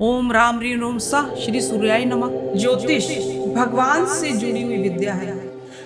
ओम राम रीम रोम सा श्री सूर्याय नमः। ज्योतिष भगवान से जुड़ी हुई विद्या है।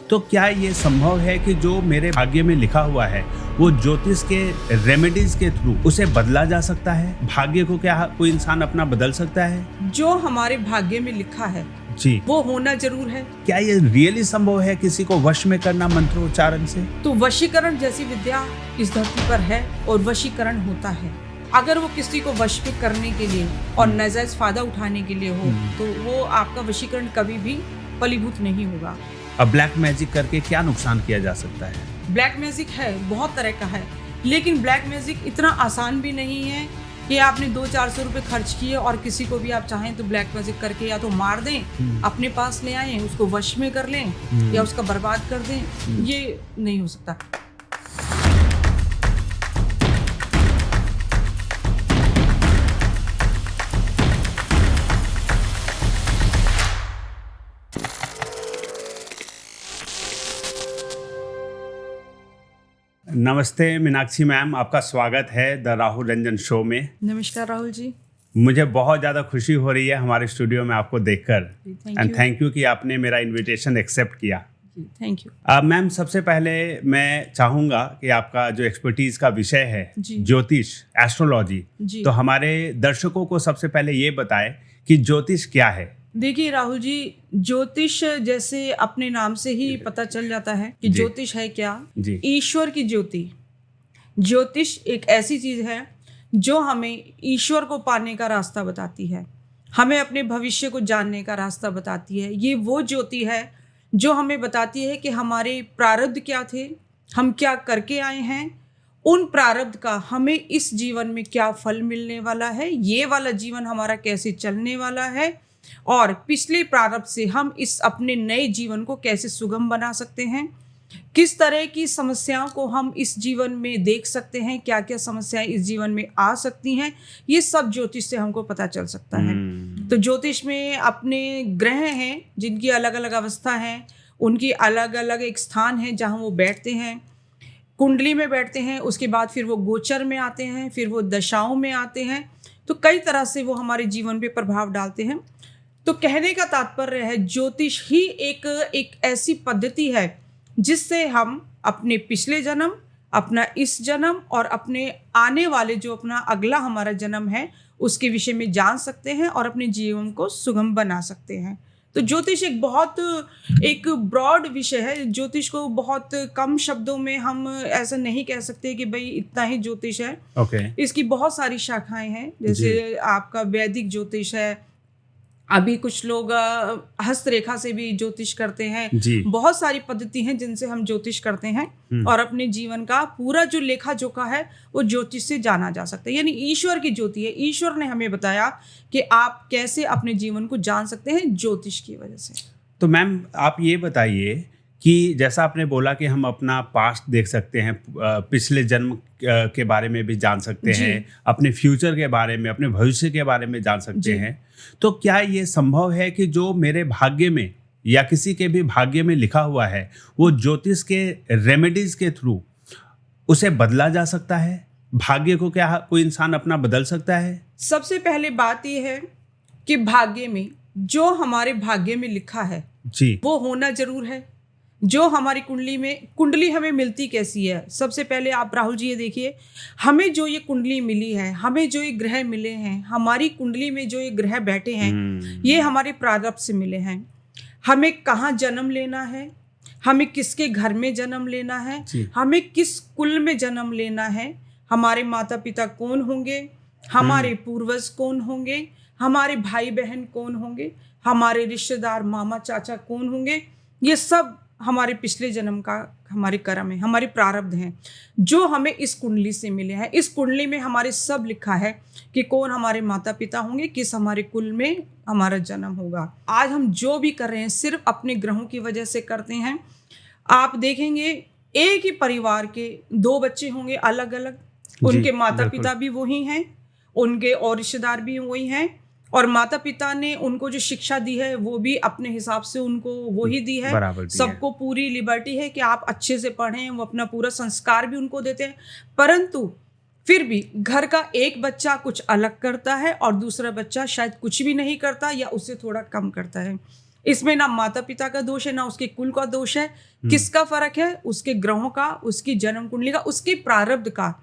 तो क्या ये संभव है कि जो मेरे भाग्य में लिखा हुआ है वो ज्योतिष के रेमेडीज के थ्रू उसे बदला जा सकता है? भाग्य को क्या कोई इंसान अपना बदल सकता है? जो हमारे भाग्य में लिखा है जी, वो होना जरूर है। क्या ये रियली संभव है किसी को वश में करना मंत्रोच्चारण से? तो वशीकरण जैसी विद्या इस धरती पर है और वशीकरण होता है। अगर वो किसी को वश में करने के लिए और नाजायज फायदा उठाने के लिए हो तो वो आपका वशीकरण कभी भी फलीभूत नहीं होगा। अब ब्लैक मैजिक करके क्या नुकसान किया जा सकता है? ब्लैक मैजिक है, बहुत तरह का है, लेकिन ब्लैक मैजिक इतना आसान भी नहीं है कि आपने 200-400 रुपये खर्च किए और किसी को भी आप चाहें तो ब्लैक मैजिक करके या तो मार दें, अपने पास ले आएं, उसको वश में कर लें या उसका बर्बाद कर दें। ये नहीं हो सकता। नमस्ते मीनाक्षी मैम, आपका स्वागत है द राहुल रंजन शो में। नमस्कार राहुल जी। मुझे बहुत ज़्यादा खुशी हो रही है हमारे स्टूडियो में आपको देखकर, एंड थैंक यू कि आपने मेरा इनविटेशन एक्सेप्ट किया। Thank you. मैम, सबसे पहले मैं चाहूँगा कि आपका जो एक्सपर्टीज का विषय है ज्योतिष, एस्ट्रोलॉजी, तो हमारे दर्शकों को सबसे पहले ये बताएं कि ज्योतिष क्या है। देखिए राहुल जी, ज्योतिष जैसे अपने नाम से ही पता चल जाता है कि ज्योतिष है क्या। ईश्वर की ज्योति। ज्योतिष एक ऐसी चीज है जो हमें ईश्वर को पाने का रास्ता बताती है, हमें अपने भविष्य को जानने का रास्ता बताती है। ये वो ज्योति है जो हमें बताती है कि हमारे प्रारब्ध क्या थे, हम क्या करके आए हैं, उन प्रारब्ध का हमें इस जीवन में क्या फल मिलने वाला है, ये वाला जीवन हमारा कैसे चलने वाला है और पिछले प्रारब्ध से हम इस अपने नए जीवन को कैसे सुगम बना सकते हैं, किस तरह की समस्याओं को हम इस जीवन में देख सकते हैं, क्या क्या समस्याएं इस जीवन में आ सकती हैं, ये सब ज्योतिष से हमको पता चल सकता है। तो ज्योतिष में अपने ग्रह हैं जिनकी अलग अलग अवस्था है, उनकी अलग अलग एक स्थान है जहाँ वो बैठते हैं, कुंडली में बैठते हैं, उसके बाद फिर वो गोचर में आते हैं, फिर वो दशाओं में आते हैं। तो कई तरह से वो हमारे जीवन पे प्रभाव डालते हैं। तो कहने का तात्पर्य है ज्योतिष ही एक ऐसी पद्धति है जिससे हम अपने पिछले जन्म, अपना इस जन्म और अपने आने वाले जो अपना अगला हमारा जन्म है उसके विषय में जान सकते हैं और अपने जीवन को सुगम बना सकते हैं। तो ज्योतिष एक ब्रॉड विषय है। ज्योतिष को बहुत कम शब्दों में हम ऐसा नहीं कह सकते कि भाई इतना ही ज्योतिष है। इसकी बहुत सारी शाखाएं हैं, जैसे आपका वैदिक ज्योतिष है, अभी कुछ लोग हस्तरेखा से भी ज्योतिष करते हैं। बहुत सारी पद्धति हैं जिनसे हम ज्योतिष करते हैं और अपने जीवन का पूरा जो लेखा जोखा है वो ज्योतिष से जाना जा सकता है। यानी ईश्वर की ज्योति है। ईश्वर ने हमें बताया कि आप कैसे अपने जीवन को जान सकते हैं ज्योतिष की वजह से। तो मैम, आप ये बताइए कि जैसा आपने बोला कि हम अपना पास्ट देख सकते हैं, पिछले जन्म के बारे में भी जान सकते हैं, अपने फ्यूचर के बारे में, अपने भविष्य के बारे में जान सकते हैं, तो क्या ये संभव है कि जो मेरे भाग्य में या किसी के भी भाग्य में लिखा हुआ है वो ज्योतिष के रेमेडीज के थ्रू उसे बदला जा सकता है? भाग्य को क्या कोई इंसान अपना बदल सकता है? सबसे पहले बात यह है कि भाग्य में जो हमारे भाग्य में लिखा है वो होना जरूर है। जो हमारी कुंडली हमें मिलती कैसी है, सबसे पहले आप राहुल जी ये देखिए, हमें जो ये कुंडली मिली है, हमें जो ये ग्रह मिले हैं, हमारी कुंडली में जो ये ग्रह बैठे हैं, ये हमारे प्रारब्ध से मिले हैं। हमें कहाँ जन्म लेना है, हमें किसके घर में जन्म लेना है, हमें किस कुल में जन्म लेना है, हमारे माता पिता कौन होंगे, हमारे पूर्वज कौन होंगे, हमारे भाई बहन कौन होंगे, हमारे रिश्तेदार मामा चाचा कौन होंगे, ये सब हमारे पिछले जन्म का हमारे कर्म है, हमारे प्रारब्ध हैं जो हमें इस कुंडली से मिले हैं। इस कुंडली में हमारे सब लिखा है कि कौन हमारे माता पिता होंगे, किस हमारे कुल में हमारा जन्म होगा। आज हम जो भी कर रहे हैं सिर्फ अपने ग्रहों की वजह से करते हैं। आप देखेंगे एक ही परिवार के 2 बच्चे होंगे अलग अलग, उनके माता पिता भी वही हैं, उनके और रिश्तेदार भी वही हैं, और माता पिता ने उनको जो शिक्षा दी है वो भी अपने हिसाब से उनको वही दी है। सबको पूरी लिबर्टी है कि आप अच्छे से पढ़ें, वो अपना पूरा संस्कार भी उनको देते हैं। परंतु फिर भी घर का एक बच्चा कुछ अलग करता है और दूसरा बच्चा शायद कुछ भी नहीं करता या उससे थोड़ा कम करता है। इसमें ना माता पिता का दोष है, ना उसके कुल का दोष है। किसका फर्क है? उसके ग्रहों का, उसकी जन्म कुंडली का, उसके प्रारब्ध का,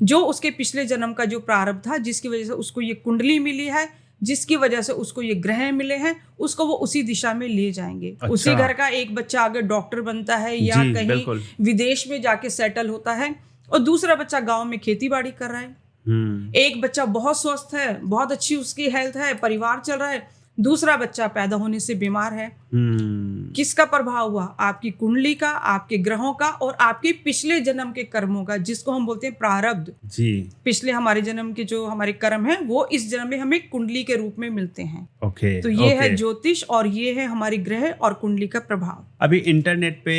जो उसके पिछले जन्म का जो प्रारब्ध था, जिसकी वजह से उसको ये कुंडली मिली है, जिसकी वजह से उसको ये ग्रह मिले हैं, उसको वो उसी दिशा में ले जाएंगे। अच्छा। उसी घर का एक बच्चा अगर डॉक्टर बनता है या कहीं विदेश में जाके सेटल होता है और दूसरा बच्चा गांव में खेती बाड़ी कर रहा है। एक बच्चा बहुत स्वस्थ है, बहुत अच्छी उसकी हेल्थ है, परिवार चल रहा है, दूसरा बच्चा पैदा होने से बीमार है। किसका प्रभाव हुआ? आपकी कुंडली का, आपके ग्रहों का और आपके पिछले जन्म के कर्मों का, जिसको हम बोलते हैं प्रारब्ध जी। पिछले हमारे जन्म के जो हमारे कर्म हैं वो इस जन्म में हमें कुंडली के रूप में मिलते हैं। तो ये है ज्योतिष और ये है हमारी ग्रह और कुंडली का प्रभाव। अभी इंटरनेट पे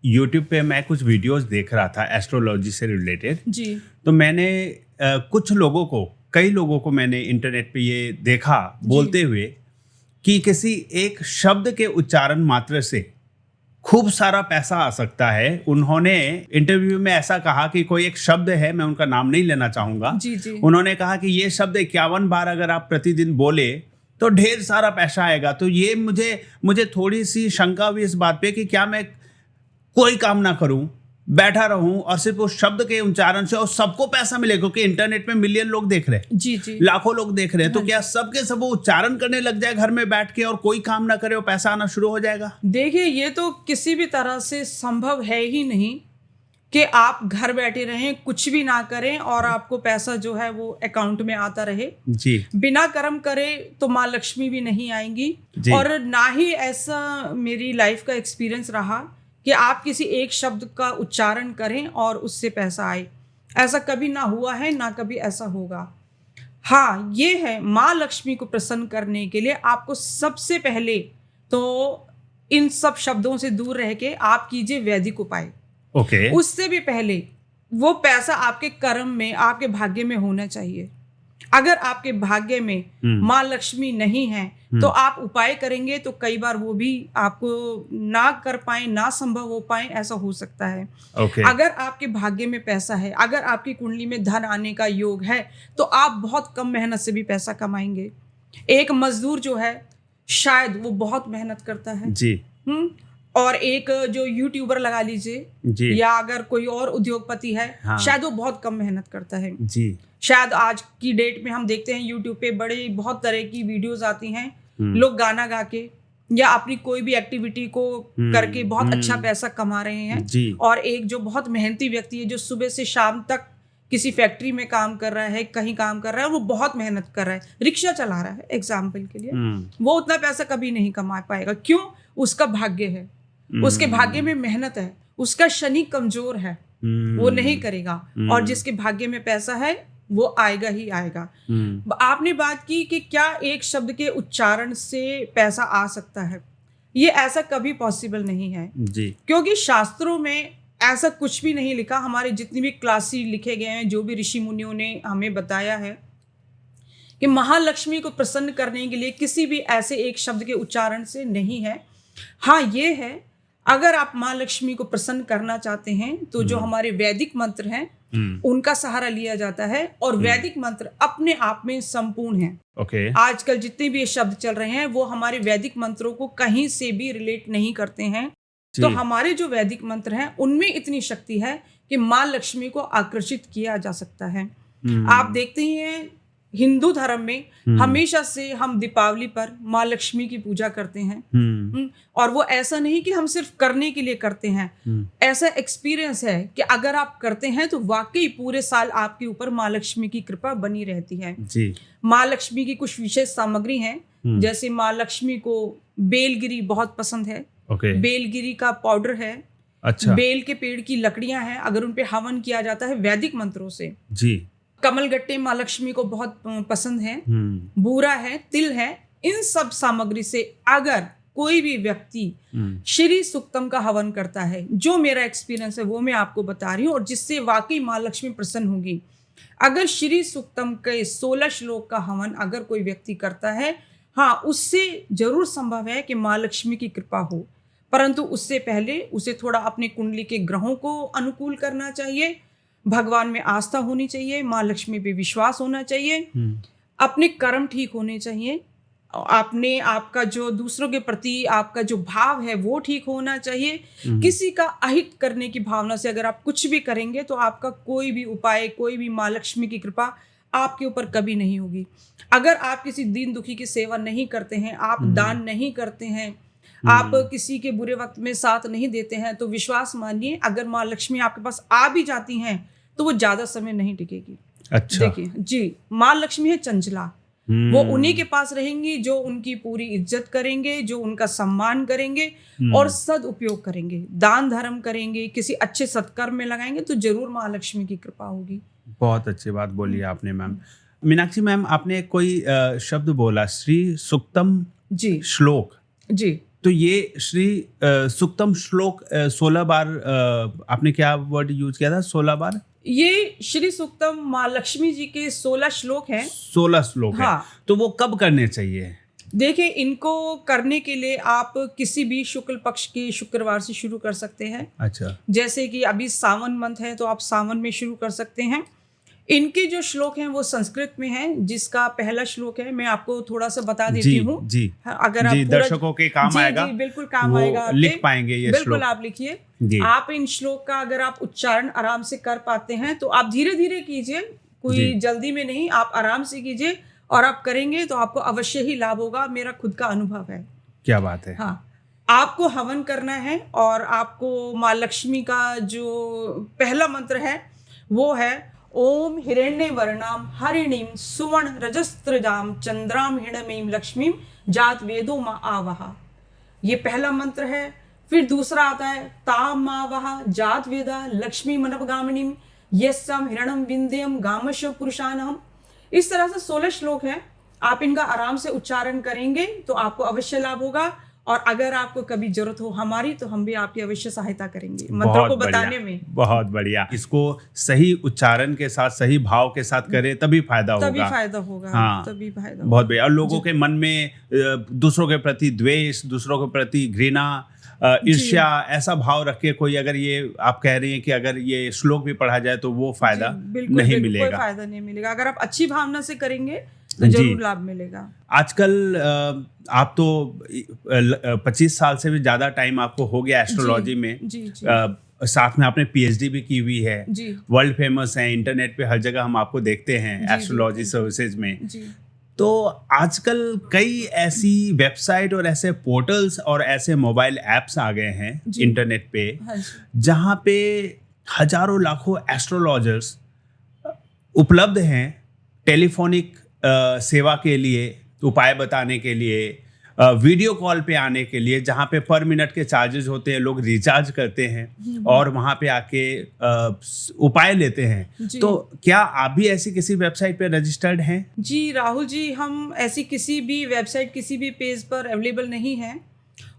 यूट्यूब पे मैं कुछ वीडियोस देख रहा था एस्ट्रोलॉजी से रिलेटेड जी। तो मैंने कई लोगों को मैंने इंटरनेट पे ये देखा बोलते हुए कि किसी एक शब्द के उच्चारण मात्र से खूब सारा पैसा आ सकता है। उन्होंने इंटरव्यू में ऐसा कहा कि कोई एक शब्द है, मैं उनका नाम नहीं लेना चाहूंगा जी। उन्होंने कहा कि ये शब्द 51 बार अगर आप प्रतिदिन बोले तो ढेर सारा पैसा आएगा। तो ये मुझे थोड़ी सी शंका हुई इस बात पे कि क्या मैं कोई काम ना करूं, बैठा रहूं और सिर्फ उस शब्द के उच्चारण से और सबको पैसा मिले, क्योंकि इंटरनेट में मिलियन लोग देख रहे हैं जी। लाखों लोग देख रहे हैं। तो क्या सबके सब उच्चारण करने लग जाए घर में बैठ के और कोई काम ना करे और पैसा आना शुरू हो जाएगा? देखिए, ये तो किसी भी तरह से संभव है ही नहीं कि आप घर बैठे रहें, कुछ भी ना करें और आपको पैसा जो है वो अकाउंट में आता रहे जी। बिना कर्म करे तो माँ लक्ष्मी भी नहीं आएंगी। और ना ही ऐसा मेरी लाइफ का एक्सपीरियंस रहा कि आप किसी एक शब्द का उच्चारण करें और उससे पैसा आए। ऐसा कभी ना हुआ है, ना कभी ऐसा होगा। हाँ, ये है, माँ लक्ष्मी को प्रसन्न करने के लिए आपको सबसे पहले तो इन सब शब्दों से दूर रह के आप कीजिए वैदिक उपाय। उससे भी पहले वो पैसा आपके कर्म में, आपके भाग्य में होना चाहिए। अगर आपके भाग्य में माँ लक्ष्मी नहीं है तो आप उपाय करेंगे तो कई बार वो भी आपको ना कर पाए, ना संभव हो पाए, ऐसा हो सकता है। अगर आपके भाग्य में पैसा है, अगर आपकी कुंडली में धन आने का योग है तो आप बहुत कम मेहनत से भी पैसा कमाएंगे। एक मजदूर जो है शायद वो बहुत मेहनत करता है जी। और एक जो यूट्यूबर लगा लीजिए या अगर कोई और उद्योगपति है हाँ। शायद वो बहुत कम मेहनत करता है जी। शायद आज की डेट में हम देखते हैं यूट्यूब पे बहुत तरह की वीडियोस आती हैं, लोग गाना गा के या अपनी कोई भी एक्टिविटी को करके बहुत अच्छा पैसा कमा रहे हैं जी। और एक जो बहुत मेहनती व्यक्ति है जो सुबह से शाम तक किसी फैक्ट्री में काम कर रहा है, कहीं काम कर रहा है, वो बहुत मेहनत कर रहा है, रिक्शा चला रहा है एग्जाम्पल के लिए, वो उतना पैसा कभी नहीं कमा पाएगा। क्यों? उसका भाग्य है, उसके भाग्य में मेहनत है, उसका शनि कमजोर है, वो नहीं करेगा। और जिसके भाग्य में पैसा है वो आएगा ही आएगा। आपने बात की कि क्या एक शब्द के उच्चारण से पैसा आ सकता है, ये ऐसा कभी पॉसिबल नहीं है जी। क्योंकि शास्त्रों में ऐसा कुछ भी नहीं लिखा। हमारे जितनी भी क्लासी लिखे गए हैं, जो भी ऋषि मुनियों ने हमें बताया है कि महालक्ष्मी को प्रसन्न करने के लिए किसी भी ऐसे एक शब्द के उच्चारण से नहीं है। हाँ, ये है, अगर आप माँ लक्ष्मी को प्रसन्न करना चाहते हैं तो जो हमारे वैदिक मंत्र हैं उनका सहारा लिया जाता है। और वैदिक मंत्र अपने आप में संपूर्ण हैं। आजकल जितने भी ये शब्द चल रहे हैं वो हमारे वैदिक मंत्रों को कहीं से भी रिलेट नहीं करते हैं। तो हमारे जो वैदिक मंत्र हैं उनमें इतनी शक्ति है कि माँ लक्ष्मी को आकर्षित किया जा सकता है। आप देखते ही हैं हिंदू धर्म में हमेशा से हम दीपावली पर माँ लक्ष्मी की पूजा करते हैं। और वो ऐसा नहीं कि हम सिर्फ करने के लिए करते हैं, ऐसा एक्सपीरियंस है कि अगर आप करते हैं तो वाकई पूरे साल आपके ऊपर माँ लक्ष्मी की कृपा बनी रहती है जी। माँ लक्ष्मी की कुछ विशेष सामग्री हैं, जैसे माँ लक्ष्मी को बेलगिरी बहुत पसंद है। बेलगिरी का पाउडर है, अच्छा। बेल के पेड़ की लकड़ियां हैं, अगर उन पे हवन किया जाता है वैदिक मंत्रों से जी। कमलगट्टे माँ लक्ष्मी को बहुत पसंद है, बूरा है, तिल है। इन सब सामग्री से अगर कोई भी व्यक्ति श्री सुक्तम का हवन करता है, जो मेरा एक्सपीरियंस है वो मैं आपको बता रही हूँ, और जिससे वाकई माँ लक्ष्मी प्रसन्न होगी। अगर श्री सुक्तम के 16 श्लोक का हवन अगर कोई व्यक्ति करता है, हाँ, उससे जरूर संभव है कि माँ लक्ष्मी की कृपा हो, परंतु उससे पहले उसे थोड़ा अपने कुंडली के ग्रहों को अनुकूल करना चाहिए। भगवान में आस्था होनी चाहिए, माँ लक्ष्मी पे विश्वास होना चाहिए, अपने कर्म ठीक होने चाहिए, आपने आपका जो दूसरों के प्रति आपका जो भाव है वो ठीक होना चाहिए। किसी का अहित करने की भावना से अगर आप कुछ भी करेंगे तो आपका कोई भी उपाय, कोई भी माँ लक्ष्मी की कृपा आपके ऊपर कभी नहीं होगी। अगर आप किसी दीन दुखी की सेवा नहीं करते हैं, आप दान नहीं करते हैं, आप किसी के बुरे वक्त में साथ नहीं देते हैं, तो विश्वास मानिए अगर माँ लक्ष्मी आपके पास आ भी जाती हैं तो वो ज्यादा समय नहीं टिकेगी। अच्छा। देखिए जी, माँ लक्ष्मी है चंचला, वो उन्हीं के पास रहेंगी जो उनकी पूरी इज्जत करेंगे, जो उनका सम्मान करेंगे और सदउपयोग करेंगे, दान धर्म करेंगे, किसी अच्छे सत्कर्म में लगाएंगे तो जरूर माँ लक्ष्मी की कृपा होगी। बहुत अच्छी बात बोली आपने मैम। मीनाक्षी मैम, आपने कोई शब्द बोला, श्री सुक्तम जी श्लोक जी, तो ये श्री सुक्तम श्लोक 16 बार आपने क्या वर्ड यूज किया था? 16 बार? ये श्री सूक्तम माँ लक्ष्मी जी के 16 श्लोक हैं। 16 श्लोक है। हाँ। तो वो कब करने चाहिए? देखिए, इनको करने के लिए आप किसी भी शुक्ल पक्ष के शुक्रवार से शुरू कर सकते हैं। अच्छा। जैसे कि अभी सावन मंथ है तो आप सावन में शुरू कर सकते हैं। इनके जो श्लोक हैं वो संस्कृत में हैं, जिसका पहला श्लोक है, मैं आपको थोड़ा सा बता देती हूँ। जी अगर आप दर्शकों के काम आएगा। जी बिल्कुल काम आएगा, लिख पाएंगे ये बिल्कुल श्लोक। आप लिखिए। आप इन श्लोक का अगर आप उच्चारण आराम से कर पाते हैं तो आप धीरे धीरे कीजिए, कोई जल्दी में नहीं, आप आराम से कीजिए और आप करेंगे तो आपको अवश्य ही लाभ होगा। मेरा खुद का अनुभव है। क्या बात है। हाँ, आपको हवन करना है और आपको माँ लक्ष्मी का जो पहला मंत्र है वो है ओम हिरण्य वर्णाम हरिणीम सुवर्ण रजस्त्रजाम चंद्राम हिरणमीम लक्ष्मीम जात वेदो माँ आवाहा। ये पहला मंत्र है। फिर दूसरा आता है ताम मावाहा जात वेदा लक्ष्मी मनपगामिनीम यस्सम हिरणम विंध्यम गामश पुरुषानहम। इस तरह से 16 श्लोक हैं। आप इनका आराम से उच्चारण करेंगे तो आपको अवश्य लाभ होगा, और अगर आपको कभी जरूरत हो हमारी तो हम भी आपकी अवश्य सहायता करेंगे मंत्रों को बताने में। बहुत बढ़िया। इसको सही उच्चारण के साथ, सही भाव के साथ करें तभी फायदा होगा। तभी फायदा होगा। हाँ, तभी फायदा। बहुत बढ़िया। और लोगों के मन में दूसरों के प्रति द्वेष, दूसरों के प्रति घृणा, ईर्ष्या, ऐसा भाव रख के कोई, अगर ये आप कह रही हैं कि अगर ये श्लोक भी पढ़ा जाए तो वो फायदा नहीं मिलेगा। कोई फायदा नहीं मिलेगा। अगर आप अच्छी भावना से करेंगे तो जरूर लाभ मिलेगा। आजकल आप तो 25 साल से भी ज्यादा टाइम आपको हो गया एस्ट्रोलॉजी में। जी। साथ में आपने पीएचडी भी की हुई है। जी। वर्ल्ड फेमस है, इंटरनेट पे हर जगह हम आपको देखते हैं एस्ट्रोलॉजी सर्विसेज में। जी। तो आजकल कई ऐसी वेबसाइट और ऐसे पोर्टल्स और ऐसे मोबाइल ऐप्स आ गए हैं इंटरनेट पे, जहाँ पे हजारों लाखों एस्ट्रोलॉजर्स उपलब्ध हैं टेलीफोनिक सेवा के लिए, उपाय बताने के लिए, वीडियो कॉल पे आने के लिए, जहाँ पे पर मिनट के चार्जेस होते हैं, लोग रिचार्ज करते हैं और वहाँ पे आके उपाय लेते हैं। तो क्या आप भी ऐसी किसी वेबसाइट पे रजिस्टर्ड हैं? जी राहुल जी, हम ऐसी किसी भी वेबसाइट, किसी भी पेज पर अवेलेबल नहीं है।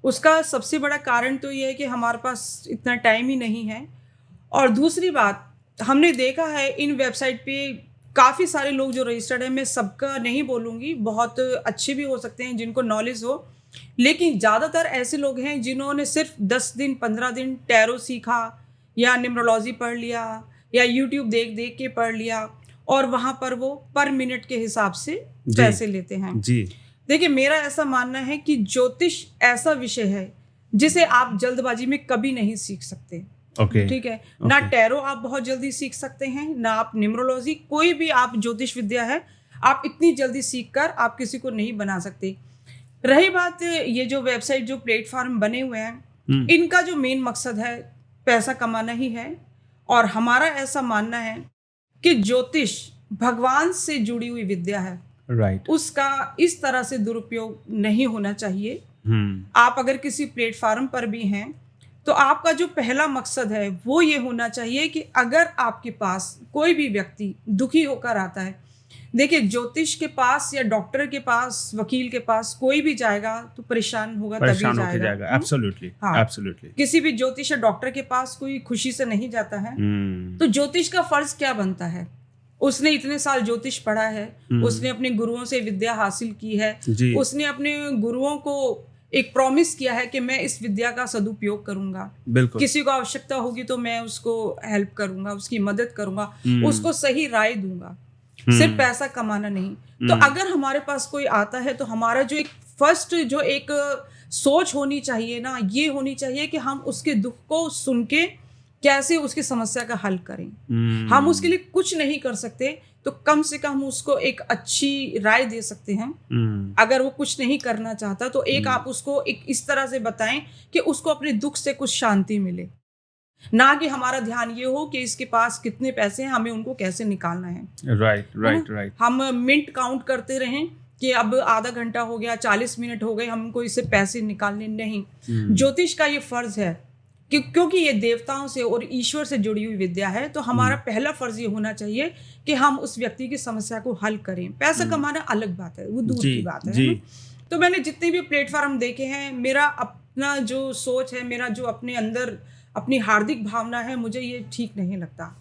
उसका सबसे बड़ा कारण तो ये है कि हमारे पास इतना टाइम ही नहीं है, और दूसरी बात हमने देखा है इन वेबसाइट पे काफ़ी सारे लोग जो रजिस्टर्ड हैं, मैं सबका नहीं बोलूँगी, बहुत अच्छे भी हो सकते हैं जिनको नॉलेज हो, लेकिन ज़्यादातर ऐसे लोग हैं जिन्होंने सिर्फ 10 दिन 15 दिन टैरो सीखा या न्यूमरोलॉजी पढ़ लिया या यूट्यूब देख देख के पढ़ लिया, और वहाँ पर वो पर मिनट के हिसाब से पैसे लेते हैं। जी देखिए, मेरा ऐसा मानना है कि ज्योतिष ऐसा विषय है जिसे आप जल्दबाजी में कभी नहीं सीख सकते। ठीक है। ना टैरो आप बहुत जल्दी सीख सकते हैं, ना आप न्यूमरोलॉजी, कोई भी आप ज्योतिष विद्या है आप इतनी जल्दी सीखकर आप किसी को नहीं बना सकते। रही बात ये जो वेबसाइट, जो प्लेटफॉर्म बने हुए हैं, इनका जो मेन मकसद है पैसा कमाना ही है, और हमारा ऐसा मानना है कि ज्योतिष भगवान से जुड़ी हुई विद्या है। राइट। उसका इस तरह से दुरुपयोग नहीं होना चाहिए। आप अगर किसी प्लेटफॉर्म पर भी हैं तो आपका जो पहला मकसद है वो ये होना चाहिए कि अगर आपके पास कोई भी व्यक्ति दुखी होकर आता है, देखिए ज्योतिष के पास या डॉक्टर के पास, वकील के पास कोई भी जाएगा तो परेशान होगा, तभी जाएगा। एब्सोल्युटली। हाँ। एब्सोल्युटली। किसी भी ज्योतिष या डॉक्टर के पास कोई खुशी से नहीं जाता है। तो ज्योतिष का फर्ज क्या बनता है? उसने इतने साल ज्योतिष पढ़ा है, उसने अपने गुरुओं से विद्या हासिल की है, उसने अपने गुरुओं को एक प्रॉमिस किया है कि मैं इस विद्या का सदुपयोग करूंगा। बिल्कुल। किसी को आवश्यकता होगी तो मैं उसको हेल्प करूंगा, उसकी मदद करूंगा, उसको सही राय दूंगा, सिर्फ पैसा कमाना नहीं। तो अगर हमारे पास कोई आता है तो हमारा जो एक फर्स्ट जो एक सोच होनी चाहिए ना, ये होनी चाहिए कि हम उसके दुख को सुन के कैसे उसकी समस्या का हल करें। हम उसके लिए कुछ नहीं कर सकते तो कम से कम उसको एक अच्छी राय दे सकते हैं। अगर वो कुछ नहीं करना चाहता तो एक आप उसको एक इस तरह से बताएं कि उसको अपने दुख से कुछ शांति मिले, ना कि हमारा ध्यान ये हो कि इसके पास कितने पैसे हैं, हमें उनको कैसे निकालना है। राइट। हम मिनट काउंट करते रहें कि अब आधा घंटा हो गया, 40 मिनट हो गए, हमको इससे पैसे निकालने नहीं। ज्योतिष का ये फर्ज है क्योंकि ये देवताओं से और ईश्वर से जुड़ी हुई विद्या है, तो हमारा पहला फर्ज ये होना चाहिए कि हम उस व्यक्ति की समस्या को हल करें। पैसा कमाना अलग बात है, वो दूर की बात है। तो मैंने जितने भी प्लेटफॉर्म देखे हैं, मेरा अपना जो सोच है, मेरा जो अपने अंदर अपनी हार्दिक भावना है, मुझे ये ठीक नहीं लगता।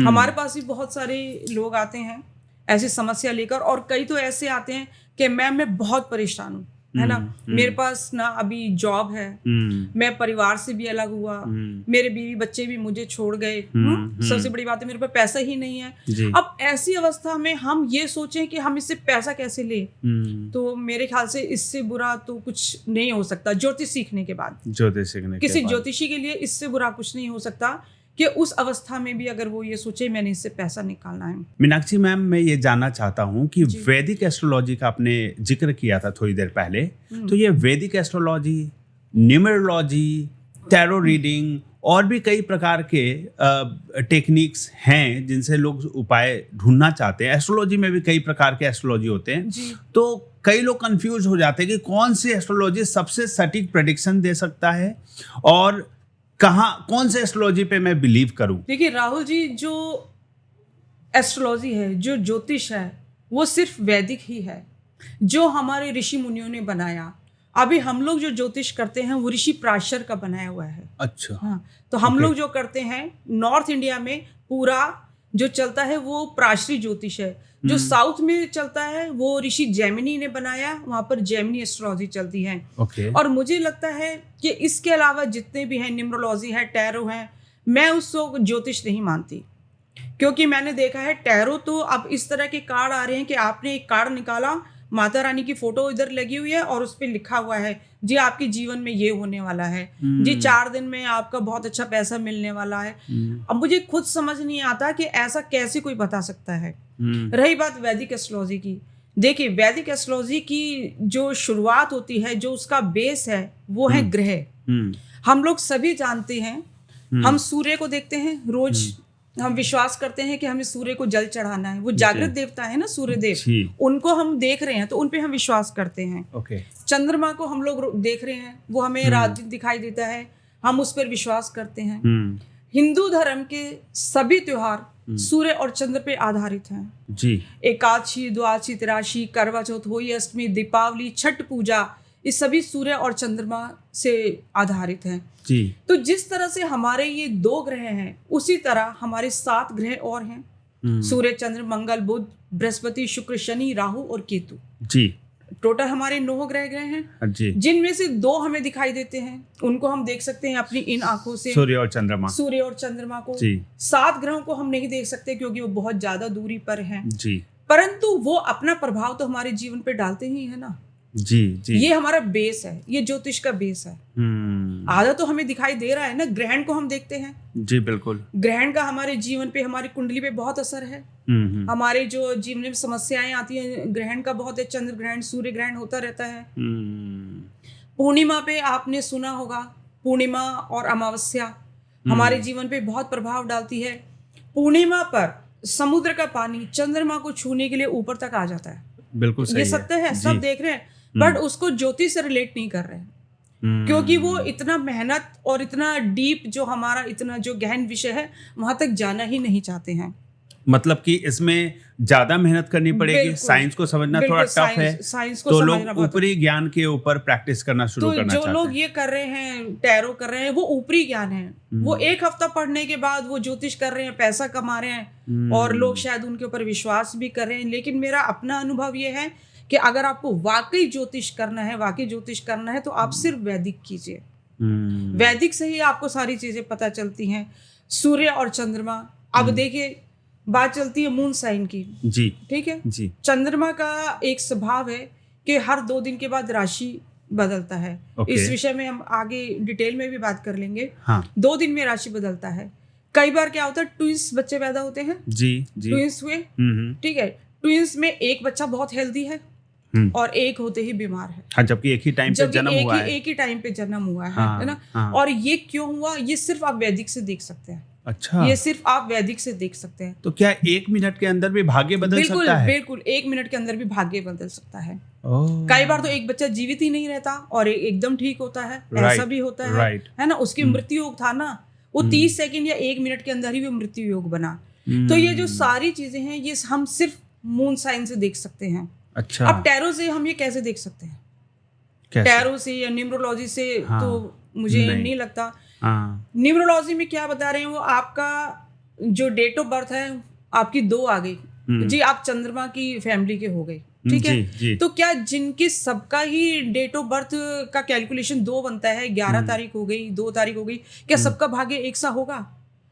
हमारे पास भी बहुत सारे लोग आते हैं ऐसी समस्या लेकर, और कई तो ऐसे आते हैं कि मैं बहुत परेशान हूँ, है ना, मेरे पास ना अभी जॉब है, मैं परिवार से भी अलग हुआ, मेरे बीवी बच्चे भी मुझे छोड़ गए, सबसे बड़ी बात है मेरे पास पैसा ही नहीं है। अब ऐसी अवस्था में हम ये सोचें कि हम इससे पैसा कैसे ले, तो मेरे ख्याल से इससे बुरा तो कुछ नहीं हो सकता। ज्योतिष सीखने के बाद, किसी ज्योतिषी के लिए इससे बुरा कुछ नहीं हो सकता कि उस अवस्था में भी अगर वो ये सोचे मैंने इससे पैसा निकालना है। मीनाक्षी मैम, मैं ये जानना चाहता हूँ कि वैदिक एस्ट्रोलॉजी का आपने जिक्र किया था थोड़ी देर पहले, तो ये वैदिक एस्ट्रोलॉजी, न्यूमरोलॉजी, टैरो रीडिंग और भी कई प्रकार के टेक्निक्स हैं जिनसे लोग उपाय ढूंढना चाहते हैं। एस्ट्रोलॉजी में भी कई प्रकार के एस्ट्रोलॉजी होते हैं, तो कई लोग कंफ्यूज हो जाते हैं कि कौन सी एस्ट्रोलॉजी सबसे सटीक प्रेडिक्शन दे सकता है और कौन से एस्ट्रोलॉजी पे मैं बिलीव करूं। देखिए राहुल जी, जो एस्ट्रोलॉजी है, जो ज्योतिष है, वो सिर्फ वैदिक ही है, जो हमारे ऋषि मुनियों ने बनाया। अभी हम लोग जो ज्योतिष करते हैं वो ऋषि पराशर का बनाया हुआ है। अच्छा। हाँ, तो हम लोग जो करते हैं नॉर्थ इंडिया में पूरा जो चलता है वो पराशरी ज्योतिष है। जो साउथ में चलता है वो ऋषि जैमिनी ने बनाया, वहां पर जैमिनी एस्ट्रोलॉजी चलती है। और मुझे लगता है कि इसके अलावा जितने भी हैं, न्यूमरोलॉजी है, टैरो है, मैं उसको ज्योतिष नहीं मानती, क्योंकि मैंने देखा है टैरो तो अब इस तरह के कार्ड आ रहे हैं कि आपने एक कार्ड निकाला, माता रानी की फोटो इधर लगी हुई है और उस पर लिखा हुआ है जी आपके जीवन में ये होने वाला है, जी 4 दिन में आपका बहुत अच्छा पैसा मिलने वाला है। अब मुझे खुद समझ नहीं आता कि ऐसा कैसे कोई बता सकता है। रही बात वैदिक एस्ट्रोलॉजी की, देखिए वैदिक एस्ट्रोलॉजी की जो शुरुआत होती है, जो उसका बेस है, वो है ग्रह। हम लोग सभी जानते हैं, हम सूर्य को देखते हैं रोज, हम विश्वास करते हैं कि हमें सूर्य को जल चढ़ाना है, वो जागृत देवता है ना सूर्य देव, उनको हम देख रहे हैं तो उन पे हम विश्वास करते हैं। चंद्रमा को हम लोग देख रहे हैं, वो हमें रात दिन दिखाई देता है, हम उस पर विश्वास करते हैं। हिंदू धर्म के सभी त्योहार सूर्य और चंद्र पे आधारित हैं जी। एकादशी, द्वादशी, तिराशी, करवा चौथ, होली, अष्टमी, दीपावली, छठ पूजा, ये सभी सूर्य और चंद्रमा से आधारित हैं जी। तो जिस तरह से हमारे ये 2 ग्रह हैं, उसी तरह हमारे 7 ग्रह और हैं, सूर्य, चंद्र, मंगल, बुध, बृहस्पति, शुक्र, शनि, राहु और केतु जी। टोटल हमारे 9 ग्रह हैं जी, जिनमें से 2 हमें दिखाई देते हैं, उनको हम देख सकते हैं अपनी इन आंखों से, सूर्य और चंद्रमा को जी। 7 ग्रहों को हम नहीं देख सकते क्योंकि वो बहुत ज्यादा दूरी पर हैं जी, परंतु वो अपना प्रभाव तो हमारे जीवन पे डालते ही है ना जी जी। ये हमारा बेस है, ये ज्योतिष का बेस है। आधा तो हमें दिखाई दे रहा है ना, ग्रहण को हम देखते हैं जी, बिल्कुल। ग्रहण का हमारे जीवन पे, हमारी कुंडली पे बहुत असर है। हमारे जो जीवन में समस्याएं आती हैं, ग्रहण का बहुत है। चंद्र ग्रहण, सूर्य ग्रहण होता रहता है। पूर्णिमा पे आपने सुना होगा, पूर्णिमा और अमावस्या हमारे जीवन पे बहुत प्रभाव डालती है। पूर्णिमा पर समुद्र का पानी चंद्रमा को छूने के लिए ऊपर तक आ जाता है, बिल्कुल सही, ये सत्य है, सब देख रहे हैं, बट उसको ज्योतिष से रिलेट नहीं कर रहे हैं, क्योंकि वो इतना मेहनत और इतना डीप, जो हमारा इतना जो गहन विषय है, वहां तक जाना ही नहीं चाहते हैं। मतलब कि इसमें ज्यादा मेहनत करनी पड़ेगी, साइंस को समझना थोड़ा टफ है, साइंस को तो लोग ऊपरी ज्ञान के ऊपर प्रैक्टिस करना शुरू करना चाहते हैं। जो लोग ये कर रहे हैं, टैरो कर रहे हैं, वो ऊपरी ज्ञान है। वो 1 हफ्ता पढ़ने के बाद वो ज्योतिष कर रहे हैं, पैसा कमा रहे हैं, और लोग शायद उनके ऊपर विश्वास भी कर रहे हैं। लेकिन मेरा अपना अनुभव ये है कि अगर आपको वाकई ज्योतिष करना है तो आप सिर्फ वैदिक कीजिए। वैदिक से ही आपको सारी चीजें पता चलती हैं। सूर्य और चंद्रमा, अब देखिए बात चलती है मून साइन की जी, ठीक है जी, चंद्रमा का एक स्वभाव है कि हर 2 दिन के बाद राशि बदलता है। इस विषय में हम आगे डिटेल में भी बात कर लेंगे। 2 दिन में राशि बदलता है। कई बार क्या होता है, ट्विंस बच्चे पैदा होते हैं। जी, जी, ट्विंस हुए, ठीक है, ट्विंस में एक बच्चा बहुत हेल्दी है और एक होते ही बीमार है। हाँ, जबकि एक ही टाइम पे जन्म हुआ है। एक ही टाइम पे जन्म हुआ है ना। और ये क्यों हुआ, ये सिर्फ आप वैदिक से देख सकते हैं। अच्छा, ये सिर्फ आप वैदिक से देख सकते हैं। तो क्या 1 मिनट के अंदर भी भाग्य बदल सकता है? बिल्कुल 1 मिनट के अंदर भी भाग्य बदल सकता है। कई बार तो एक बच्चा जीवित ही नहीं रहता और एकदम ठीक होता है, ऐसा भी होता है ना। उसकी मृत्यु योग था ना, वो 30 सेकंड या 1 मिनट के अंदर ही वो मृत्यु योग बना। तो ये जो सारी चीजें हैं ये हम सिर्फ मून साइन से देख सकते हैं। अच्छा, अब टैरो से हम ये कैसे देख सकते हैं? टैरो से या न्यूमरोलॉजी से तो मुझे नहीं लगता। न्यूमरोलॉजी में क्या बता रहे हैं, वो आपका जो डेट ऑफ बर्थ है आपकी 2 आ गई जी, आप चंद्रमा की फैमिली के हो गए, ठीक है। तो क्या जिनके सबका ही डेट ऑफ बर्थ का कैलकुलेशन 2 बनता है, 11 तारीख हो गई, 2 तारीख हो गई, क्या सबका भाग्य एक सा होगा?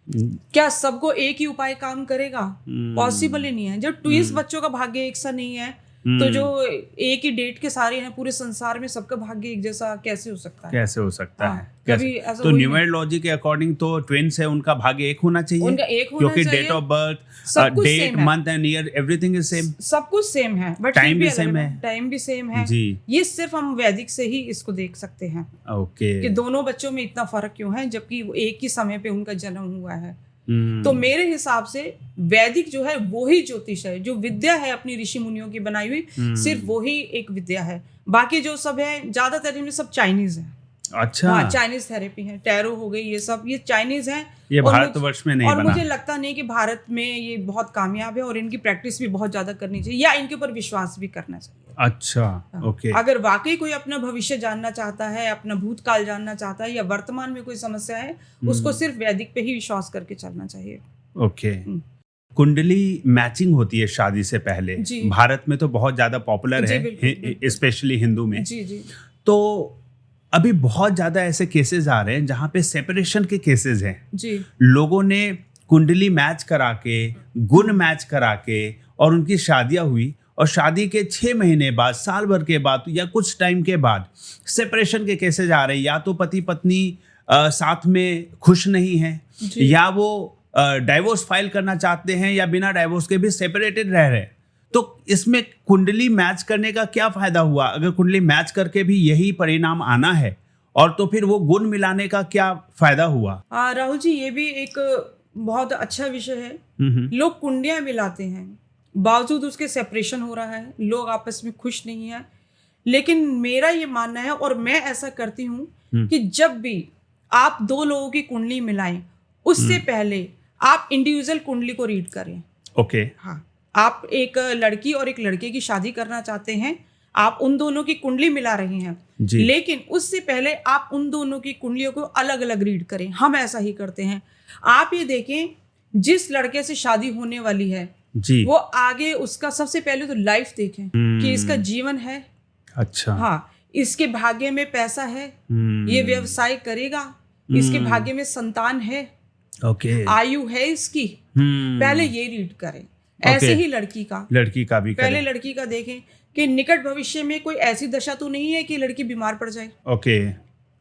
क्या सबको एक ही उपाय काम करेगा? पॉसिबल ही नहीं है। जब ट्विंस बच्चों का भाग्य एक सा नहीं है तो जो एक ही डेट के सारे हैं पूरे संसार में, सबका भाग्य एक जैसा कैसे हो सकता है? कैसे हो सकता है? तो न्यूमरोलॉजी के अकॉर्डिंग तो ट्विंस है, उनका भाग्य एक होना चाहिए, उनका एक होना क्योंकि चाहिए। Date of birth, date, month and year everything is same, सब कुछ सेम है, बट टाइम भी सेम है। टाइम भी सेम है जी। ये सिर्फ हम वैदिक से ही इसको देख सकते हैं। ओके, कि दोनों बच्चों में इतना फर्क क्यों है जबकि एक ही समय पे उनका जन्म हुआ है। तो मेरे हिसाब से वैदिक जो है वो ही ज्योतिष है, जो विद्या है अपनी ऋषि मुनियों की बनाई हुई, सिर्फ वो ही एक विद्या है। बाकी जो सब है ज्यादातर इनमें सब चाइनीज है। अच्छा, हाँ, चाइनीज थेरेपी है, टैरो हो गई, ये सब ये चाइनीज है। ये भारतवर्ष में नहीं और बना। मुझे लगता नहीं कि भारत में ये बहुत कामयाब है और इनकी प्रैक्टिस भी बहुत ज्यादा करनी चाहिए या इनके ऊपर विश्वास भी करना चाहिए। अच्छा, ओके। अगर वाकई कोई अपना भविष्य जानना चाहता है, अपना भूतकाल जानना चाहता है या वर्तमान में कोई समस्या है, उसको सिर्फ वैदिक पे ही विश्वास करके चलना चाहिए। ओके। कुंडली मैचिंग होती है शादी से पहले, भारत में तो बहुत ज्यादा पॉपुलर है, स्पेशली हिंदू में। जी जी। तो अभी बहुत ज्यादा ऐसे केसेस आ रहे हैं जहाँ पे सेपरेशन के केसेस हैं जी। लोगों ने कुंडली मैच करा के, गुण मैच करा के और उनकी शादियां हुई और शादी के 6 महीने बाद, साल भर के बाद या कुछ टाइम के बाद सेपरेशन के केसेस आ रहे हैं। या तो पति पत्नी साथ में खुश नहीं है या वो डाइवोर्स फाइल करना चाहते हैं या बिना डाइवोर्स के भी सेपरेटेड रह रहे हैं। तो इसमें कुंडली मैच करने का क्या फायदा हुआ? अगर कुंडली मैच करके भी यही परिणाम आना है और तो फिर वो गुण मिलाने का क्या फायदा हुआ? राहुल जी, ये भी एक बहुत अच्छा विषय है। लोग कुंडलियां मिलाते हैं, बावजूद उसके सेपरेशन हो रहा है, लोग आपस में खुश नहीं है। लेकिन मेरा ये मानना है और मैं ऐसा करती हूँ कि जब भी आप 2 लोगों की कुंडली मिलाएं, उससे पहले आप इंडिविजुअल कुंडली को रीड करें। ओके। हाँ, आप एक लड़की और एक लड़के की शादी करना चाहते हैं, आप उन दोनों की कुंडली मिला रहे हैं, लेकिन उससे पहले आप उन दोनों की कुंडलियों को अलग अलग रीड करें। हम ऐसा ही करते हैं। आप ये देखें, जिस लड़के से शादी होने वाली है जी, वो आगे उसका सबसे पहले तो लाइफ देखें कि इसका जीवन है। अच्छा। हाँ, इसके भाग्य में पैसा है, ये व्यवसाय करेगा, इसके भाग्य में संतान है, ओके, आयु है इसकी, पहले ये रीड करें। ऐसे ही लड़की का भी पहले लड़की का देखें कि निकट भविष्य में कोई ऐसी दशा तो नहीं है कि लड़की बीमार पड़ जाए। ओके।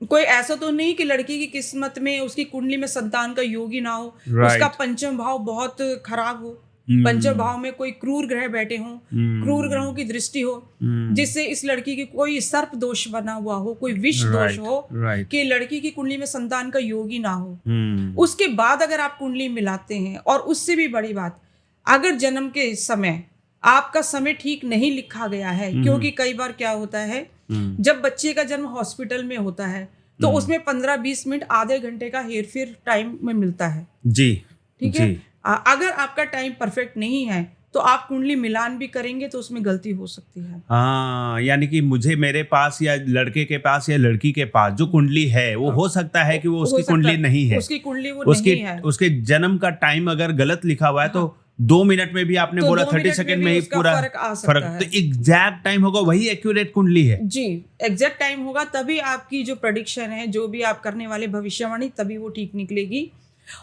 कोई ऐसा तो नहीं कि लड़की की किस्मत में, उसकी कुंडली में संतान का योग ही ना हो, उसका पंचम भाव बहुत खराब हो, पंचम भाव में कोई क्रूर ग्रह बैठे हों, क्रूर ग्रहों की दृष्टि हो, जिससे इस लड़की की कोई सर्प दोष बना हुआ हो, कोई विष दोष हो, कि लड़की की कुंडली में संतान का योग ही ना हो। उसके बाद अगर आप कुंडली मिलाते हैं, और उससे भी बड़ी बात, अगर जन्म के समय आपका समय ठीक नहीं लिखा गया है, क्योंकि कई बार क्या होता है, जब बच्चे का जन्म हॉस्पिटल में होता है तो उसमें 15-20 मिनट, आधे घंटे का हेर फेर टाइम में मिलता है जी, ठीक है। अगर आपका टाइम परफेक्ट नहीं है तो आप कुंडली मिलान भी करेंगे तो उसमें गलती हो सकती है। हाँ, यानी कि मेरे पास या लड़के के पास या लड़की के पास जो कुंडली है, वो हो सकता है कि वो उसकी कुंडली नहीं है, उसकी कुंडली वो नहीं है, उसके जन्म का टाइम अगर गलत लिखा हुआ है तो 2 मिनट में भी आपने तो बोला 2 30 मिनट सेकंड भी में ही उसका पूरा फर्क आ सकता फर्क। है। तो एग्जैक्ट टाइम होगा वही एक्यूरेट कुंडली है। जी, एग्जैक्ट टाइम होगा तभी आपकी जो प्रेडिक्शन है, जो भी आप करने वाले भविष्यवाणी, तभी वो ठीक निकलेगी।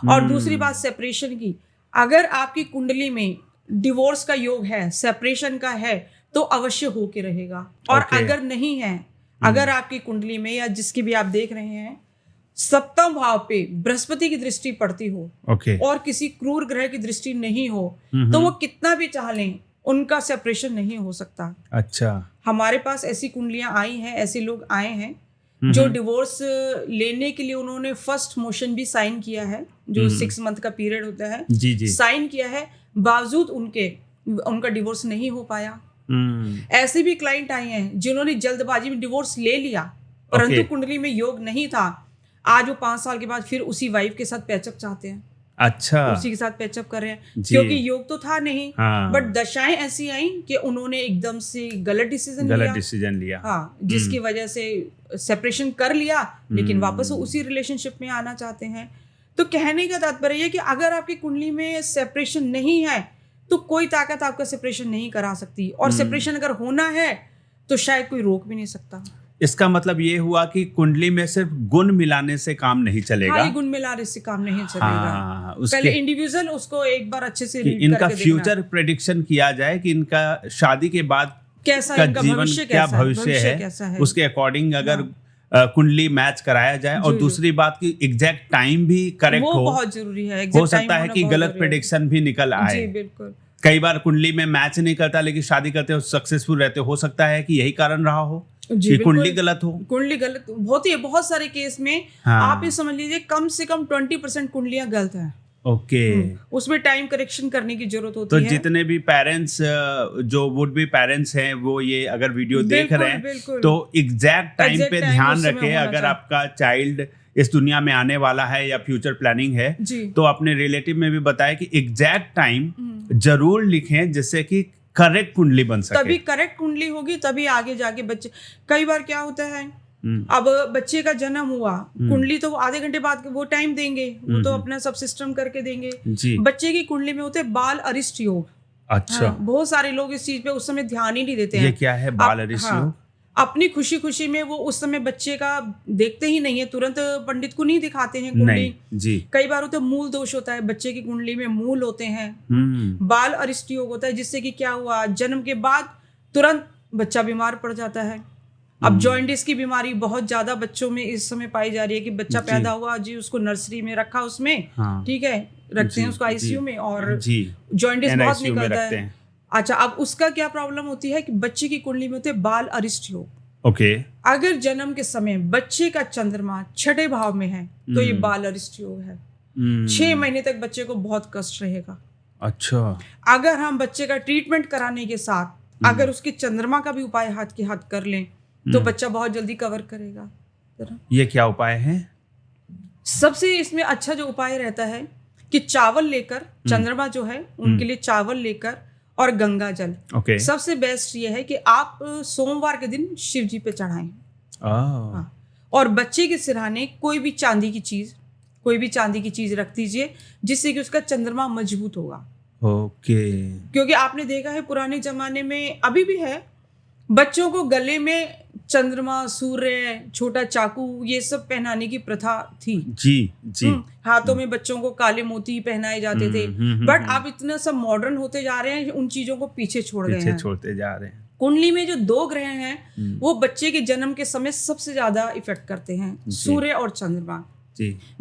और दूसरी बात सेपरेशन की, अगर आपकी कुंडली में डिवोर्स का योग है, सेपरेशन का है, तो अवश्य हो के रहेगा। और Okay. अगर नहीं है, अगर आपकी कुंडली में या जिसकी भी आप देख रहे हैं सप्तम भाव पे बृहस्पति की दृष्टि पड़ती हो ओके और किसी क्रूर ग्रह की दृष्टि नहीं हो, तो वो कितना भी चाह लें, उनका सेपरेशन नहीं हो सकता। अच्छा। हमारे पास ऐसी कुंडलियां आई हैं, ऐसे लोग आए हैं जो डिवोर्स लेने के लिए उन्होंने फर्स्ट मोशन भी साइन किया है, जो 6 मंथ का पीरियड होता है, जी जी। साइन किया है, बावजूद उनका डिवोर्स नहीं हो पाया। ऐसे भी क्लाइंट आए हैं जिन्होंने जल्दबाजी में डिवोर्स ले लिया, परंतु कुंडली में योग नहीं था। आज वो 5 साल के बाद फिर उसी वाइफ के साथ पैचअप चाहते हैं। अच्छा। उसी के साथ पैचअप कर रहे हैं, क्योंकि योग तो था नहीं। बट दशाएं ऐसी आई कि उन्होंने एकदम से गलत डिसीजन लिया। हाँ, जिसकी वजह से सेपरेशन कर लिया, लेकिन वापस वो उसी रिलेशनशिप में आना चाहते हैं। तो कहने का तात्पर्य है कि अगर आपकी कुंडली में सेपरेशन नहीं है, तो कोई ताकत आपका सेपरेशन नहीं करा सकती। और सेपरेशन अगर होना है तो शायद कोई रोक भी नहीं सकता। इसका मतलब ये हुआ कि कुंडली में सिर्फ गुण मिलाने से काम नहीं चलेगा। हाँ, गुण मिलाने से काम नहीं चलेगा। हाँ, पहले इंडिविजुअल उसको एक बार अच्छे से रीड इनका करके फ्यूचर प्रेडिक्शन किया जाए कि इनका शादी के बाद कैसा का इनका जीवन भविष्य क्या कैसा भविष्य है, उसके अकॉर्डिंग अगर कुंडली मैच कराया जाए। और दूसरी बात की एग्जैक्ट टाइम भी करेक्ट वो हो, बहुत जरूरी है। हो सकता है कि गलत प्रेडिक्शन भी निकल आए। जी बिल्कुल। कई बार कुंडली में मैच नहीं करता, लेकिन शादी करते हो सक्सेसफुल रहते हो सकता है कि यही कारण रहा हो कि कुंडली गलत हो। कुंडली गलत होती है बहुत सारे केस में। आप ये समझ लीजिए कम से कम 20% कुंडलियां गलत है। ओके। उसमें टाइम करेक्शन करने की जरूरत होती तो है। जितने भी पेरेंट्स जो वुड बी पेरेंट्स हैं, वो ये अगर वीडियो देख रहे हैं तो एग्जैक्ट टाइम पे ध्यान रखें। अगर आपका चाइल्ड इस दुनिया में आने वाला है या फ्यूचर प्लानिंग है, तो अपने रिलेटिव में भी बताएं कि एग्जैक्ट टाइम जरूर लिखें, जिससे कि करेक्ट कुंडली बन सके। तभी करेक्ट कुंडली होगी, तभी आगे जाके बच्चे। कई बार क्या होता है, अब बच्चे का जन्म हुआ, कुंडली तो आधे घंटे बाद वो टाइम देंगे, वो तो अपना सब सिस्टम करके देंगे। बच्चे की कुंडली में होते बाल अरिष्ट योग। अच्छा। हाँ, बहुत सारे लोग इस चीज पे उस समय ध्यान ही नहीं देते हैं। ये क्या है बाल अरिष्ट योग? अपनी खुशी खुशी में वो उस समय बच्चे का देखते ही नहीं है, तुरंत पंडित को नहीं दिखाते हैं कुंडली। जी। कई बार होता है मूल दोष होता है, बच्चे की कुंडली में मूल होते हैं। बाल अरिष्ट योग होता है, जिससे कि क्या हुआ, जन्म के बाद तुरंत बच्चा बीमार पड़ जाता है। अब जॉइंटिस की बीमारी बहुत ज्यादा बच्चों में इस समय पाई जा रही है कि बच्चा पैदा हुआ जी, उसको नर्सरी में रखा, उसमें ठीक है रखते हैं उसको आईसीयू में, और जॉइंटिस बहुत निकलता है। अच्छा, अब उसका क्या प्रॉब्लम होती है कि बच्चे की कुंडली में होते हैं बाल अरिष्ट योग। ओके। अगर जन्म के समय बच्चे का चंद्रमा 6ठे भाव में है तो ये बाल अरिष्ट योग है। 6 महीने तक बच्चे को बहुत कष्ट रहेगा। अच्छा। अगर हम बच्चे का ट्रीटमेंट कराने के साथ अगर उसके चंद्रमा का भी उपाय हाथ के हाथ कर लें तो बच्चा बहुत जल्दी कवर करेगा। ये क्या उपाय है? सबसे इसमें अच्छा जो उपाय रहता है कि चावल लेकर, चंद्रमा जो है उनके लिए चावल लेकर और गंगा जल। सबसे बेस्ट ये है कि आप सोमवार के दिन शिव जी पे चढ़ाएं। हाँ। और बच्चे के सिरहाने कोई भी चांदी की चीज रख दीजिए, जिससे कि उसका चंद्रमा मजबूत होगा। क्योंकि आपने देखा है पुराने जमाने में, अभी भी है, बच्चों को गले में चंद्रमा, सूर्य, छोटा चाकू, ये सब पहनाने की प्रथा थी। जी। हाथों में बच्चों को काले मोती पहनाए जाते थे। बट अब इतना सब मॉडर्न होते जा रहे हैं, उन चीजों को पीछे छोड़ते जा रहे हैं। कुंडली में जो 2 ग्रह हैं वो बच्चे के जन्म के समय सबसे ज्यादा इफेक्ट करते हैं, सूर्य और चंद्रमा।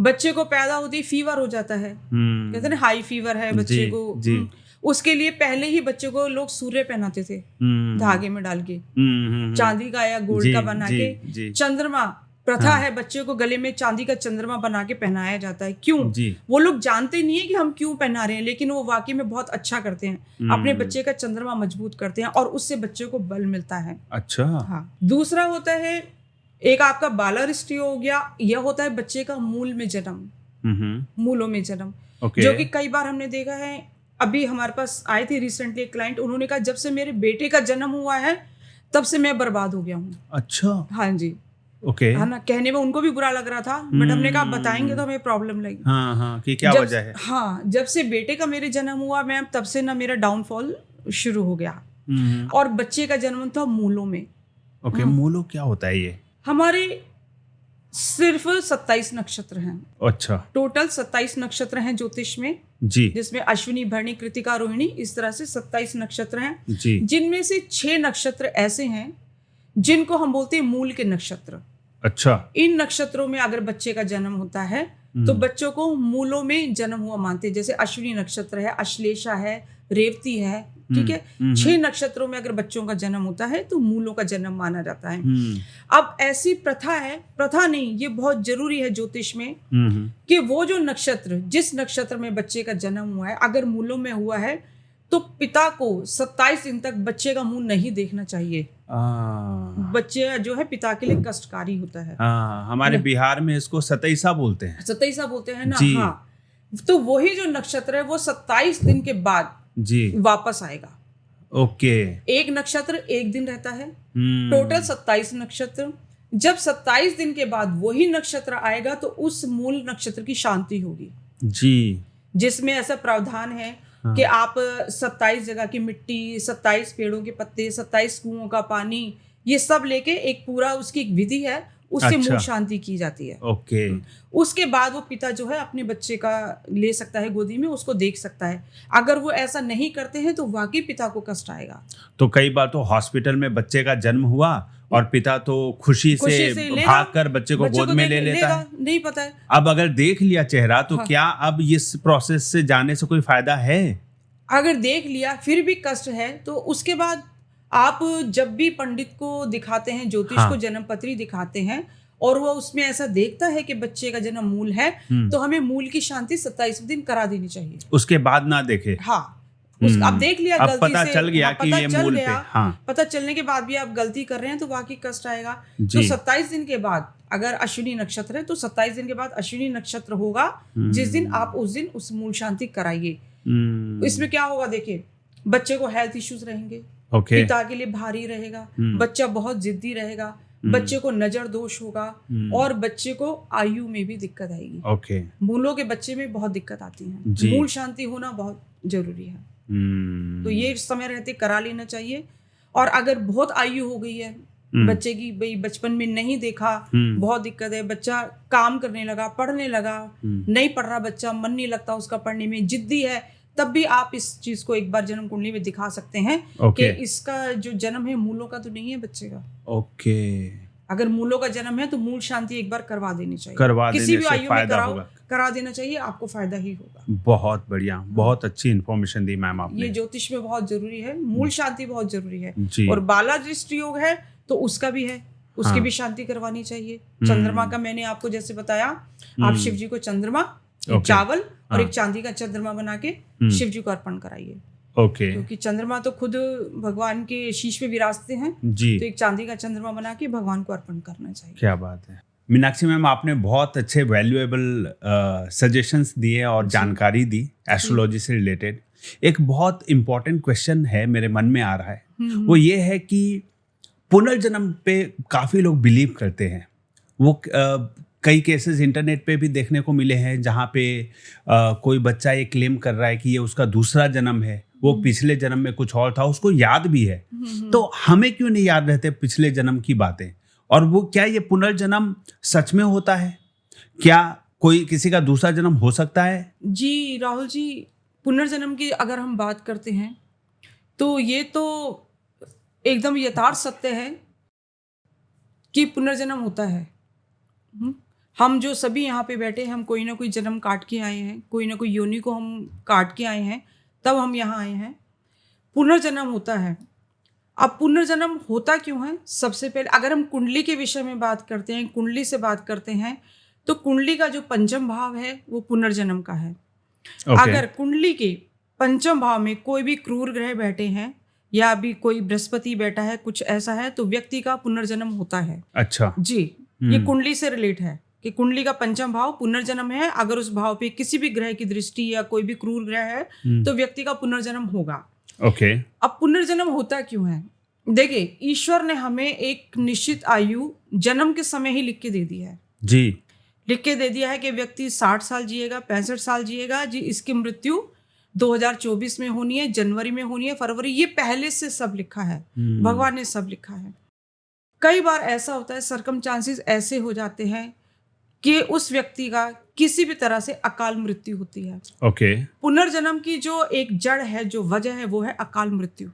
बच्चे को पैदा होते ही फीवर हो जाता है, कहते हैं ना हाई फीवर है बच्चे को। उसके लिए पहले ही बच्चे को लोग सूर्य पहनाते थे, धागे में डाल के, चांदी का या गोल्ड का बना के। चंद्रमा प्रथा है, बच्चे को गले में चांदी का चंद्रमा बना के पहनाया जाता है। क्यों? वो लोग जानते नहीं है कि हम क्यों पहना रहे हैं, लेकिन वो वाकई में बहुत अच्छा करते हैं, अपने बच्चे का चंद्रमा मजबूत करते हैं और उससे बच्चे को बल मिलता है। अच्छा। हाँ। दूसरा होता है, एक आपका बालारिष्ट हो गया, यह होता है बच्चे का मूल में जन्म, मूलों में जन्म, जो कि कई बार हमने देखा है। अभी हमारे पास आए थे रिसेंटली एक क्लाइंट, उन्होंने कहा जब से मेरे बेटे का जन्म हुआ है तब से मैं बर्बाद हो गया हूँ। अच्छा। हाँ जी। ओके। है ना, कहने में उनको भी बुरा लग रहा था, बट हमने कहा बताएंगे तो हमें प्रॉब्लम लगी। हाँ, कि क्या वजह है? हाँ, जब से बेटे का मेरे जन्म हुआ मैम, तब से ना मेरा डाउनफॉल शुरू हो गया। और बच्चे का जन्म था मूलों में। ओके, मूलों क्या होता है ये? हमारे सिर्फ 27 नक्षत्र हैं। अच्छा। टोटल 27 नक्षत्र हैं ज्योतिष में जी, जिसमें अश्विनी, भरणी, कृतिका, रोहिणी, इस तरह से 27 नक्षत्र हैं जी। जिनमें से 6 नक्षत्र ऐसे हैं जिनको हम बोलते हैं मूल के नक्षत्र। अच्छा। इन नक्षत्रों में अगर बच्चे का जन्म होता है तो बच्चों को मूलों में जन्म हुआ मानते हैं। जैसे अश्विनी नक्षत्र है, अश्लेषा है, रेवती है, ठीक है। 6 नक्षत्रों में अगर बच्चों का जन्म होता है तो मूलों का जन्म माना जाता है। अब ऐसी प्रथा है, प्रथा नहीं, ये बहुत जरूरी है ज्योतिष में कि वो जो नक्षत्र, जिस नक्षत्र में बच्चे का जन्म हुआ है, अगर मूलों में हुआ है तो पिता को 27 दिन तक बच्चे का मुंह नहीं देखना चाहिए। बच्चे जो है पिता के लिए कष्टकारी होता है। हमारे बिहार में इसको सतैसा बोलते हैं। सतैसा बोलते हैं ना। हाँ, तो वही जो नक्षत्र है वो 27 दिन के बाद जी वापस आएगा। ओके। एक नक्षत्र एक दिन रहता है, टोटल 27 नक्षत्र। जब 27 दिन के बाद वही नक्षत्र आएगा तो उस मूल नक्षत्र की शांति होगी जी, जिसमें ऐसा प्रावधान है कि आप 27 जगह की मिट्टी, 27 पेड़ों के पत्ते, 27 कुओं का पानी, ये सब लेके एक पूरा उसकी एक विधि है, उससे मूल शांति की जाती है। ओके। उसके बाद वो पिता जो है अपने बच्चे का ले सकता है गोदी में, उसको देख सकता है। अगर वो ऐसा नहीं करते हैं तो वाकई पिता को कष्ट आएगा। तो कई बार तो हॉस्पिटल में बच्चे का जन्म हुआ और पिता तो खुशी से भागकर बच्चे को गोद में ले लेता है, नहीं पता है। अब अगर देख लिया चेहरा तो क्या अब इस प्रोसेस से जाने से कोई फायदा है? अगर देख लिया फिर भी कष्ट है तो उसके बाद आप जब भी पंडित को दिखाते हैं, ज्योतिष को जन्म पत्री दिखाते हैं और वो उसमें ऐसा देखता है कि बच्चे का जन्म मूल है, तो हमें मूल की शांति 27 दिन करा देनी चाहिए। उसके बाद ना देखे। हाँ, अब देख लिया, अब पता चल गया कि ये मूल पे। हाँ, पता चलने के बाद भी आप गलती कर रहे हैं तो वाकई कष्ट आएगा। तो 27 दिन के बाद अगर अश्विनी नक्षत्र है तो 27 दिन के बाद अश्विनी नक्षत्र होगा, जिस दिन आप उस दिन उस मूल शांति कराइए। इसमें क्या होगा, देखिए, बच्चे को हेल्थ इश्यूज रहेंगे, पिता के लिए भारी रहेगा, बच्चा बहुत जिद्दी रहेगा, बच्चे को नजर दोष होगा और बच्चे को आयु में भी दिक्कत आएगी। मूलों के बच्चे में बहुत दिक्कत आती है। मूल शांति होना बहुत जरूरी है। तो ये समय रहते करा लेना चाहिए। और अगर बहुत आयु हो गई है बच्चे की, भाई बचपन में नहीं देखा, बहुत दिक्कत है, बच्चा काम करने लगा, पढ़ने लगा, नहीं पढ़ रहा बच्चा, मन नहीं लगता उसका पढ़ने में, जिद्दी है, तब भी आप इस चीज को एक बार जन्म कुंडली में दिखा सकते हैं कि इसका जो जन्म है मूलों का तो नहीं है बच्चे का। अगर मूलों का जन्म है तो मूल शांति एक बार करवा देनी चाहिए। किसी भी आयु में करा देना चाहिए, आपको फायदा ही होगा। बहुत बढ़िया, बहुत अच्छी इन्फॉर्मेशन दी मैम आपने। ये ज्योतिष में बहुत जरूरी है, मूल शांति बहुत जरूरी है। और बाला दृष्टि योग है तो उसका भी है, उसकी भी शांति करवानी चाहिए। चंद्रमा का मैंने आपको जैसे बताया, आप शिव जी को चंद्रमा, चावल और एक चांदी का चंद्रमा बना के शिव जी को अर्पण कराइए। क्योंकि चंद्रमा तो खुद भगवान के शीश में विराजते हैं जी, तो एक चांदी का चंद्रमा बना के भगवान को अर्पण करना चाहिए। क्या बात है मीनाक्षी मैम, आपने बहुत अच्छे वैल्यूएबल सजेशंस दिए और जानकारी दी एस्ट्रोलॉजी से रिलेटेड। एक बहुत इम्पोर्टेंट क्वेश्चन है मेरे मन में आ रहा है, वो ये है कि पुनर्जन्म पे काफी लोग बिलीव करते हैं। वो कई केसेस इंटरनेट पे भी देखने को मिले हैं जहाँ पे कोई बच्चा ये क्लेम कर रहा है कि ये उसका दूसरा जन्म है, वो पिछले जन्म में कुछ और था, उसको याद भी है। तो हमें क्यों नहीं याद रहते पिछले जन्म की बातें? और वो क्या ये पुनर्जन्म सच में होता है? क्या कोई किसी का दूसरा जन्म हो सकता है? जी राहुल जी, पुनर्जन्म की अगर हम बात करते हैं तो ये तो एकदम यथार्थ सत्य है कि पुनर्जन्म होता है। हम जो सभी यहाँ पे बैठे हैं, हम कोई ना कोई जन्म काट के आए हैं, कोई ना कोई योनि को हम काट के आए हैं, तब हम यहाँ आए हैं। पुनर्जन्म होता है। अब पुनर्जन्म होता क्यों है? सबसे पहले अगर हम कुंडली के विषय में बात करते हैं, कुंडली से बात करते हैं, तो कुंडली का जो पंचम भाव है वो पुनर्जन्म का है। अगर कुंडली के पंचम भाव में कोई भी क्रूर ग्रह बैठे हैं या अभी कोई बृहस्पति बैठा है, कुछ ऐसा है, तो व्यक्ति का पुनर्जन्म होता है। अच्छा जी, ये कुंडली से रिलेट है कि कुंडली का पंचम भाव पुनर्जन्म है। अगर उस भाव पे किसी भी ग्रह की दृष्टि या कोई भी क्रूर ग्रह है तो व्यक्ति का पुनर्जन्म होगा। अब पुनर्जन्म होता क्यों है? देखिए, ईश्वर ने हमें एक निश्चित आयु जन्म के समय ही लिख के दे दी है जी। लिख के दे दिया है कि व्यक्ति 60 साल जिएगा, 65 साल जिएगा जी। इसकी मृत्यु 2024 में होनी है, जनवरी में होनी है, फरवरी, ये पहले से सब लिखा है। भगवान ने सब लिखा है। कई बार ऐसा होता है, सर्कमस्टांसेस ऐसे हो जाते हैं कि उस व्यक्ति का किसी भी तरह से अकाल मृत्यु होती है। ओके। पुनर्जन्म की जो एक जड़ है, जो वजह है, वो है अकाल मृत्यु।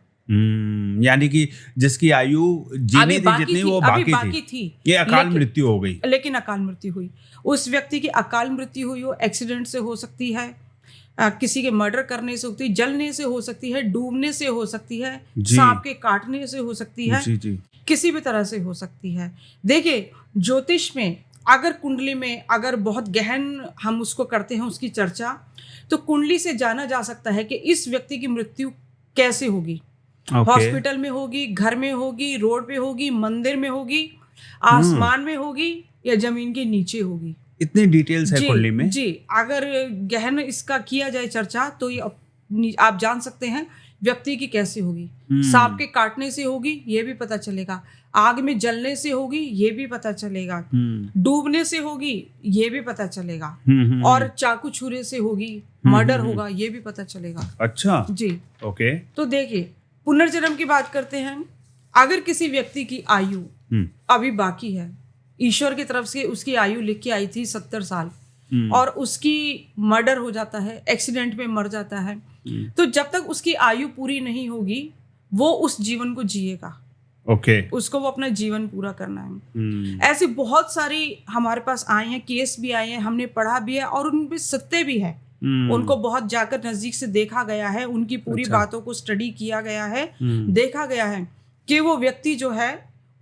यानी कि जिसकी आयु जीनी थी जितनी, वो बाकी थी, ये अकाल मृत्यु हो गई। लेकिन अकाल मृत्यु हुई, उस व्यक्ति की अकाल मृत्यु हुई, वो एक्सीडेंट से हो सकती है, किसी के मर्डर करने से होती है, जलने से हो सकती है, डूबने से हो सकती है, सांप के काटने से हो सकती है, जी। किसी भी तरह से हो सकती है। देखिए, ज्योतिष में अगर कुंडली में अगर बहुत गहन हम उसको करते हैं उसकी चर्चा, तो कुंडली से जाना जा सकता है कि इस व्यक्ति की मृत्यु कैसे होगी। हॉस्पिटल में होगी, घर में होगी, रोड पे होगी, मंदिर में होगी, आसमान में होगी, या जमीन के नीचे होगी। इतनी डिटेल्स है कुंडली में। जी, अगर गहन इसका किया जाए चर्चा, तो ये आप जान सकते हैं व्यक्ति की कैसे होगी। सांप के काटने से होगी, ये भी पता चलेगा। आग में जलने से होगी, ये भी पता चलेगा। डूबने से होगी, ये भी पता चलेगा। और चाकू छुरे से होगी, मर्डर होगा, ये भी पता चलेगा। अच्छा जी, ओके। तो देखिए, पुनर्जन्म की बात करते हैं। अगर किसी व्यक्ति की आयु अभी बाकी है, ईश्वर की तरफ से उसकी आयु लिख के आई थी 70 साल, और उसकी मर्डर हो जाता है, एक्सीडेंट में मर जाता है, तो जब तक उसकी आयु पूरी नहीं होगी, वो उस जीवन को जिएगा। ओके। उसको वो अपना जीवन पूरा करना है। ऐसी बहुत सारी हमारे पास आए हैं, केस भी आए हैं, हमने पढ़ा भी है, और उनमें सत्य भी है। उनको बहुत जाकर नजदीक से देखा गया है, उनकी पूरी बातों को स्टडी किया गया है, देखा गया है कि वो व्यक्ति जो है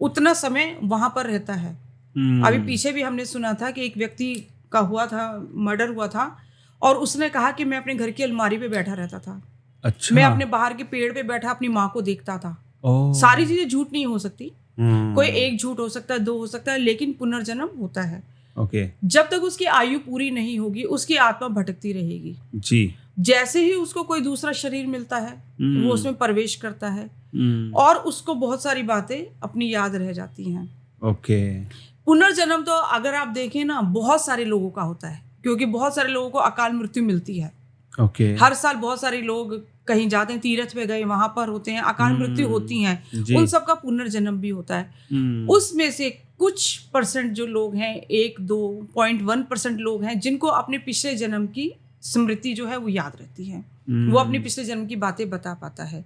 उतना समय वहां पर रहता है। अभी पीछे भी हमने सुना था कि एक व्यक्ति का हुआ था, मर्डर हुआ था, और उसने कहा कि मैं अपने घर की अलमारी पे बैठा रहता था। अच्छा। मैं अपने बाहर के पेड़ पे बैठा अपनी माँ को देखता था। सारी चीजें झूठ नहीं हो सकती, कोई एक झूठ हो सकता है, दो हो सकता है, लेकिन पुनर्जन्म होता है। ओके। जब तक उसकी आयु पूरी नहीं होगी, उसकी आत्मा भटकती रहेगी। जी। जैसे ही उसको कोई दूसरा शरीर मिलता है, वो उसमें प्रवेश करता है, और उसको बहुत सारी बातें अपनी याद रह जाती हैं। ओके। पुनर्जन्म तो अगर आप देखें ना, बहुत सारे लोगों का होता है, क्योंकि बहुत सारे लोगों को अकाल मृत्यु मिलती है। ओके। हर साल बहुत सारे लोग कहीं जाते हैं, तीर्थ पे गए, वहां पर होते हैं, अकाल मृत्यु होती हैं, उन सब का पुनर्जन्म भी होता है। उसमें से कुछ परसेंट जो लोग हैं, 1-2.1% लोग हैं जिनको अपने पिछले जन्म की स्मृति जो है वो याद रहती है, वो अपने पिछले जन्म की बातें बता पाता है।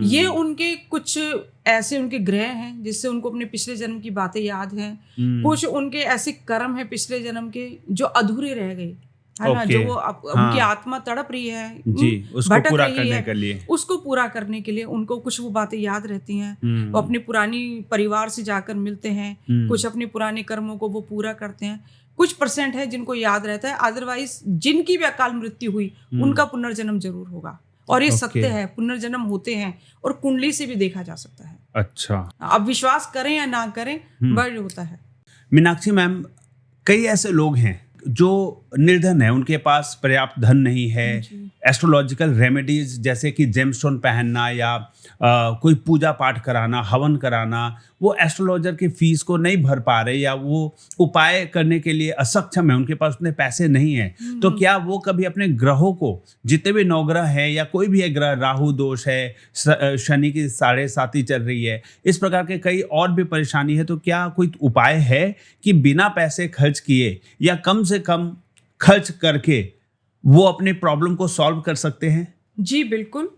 ये उनके कुछ ऐसे उनके ग्रह हैं जिससे उनको अपने पिछले जन्म की बातें याद हैं। कुछ उनके ऐसे कर्म हैं पिछले जन्म के जो अधूरे रह गए, है ना, जो वो उनकी आत्मा तड़प रही है जी, उसको पूरा करने के लिए, उसको पूरा करने के लिए उनको कुछ वो बातें याद रहती हैं। वो अपने पुरानी परिवार से जाकर मिलते हैं, कुछ अपने पुराने कर्मों को वो पूरा करते हैं। कुछ परसेंट है जिनको याद रहता है, अदरवाइज जिनकी भी अकाल मृत्यु हुई उनका पुनर्जन्म जरूर होगा। और ये सत्य है, पुनर्जन्म होते हैं, और कुंडली से भी देखा जा सकता है। अच्छा। अब विश्वास करें या ना करें, बट होता है। मीनाक्षी मैम, कई ऐसे लोग हैं जो निर्धन है, उनके पास पर्याप्त धन नहीं है, एस्ट्रोलॉजिकल रेमेडीज जैसे कि जेमस्टोन पहनना या कोई पूजा पाठ कराना, हवन कराना, वो एस्ट्रोलॉजर की फीस को नहीं भर पा रहे, या वो उपाय करने के लिए असक्षम है, उनके पास उतने पैसे नहीं है, तो क्या वो कभी अपने ग्रहों को, जितने भी नवग्रह है या कोई भी ग्रह, राहु दोष है, शनि की 7.5 चल रही है, इस प्रकार के कई और भी परेशानी है, तो क्या कोई उपाय है कि बिना पैसे खर्च किए या कम से कम खर्च करके वो अपने प्रॉब्लम को सॉल्व कर सकते हैं? जी बिल्कुल।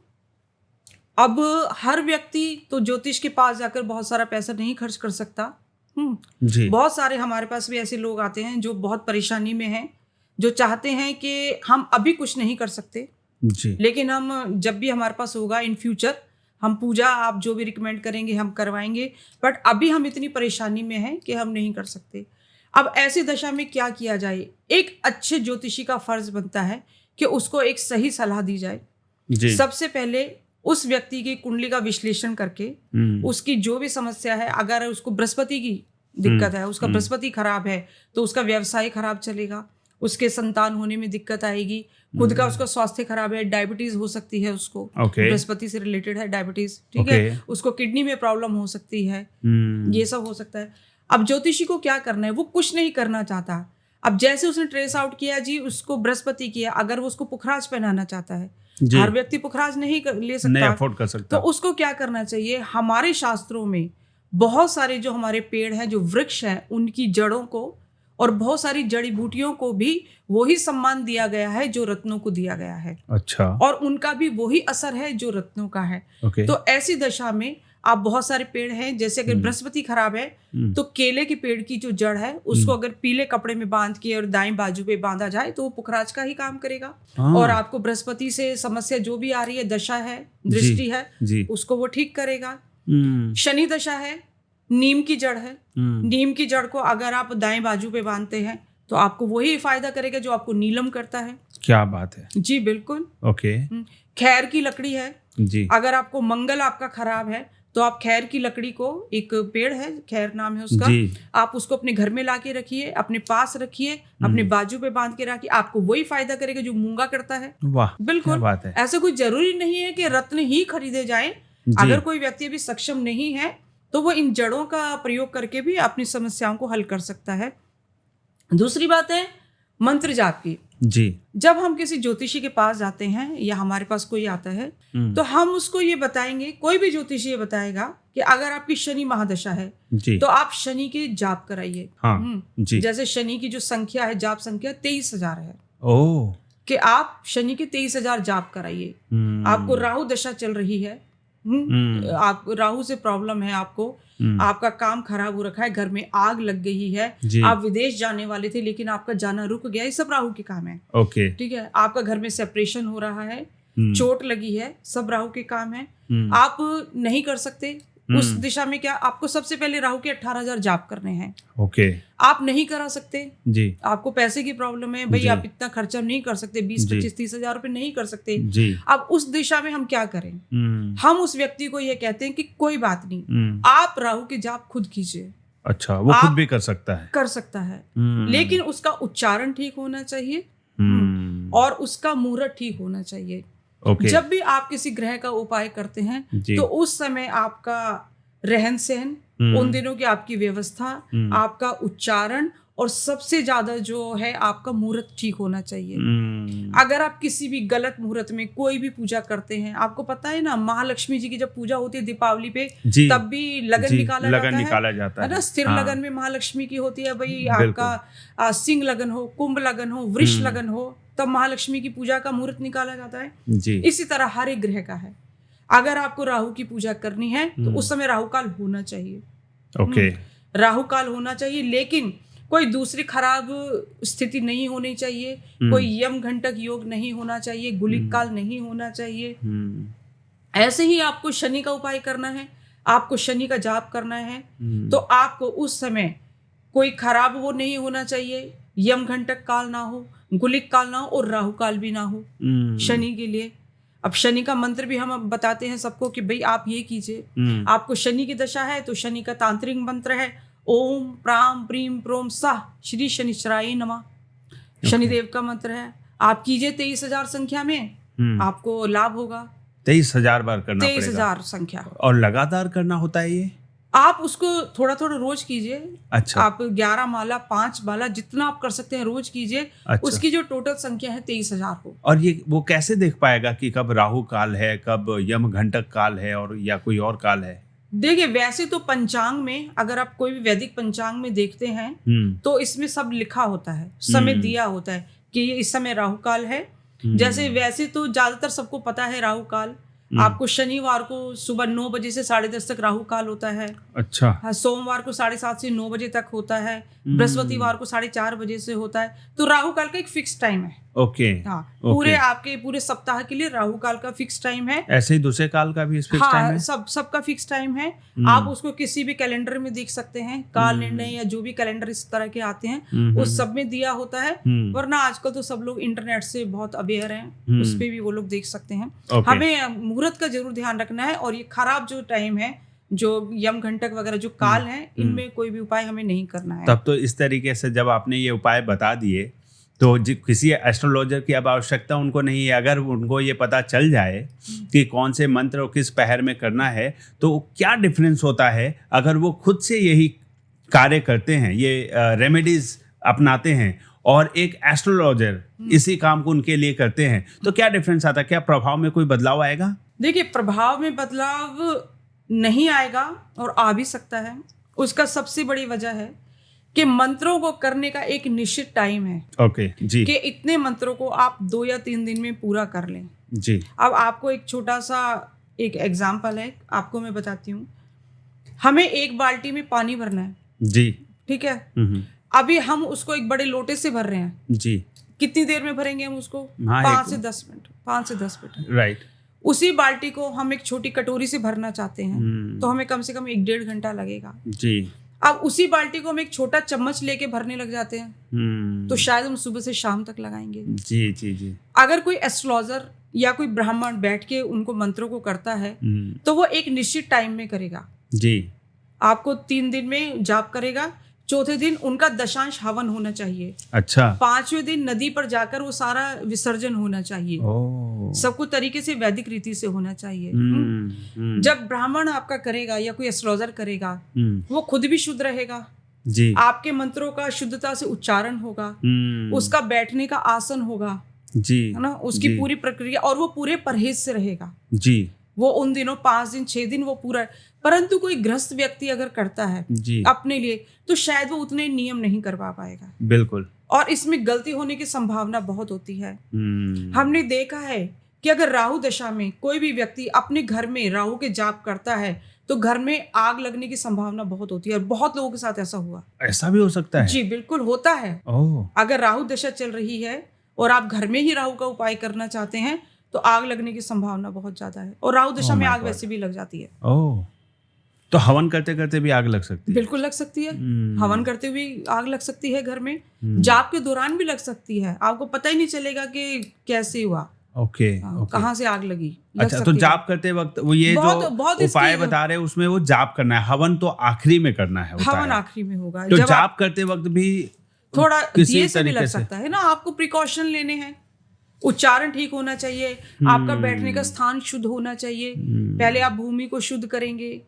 अब हर व्यक्ति तो ज्योतिष के पास जाकर बहुत सारा पैसा नहीं खर्च कर सकता। जी। बहुत सारे हमारे पास भी ऐसे लोग आते हैं जो बहुत परेशानी में हैं, जो चाहते हैं कि हम अभी कुछ नहीं कर सकते जी, लेकिन हम जब भी हमारे पास होगा इन फ्यूचर, हम पूजा आप जो भी रिकमेंड करेंगे हम करवाएंगे, बट अभी हम इतनी परेशानी में हैं कि हम नहीं कर सकते। अब ऐसी दशा में क्या किया जाए? एक अच्छे ज्योतिषी का फर्ज बनता है कि उसको एक सही सलाह दी जाए। जी। सबसे पहले उस व्यक्ति की कुंडली का विश्लेषण करके उसकी जो भी समस्या है, अगर उसको बृहस्पति की दिक्कत है, उसका बृहस्पति खराब है तो उसका व्यवसाय खराब चलेगा, उसके संतान होने में दिक्कत आएगी, खुद का उसका स्वास्थ्य खराब है, डायबिटीज हो सकती है उसको, बृहस्पति से रिलेटेड है डायबिटीज, ठीक है, उसको किडनी में प्रॉब्लम हो सकती है, ये सब हो सकता है। अब ज्योतिषी को क्या करना है, वो कुछ नहीं करना चाहता। अब जैसे उसने ट्रेस आउट किया जी, उसको बृहस्पति किया, अगर वो उसको पुखराज पहनाना चाहता है, हर व्यक्ति पुखराज नहीं ले सकता, नहीं अफोर्ड कर सकता, तो उसको क्या करना चाहिए, हमारे शास्त्रों में बहुत सारे जो हमारे पेड़ हैं, जो वृक्ष हैं, उनकी जड़ों को और बहुत सारी जड़ी बूटियों को भी वही सम्मान दिया गया है जो रत्नों को दिया गया है। अच्छा। और उनका भी वही असर है जो रत्नों का है। तो ऐसी दशा में आप बहुत सारे पेड़ हैं, जैसे अगर बृहस्पति खराब है तो केले के पेड़ की जो जड़ है उसको अगर पीले कपड़े में बांध के और दाएं बाजू पे बांधा जाए तो वो पुखराज का ही काम करेगा। और आपको बृहस्पति से समस्या जो भी आ रही है, दशा है, दृष्टि है, उसको वो ठीक करेगा। शनि दशा है, नीम की जड़ है, नीम की जड़ को अगर आप दाएं बाजू पे बांधते हैं तो आपको वही फायदा करेगा जो आपको नीलम करता है। क्या बात है जी, बिल्कुल। ओके। खैर की लकड़ी है जी, अगर आपको मंगल आपका खराब है तो आप खैर की लकड़ी को, एक पेड़ है खैर नाम है उसका, आप उसको अपने घर में लाके रखिए, अपने पास रखिए, अपने बाजू पे बांध के रखिए, आपको वही फायदा करेगा जो मूंगा करता है। वाह, बिल्कुल बात है। ऐसा कोई जरूरी नहीं है कि रत्न ही खरीदे जाएं। अगर कोई व्यक्ति अभी सक्षम नहीं है तो वो इन जड़ों का प्रयोग करके भी अपनी समस्याओं को हल कर सकता है। दूसरी बात है मंत्र जाप की। जी, जब हम किसी ज्योतिषी के पास जाते हैं या हमारे पास कोई आता है तो हम उसको ये बताएंगे, कोई भी ज्योतिषी ये बताएगा कि अगर आपकी शनि महादशा है तो आप शनि के जाप कराइए। जी, जैसे शनि की जो संख्या है, जाप संख्या 23,000 है। ओह, कि आप शनि के 23,000 जाप कराइए। आपको राहु दशा चल रही है, आप राहु से प्रॉब्लम है, आपको आपका काम खराब हो रखा है, घर में आग लग गई है, आप विदेश जाने वाले थे लेकिन आपका जाना रुक गया, ये सब राहु के काम है। ओके, ठीक है, आपका घर में सेपरेशन हो रहा है, चोट लगी है, सब राहु के काम है। आप नहीं कर सकते उस दिशा में, क्या आपको सबसे पहले राहु के 18,000 जाप करने हैं। ओके, आप नहीं करा सकते जी, आपको पैसे की प्रॉब्लम है भाई, आप इतना खर्चा नहीं कर सकते, 20-25-30,000 रुपए नहीं कर सकते जी। अब उस दिशा में हम क्या करें? हम उस व्यक्ति को ये कहते हैं कि कोई बात नहीं, आप राहु के जाप खुद कीजिए। अच्छा, वो खुद भी कर सकता है, लेकिन उसका उच्चारण ठीक होना चाहिए और उसका मुहूर्त ठीक होना चाहिए। जब भी आप किसी ग्रह का उपाय करते हैं तो उस समय आपका रहन सहन, उन दिनों की आपकी व्यवस्था, आपका उच्चारण और सबसे ज्यादा जो है आपका मुहूर्त ठीक होना चाहिए। अगर आप किसी भी गलत मुहूर्त में कोई भी पूजा करते हैं, आपको पता है ना, महालक्ष्मी जी की जब पूजा होती है दीपावली पे, तब भी लगन निकाला जाता है ना, स्थिर लगन में महालक्ष्मी की होती है भाई। आपका सिंह लगन हो, कुंभ लगन हो, वृष लगन हो, तब महालक्ष्मी की पूजा का मुहूर्त निकाला जाता है जी। इसी तरह हर एक ग्रह का है। अगर आपको राहु की पूजा करनी है तो उस समय राहु काल होना चाहिए। ओके, राहु काल होना चाहिए, लेकिन कोई दूसरी खराब स्थिति नहीं होनी चाहिए, कोई यम घंटक योग नहीं होना चाहिए, गुलिक काल नहीं होना चाहिए। ऐसे ही आपको शनि का उपाय करना है, आपको शनि का जाप करना है, तो आपको उस समय कोई खराब वो नहीं होना चाहिए, यम घंटक काल ना हो, गुलिक काल ना हो और राहु काल भी ना हो शनि के लिए। अब शनि का मंत्र भी हम बताते हैं सबको कि भाई आप ये कीजिए। आपको शनि की दशा है तो शनि का तांत्रिक मंत्र है ओम प्राम प्रीम प्रोम सह श्री शनिश्चराय नमः। शनिदेव का मंत्र है, आप कीजिए 23,000 संख्या में, आपको लाभ होगा। 23,000 बार करना पड़ेगा, 23,000 संख्या, और लगातार करना होता है ये? आप उसको थोड़ा थोड़ा रोज कीजिए। अच्छा, आप 11 माला 5 माला जितना आप कर सकते हैं रोज कीजिए। अच्छा। उसकी जो टोटल संख्या है 23,000 हो। और ये वो कैसे देख पाएगा कि कब राहु काल है, कब यम घंटक काल है और या कोई और काल है? देखिए, वैसे तो पंचांग में अगर आप कोई भी वैदिक पंचांग में देखते हैं तो इसमें सब लिखा होता है, समय दिया होता है कि ये इस समय राहु काल है। जैसे वैसे तो ज्यादातर सबको पता है राहु काल आपको शनिवार को सुबह 9 बजे से 10:30 तक राहु काल होता है। अच्छा। हाँ, सोमवार को 7:30 से 9 बजे तक होता है, बृहस्पतिवार को 4:30 बजे से होता है। तो राहु काल का एक फिक्स टाइम है। ओके। हाँ, पूरे आपके पूरे सप्ताह के लिए राहु काल का फिक्स टाइम है। ऐसे ही दूसरे काल का भी फिक्स टाइम है? सबका फिक्स टाइम है। आप उसको किसी भी कैलेंडर में देख सकते हैं, काल निर्णय या जो भी कैलेंडर इस तरह के आते हैं उस सब में दिया होता है। वरना आजकल तो सब लोग इंटरनेट से बहुत अवेयर हैं, उस पे भी वो लोग देख सकते हैं। हमें मुहूर्त का जरूर ध्यान रखना है, और ये खराब जो टाइम है, जो यम घंटक वगैरह जो काल है, इनमें कोई भी उपाय हमें नहीं करना है। तब तो इस तरीके से जब आपने ये उपाय बता दिए तो किसी एस्ट्रोलॉजर की अब आवश्यकता उनको नहीं है। अगर उनको ये पता चल जाए कि कौन से मंत्र और किस पहर में करना है, तो क्या डिफरेंस होता है अगर वो खुद से यही कार्य करते हैं, ये रेमेडीज अपनाते हैं, और एक एस्ट्रोलॉजर इसी काम को उनके लिए करते हैं, तो क्या डिफरेंस आता है? क्या प्रभाव में कोई बदलाव आएगा? देखिए, प्रभाव में बदलाव नहीं आएगा और आ भी सकता है। उसका सबसे बड़ी वजह है कि मंत्रों को करने का एक निश्चित टाइम है। ओके जी। कि इतने मंत्रों को आप 2 या 3 दिन में पूरा कर लें जी। अब आपको एक छोटा सा एक एग्जाम्पल है, आपको मैं बताती हूँ। हमें 1 बाल्टी में पानी भरना है जी, ठीक है। अभी हम उसको एक बड़े लोटे से भर रहे हैं जी। कितनी देर में भरेंगे हम उसको? 5 से 10 मिनट। राइट। उसी बाल्टी को हम एक छोटी कटोरी से भरना चाहते हैं तो हमें कम से कम 1-1.5 घंटा लगेगा जी। अब उसी बाल्टी को हम एक छोटा चम्मच लेके भरने लग जाते हैं तो शायद हम सुबह से शाम तक लगाएंगे। जी जी जी। अगर कोई एस्ट्रोलॉजर या कोई ब्राह्मण बैठ के उनको मंत्रों को करता है तो वो एक निश्चित टाइम में करेगा जी। आपको 3 दिन में जाप करेगा, चौथे दिन उनका दशांश हवन होना चाहिए। अच्छा। 5वें दिन नदी पर जाकर वो सारा विसर्जन होना चाहिए। सब कुछ तरीके से वैदिक रीति से होना चाहिए। जब ब्राह्मण आपका करेगा या कोई एस्ट्रोलॉजर करेगा वो खुद भी शुद्ध रहेगा जी। आपके मंत्रों का शुद्धता से उच्चारण होगा, उसका बैठने का आसन होगा जी, है ना, उसकी पूरी प्रक्रिया, और वो पूरे परहेज से रहेगा जी। वो उन दिनों 5 दिन 6 दिन वो पूरा। परंतु कोई ग्रस्त व्यक्ति अगर करता है जी अपने लिए तो शायद वो उतने नियम नहीं करवा पाएगा। बिल्कुल। और इसमें गलती होने की संभावना बहुत होती है। हमने देखा है कि अगर राहु दशा में कोई भी व्यक्ति अपने घर में राहु के जाप करता है तो घर में आग लगने की संभावना बहुत होती है, और बहुत लोगों के साथ ऐसा हुआ। ऐसा भी हो सकता है? जी बिल्कुल होता है। अगर राहु दशा चल रही है और आप घर में ही राहु का उपाय करना चाहते हैं तो आग लगने की संभावना बहुत ज्यादा है, और राहु दशा में आग वैसे भी लग जाती है। तो हवन करते करते भी आग लग सकती है? बिल्कुल लग सकती है। हवन करते हुए आग लग सकती है घर में, जाप के दौरान भी लग सकती है, आपको पता ही नहीं चलेगा कि कैसे हुआ। ओके। कहाँ से आग लगी। अच्छा, तो जाप करते वक्त वो ये बहुत उपाय बता रहे हैं उसमें वो जाप करना है, हवन तो आखिरी में करना है। हवन आखिरी में होगा। तो जाप करते वक्त भी थोड़ा देर से भी लग सकता है ना, आपको प्रिकॉशन लेने हैं। उच्चारण ठीक होना चाहिए, आपका बैठने का स्थान शुद्ध होना चाहिए। पहले आप भूमि को शुद्ध करेंगे,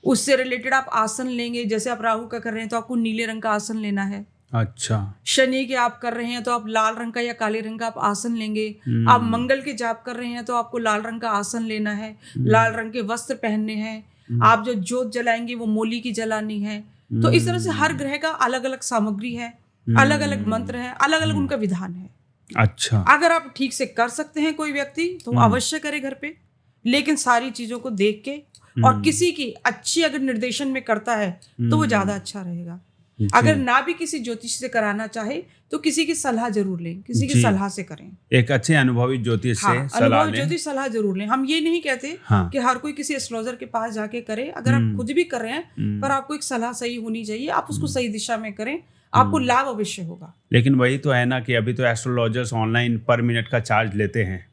उससे रिलेटेड आप आसन लेंगे। जैसे आप राहु का कर रहे हैं तो आपको नीले रंग का आसन लेना है। अच्छा। शनि के आप कर रहे हैं तो आप लाल रंग का या काले रंग का आप आसन लेंगे। आप मंगल के जाप कर रहे हैं तो आपको लाल रंग का आसन लेना है, लाल रंग के वस्त्र पहनने हैं। आप जो जोत जलाएंगे वो मोली की जलानी है। तो इस तरह से हर ग्रह का अलग अलग सामग्री है, अलग अलग मंत्र है, अलग अलग उनका विधान है। अच्छा। अगर आप ठीक से कर सकते हैं कोई व्यक्ति तो अवश्य करे घर पे, लेकिन सारी चीजों को देख के और किसी की अच्छी अगर निर्देशन में करता है तो वो ज्यादा अच्छा रहेगा। अगर ना भी किसी ज्योतिष से कराना चाहे तो किसी की सलाह जरूर लें, किसी की सलाह से करें। एक अच्छे अनुभवी ज्योतिष से अनुभवी ज्योतिष सलाह जरूर लें। हम ये नहीं कहते कि हर कोई किसी एस्ट्रोलॉजर के पास जाके करे। अगर आप खुद भी कर रहे हैं पर आपको एक सलाह सही होनी चाहिए, आप उसको सही दिशा में करें, आपको लाभ अवश्य होगा। लेकिन वही तो है ना कि अभी तो एस्ट्रोलॉजर्स ऑनलाइन पर मिनट का चार्ज लेते हैं,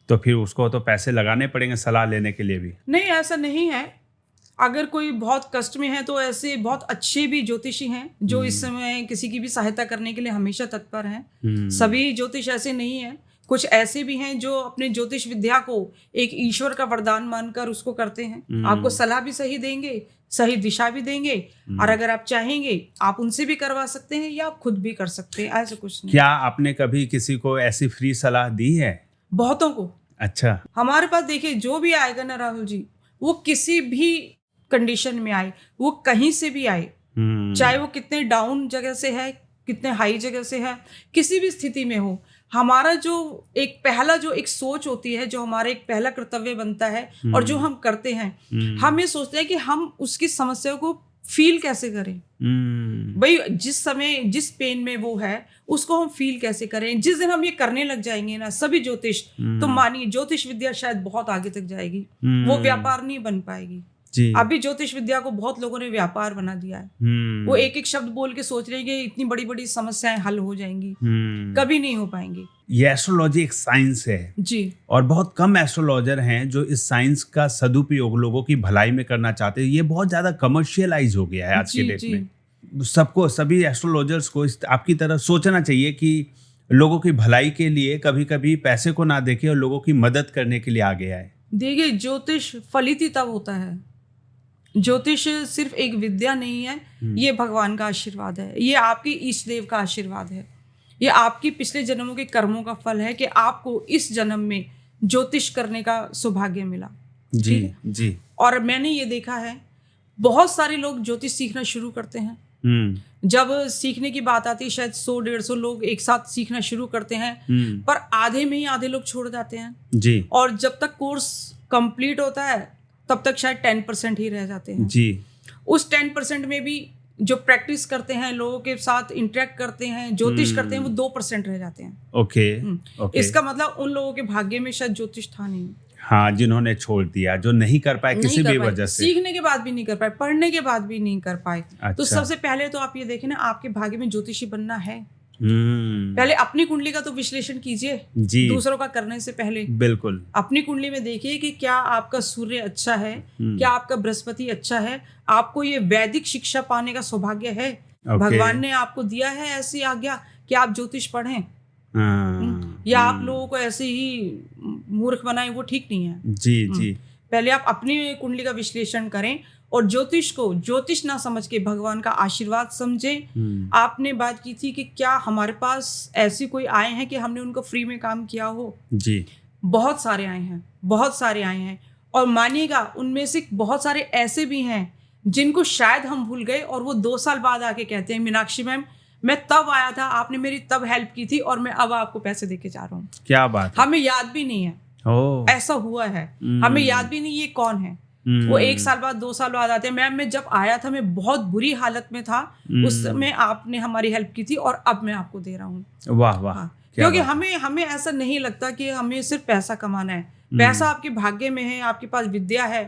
तो फिर उसको तो पैसे लगाने पड़ेंगे सलाह लेने के लिए भी। नहीं, ऐसा नहीं है। अगर कोई बहुत कष्ट में है तो ऐसे बहुत अच्छे भी ज्योतिषी हैं जो इस समय किसी की भी सहायता करने के लिए हमेशा तत्पर हैं। सभी ज्योतिष ऐसे नहीं हैं, कुछ ऐसे भी हैं जो अपने ज्योतिष विद्या को एक ईश्वर का वरदान मानकर उसको करते हैं। आपको सलाह भी सही देंगे, सही दिशा भी देंगे, और अगर आप चाहेंगे आप उनसे भी करवा सकते हैं या आप खुद भी कर सकते हैं, ऐसा कुछ नहीं। क्या आपने कभी किसी को ऐसी फ्री सलाह दी है? बहुतों को। अच्छा। हमारे पास देखिए जो भी आएगा ना राहुल जी, वो किसी भी कंडीशन में आए, वो कहीं से भी आए, चाहे वो कितने डाउन जगह से है, कितने हाई जगह से है, किसी भी स्थिति में हो, हमारा जो एक पहला जो एक सोच होती है, जो हमारा एक पहला कर्तव्य बनता है और जो हम करते हैं, हम ये सोचते हैं कि हम उसकी समस्या को फील कैसे करें। भाई जिस समय जिस पेन में वो है उसको हम फील कैसे करें। जिस दिन हम ये करने लग जाएंगे ना सभी ज्योतिष, तो मानिए ज्योतिष विद्या शायद बहुत आगे तक जाएगी, वो व्यापार नहीं बन पाएगी। अभी ज्योतिष विद्या को बहुत लोगों ने व्यापार बना दिया है। वो एक एक शब्द बोल के सोच रहे हैं कि इतनी बड़ी बड़ी समस्याएं हल हो जाएंगी, कभी नहीं हो पाएंगी। ये एस्ट्रोलॉजी एक साइंस है जी, और बहुत कम एस्ट्रोलॉजर हैं जो इस साइंस का सदुपयोग लोगों की भलाई में करना चाहते हैं। ये बहुत ज्यादा कमर्शियलाइज हो गया है आज के डेट में। सबको, सभी एस्ट्रोलॉजर्स को आपकी तरह सोचना चाहिए कि लोगों की भलाई के लिए कभी कभी पैसे को ना देखे और लोगों की मदद करने के लिए आगे आए? देखिए, ज्योतिष फलित ही तब होता है। ज्योतिष सिर्फ एक विद्या नहीं है, ये भगवान का आशीर्वाद है, ये आपके इष्ट देव का आशीर्वाद है, ये आपकी पिछले जन्मों के कर्मों का फल है कि आपको इस जन्म में ज्योतिष करने का सौभाग्य मिला। जी जी। और मैंने ये देखा है, बहुत सारे लोग ज्योतिष सीखना शुरू करते हैं। जब सीखने की बात आती है, शायद 100-150 लोग एक साथ सीखना शुरू करते हैं, पर आधे में ही आधे लोग छोड़ जाते हैं जी। और जब तक कोर्स कंप्लीट होता है तब तक शायद 10% ही रह जाते हैं जी। उस 10% में भी जो प्रैक्टिस करते हैं, लोगों के साथ इंटरेक्ट करते हैं, ज्योतिष करते हैं, वो 2% रह जाते हैं। ओके। इसका मतलब उन लोगों के भाग्य में शायद ज्योतिष था नहीं। हाँ, जिन्होंने छोड़ दिया, जो नहीं कर पाए किसी भी वजह से, सीखने के बाद भी नहीं कर पाए, पढ़ने के बाद भी नहीं कर पाए। अच्छा। तो सबसे पहले तो आप ये देखें ना, आपके भाग्य में ज्योतिषी बनना है। पहले अपनी कुंडली का तो विश्लेषण कीजिए जी, दूसरों का करने से पहले। बिल्कुल अपनी कुंडली में देखिए कि क्या आपका सूर्य अच्छा है, क्या आपका बृहस्पति अच्छा है, आपको ये वैदिक शिक्षा पाने का सौभाग्य है। भगवान ने आपको दिया है ऐसी आज्ञा कि आप ज्योतिष पढ़ें, या आप लोगों को ऐसे ही मूर्ख बनाएं, वो ठीक नहीं है। जी। पहले आप अपनी कुंडली का विश्लेषण करें और ज्योतिष को ज्योतिष ना समझ के भगवान का आशीर्वाद समझें। आपने बात की थी कि क्या हमारे पास ऐसे कोई आए हैं कि हमने उनको फ्री में काम किया हो? जी, बहुत सारे आए हैं और मानिएगा उनमें से बहुत सारे ऐसे भी हैं जिनको शायद हम भूल गए और वो 2 साल बाद आके कहते हैं, मीनाक्षी मैम मैं तब आया था, आपने मेरी तब हेल्प की थी और मैं अब आपको पैसे देके जा रहा हूँ। क्या बात है। हमें याद भी नहीं है। ऐसा हुआ है, हमें याद भी नहीं ये कौन है। वो 1 साल बाद 2 साल बाद आते हैं, मैम मैं जब आया था मैं बहुत बुरी हालत में था, उस समय आपने हमारी हेल्प की थी और अब मैं आपको दे रहा हूँ। वाह वाह। क्योंकि हमें ऐसा नहीं लगता कि हमें सिर्फ पैसा कमाना है। पैसा आपके भाग्य में है, आपके पास विद्या है,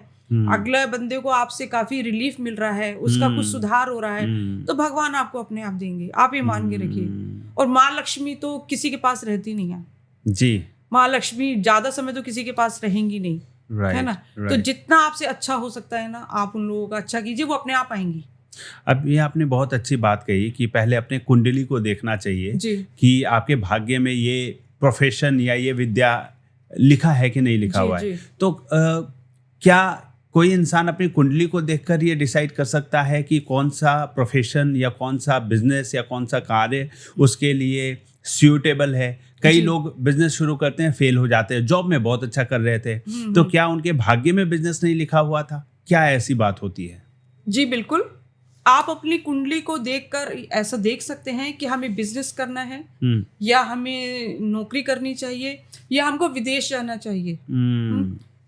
अगले बंदे को आपसे काफी रिलीफ मिल रहा है, उसका कुछ सुधार हो रहा है, तो भगवान आपको अपने आप देंगे, आप ये मान के रखिए। और माँ लक्ष्मी तो किसी के पास रहती नहीं है जी। माँ लक्ष्मी ज्यादा समय तो किसी के पास रहेंगी नहीं, है ना। तो जितना आपसे अच्छा हो सकता है ना, आप उन लोगों का अच्छा कीजिए, वो अपने आप आएंगी। अब ये आपने बहुत अच्छी बात कही कि पहले अपने कुंडली को देखना चाहिए जी। कि आपके भाग्य में ये प्रोफेशन या ये विद्या लिखा है कि नहीं लिखा हुआ है। तो क्या कोई इंसान अपनी कुंडली को देखकर ये डिसाइड कर सकता है कि कौन सा प्रोफेशन या कौन सा बिजनेस या कौन सा कार्य उसके लिए सूटेबल है? कई लोग बिजनेस शुरू करते हैं, फेल हो जाते हैं, जॉब में बहुत अच्छा कर रहे थे, तो क्या उनके भाग्य में बिजनेस नहीं लिखा हुआ था? क्या ऐसी बात होती है? जी बिल्कुल, आप अपनी कुंडली को देखकर ऐसा देख सकते हैं कि हमें बिजनेस करना है, या हमें नौकरी करनी चाहिए, या हमको विदेश जाना चाहिए,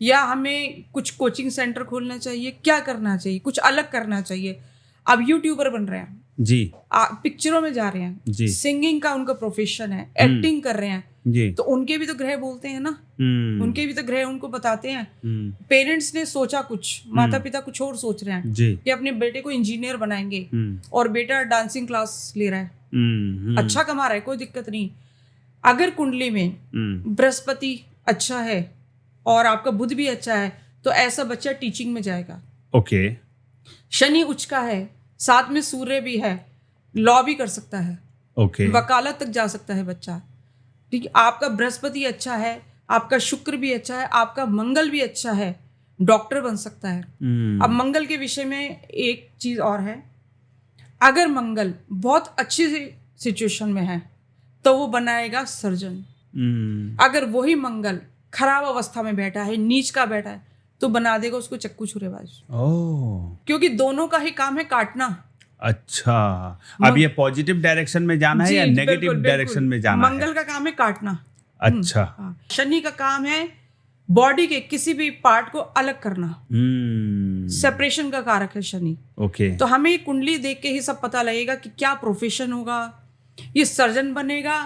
या हमें कुछ कोचिंग सेंटर खोलना चाहिए, क्या करना चाहिए, कुछ अलग करना चाहिए। अब यूट्यूबर बन रहे हैं जी, पिक्चरों में जा रहे हैं जी, सिंगिंग का उनका प्रोफेशन है, एक्टिंग कर रहे हैं जी, तो उनके भी तो ग्रह बोलते हैं ना, उनके भी तो ग्रह उनको बताते हैं। पेरेंट्स ने सोचा कुछ, माता पिता कुछ और सोच रहे हैं जी, कि अपने बेटे को इंजीनियर बनाएंगे और बेटा डांसिंग क्लास ले रहा है, अच्छा कमा रहा है, कोई दिक्कत नहीं। अगर कुंडली में बृहस्पति अच्छा है और आपका बुध भी अच्छा है तो ऐसा बच्चा टीचिंग में जाएगा। ओके। शनि उच्च का है, साथ में सूर्य भी है, लॉ भी कर सकता है, ओके, वकालत तक जा सकता है बच्चा। ठीक है, आपका बृहस्पति अच्छा है, आपका शुक्र भी अच्छा है, आपका मंगल भी अच्छा है, डॉक्टर बन सकता है। अब मंगल के विषय में एक चीज और है, अगर मंगल बहुत अच्छी सिचुएशन में है तो वो बनाएगा सर्जन। अगर वही मंगल खराब अवस्था में बैठा है, नीच का बैठा है, तो बना देगा उसको चक्कू छुरेबाज। क्योंकि दोनों का ही काम है काटना। अच्छा, अब ये पॉजिटिव डायरेक्शन में जाना है या नेगेटिव डायरेक्शन में जाना है? मंगल का काम है काटना। अच्छा। शनि का काम है बॉडी के किसी भी पार्ट को अलग करना, सेपरेशन का कारक है शनि। ओके। तो हमें कुंडली देख के ही सब पता लगेगा कि क्या प्रोफेशन होगा, ये सर्जन बनेगा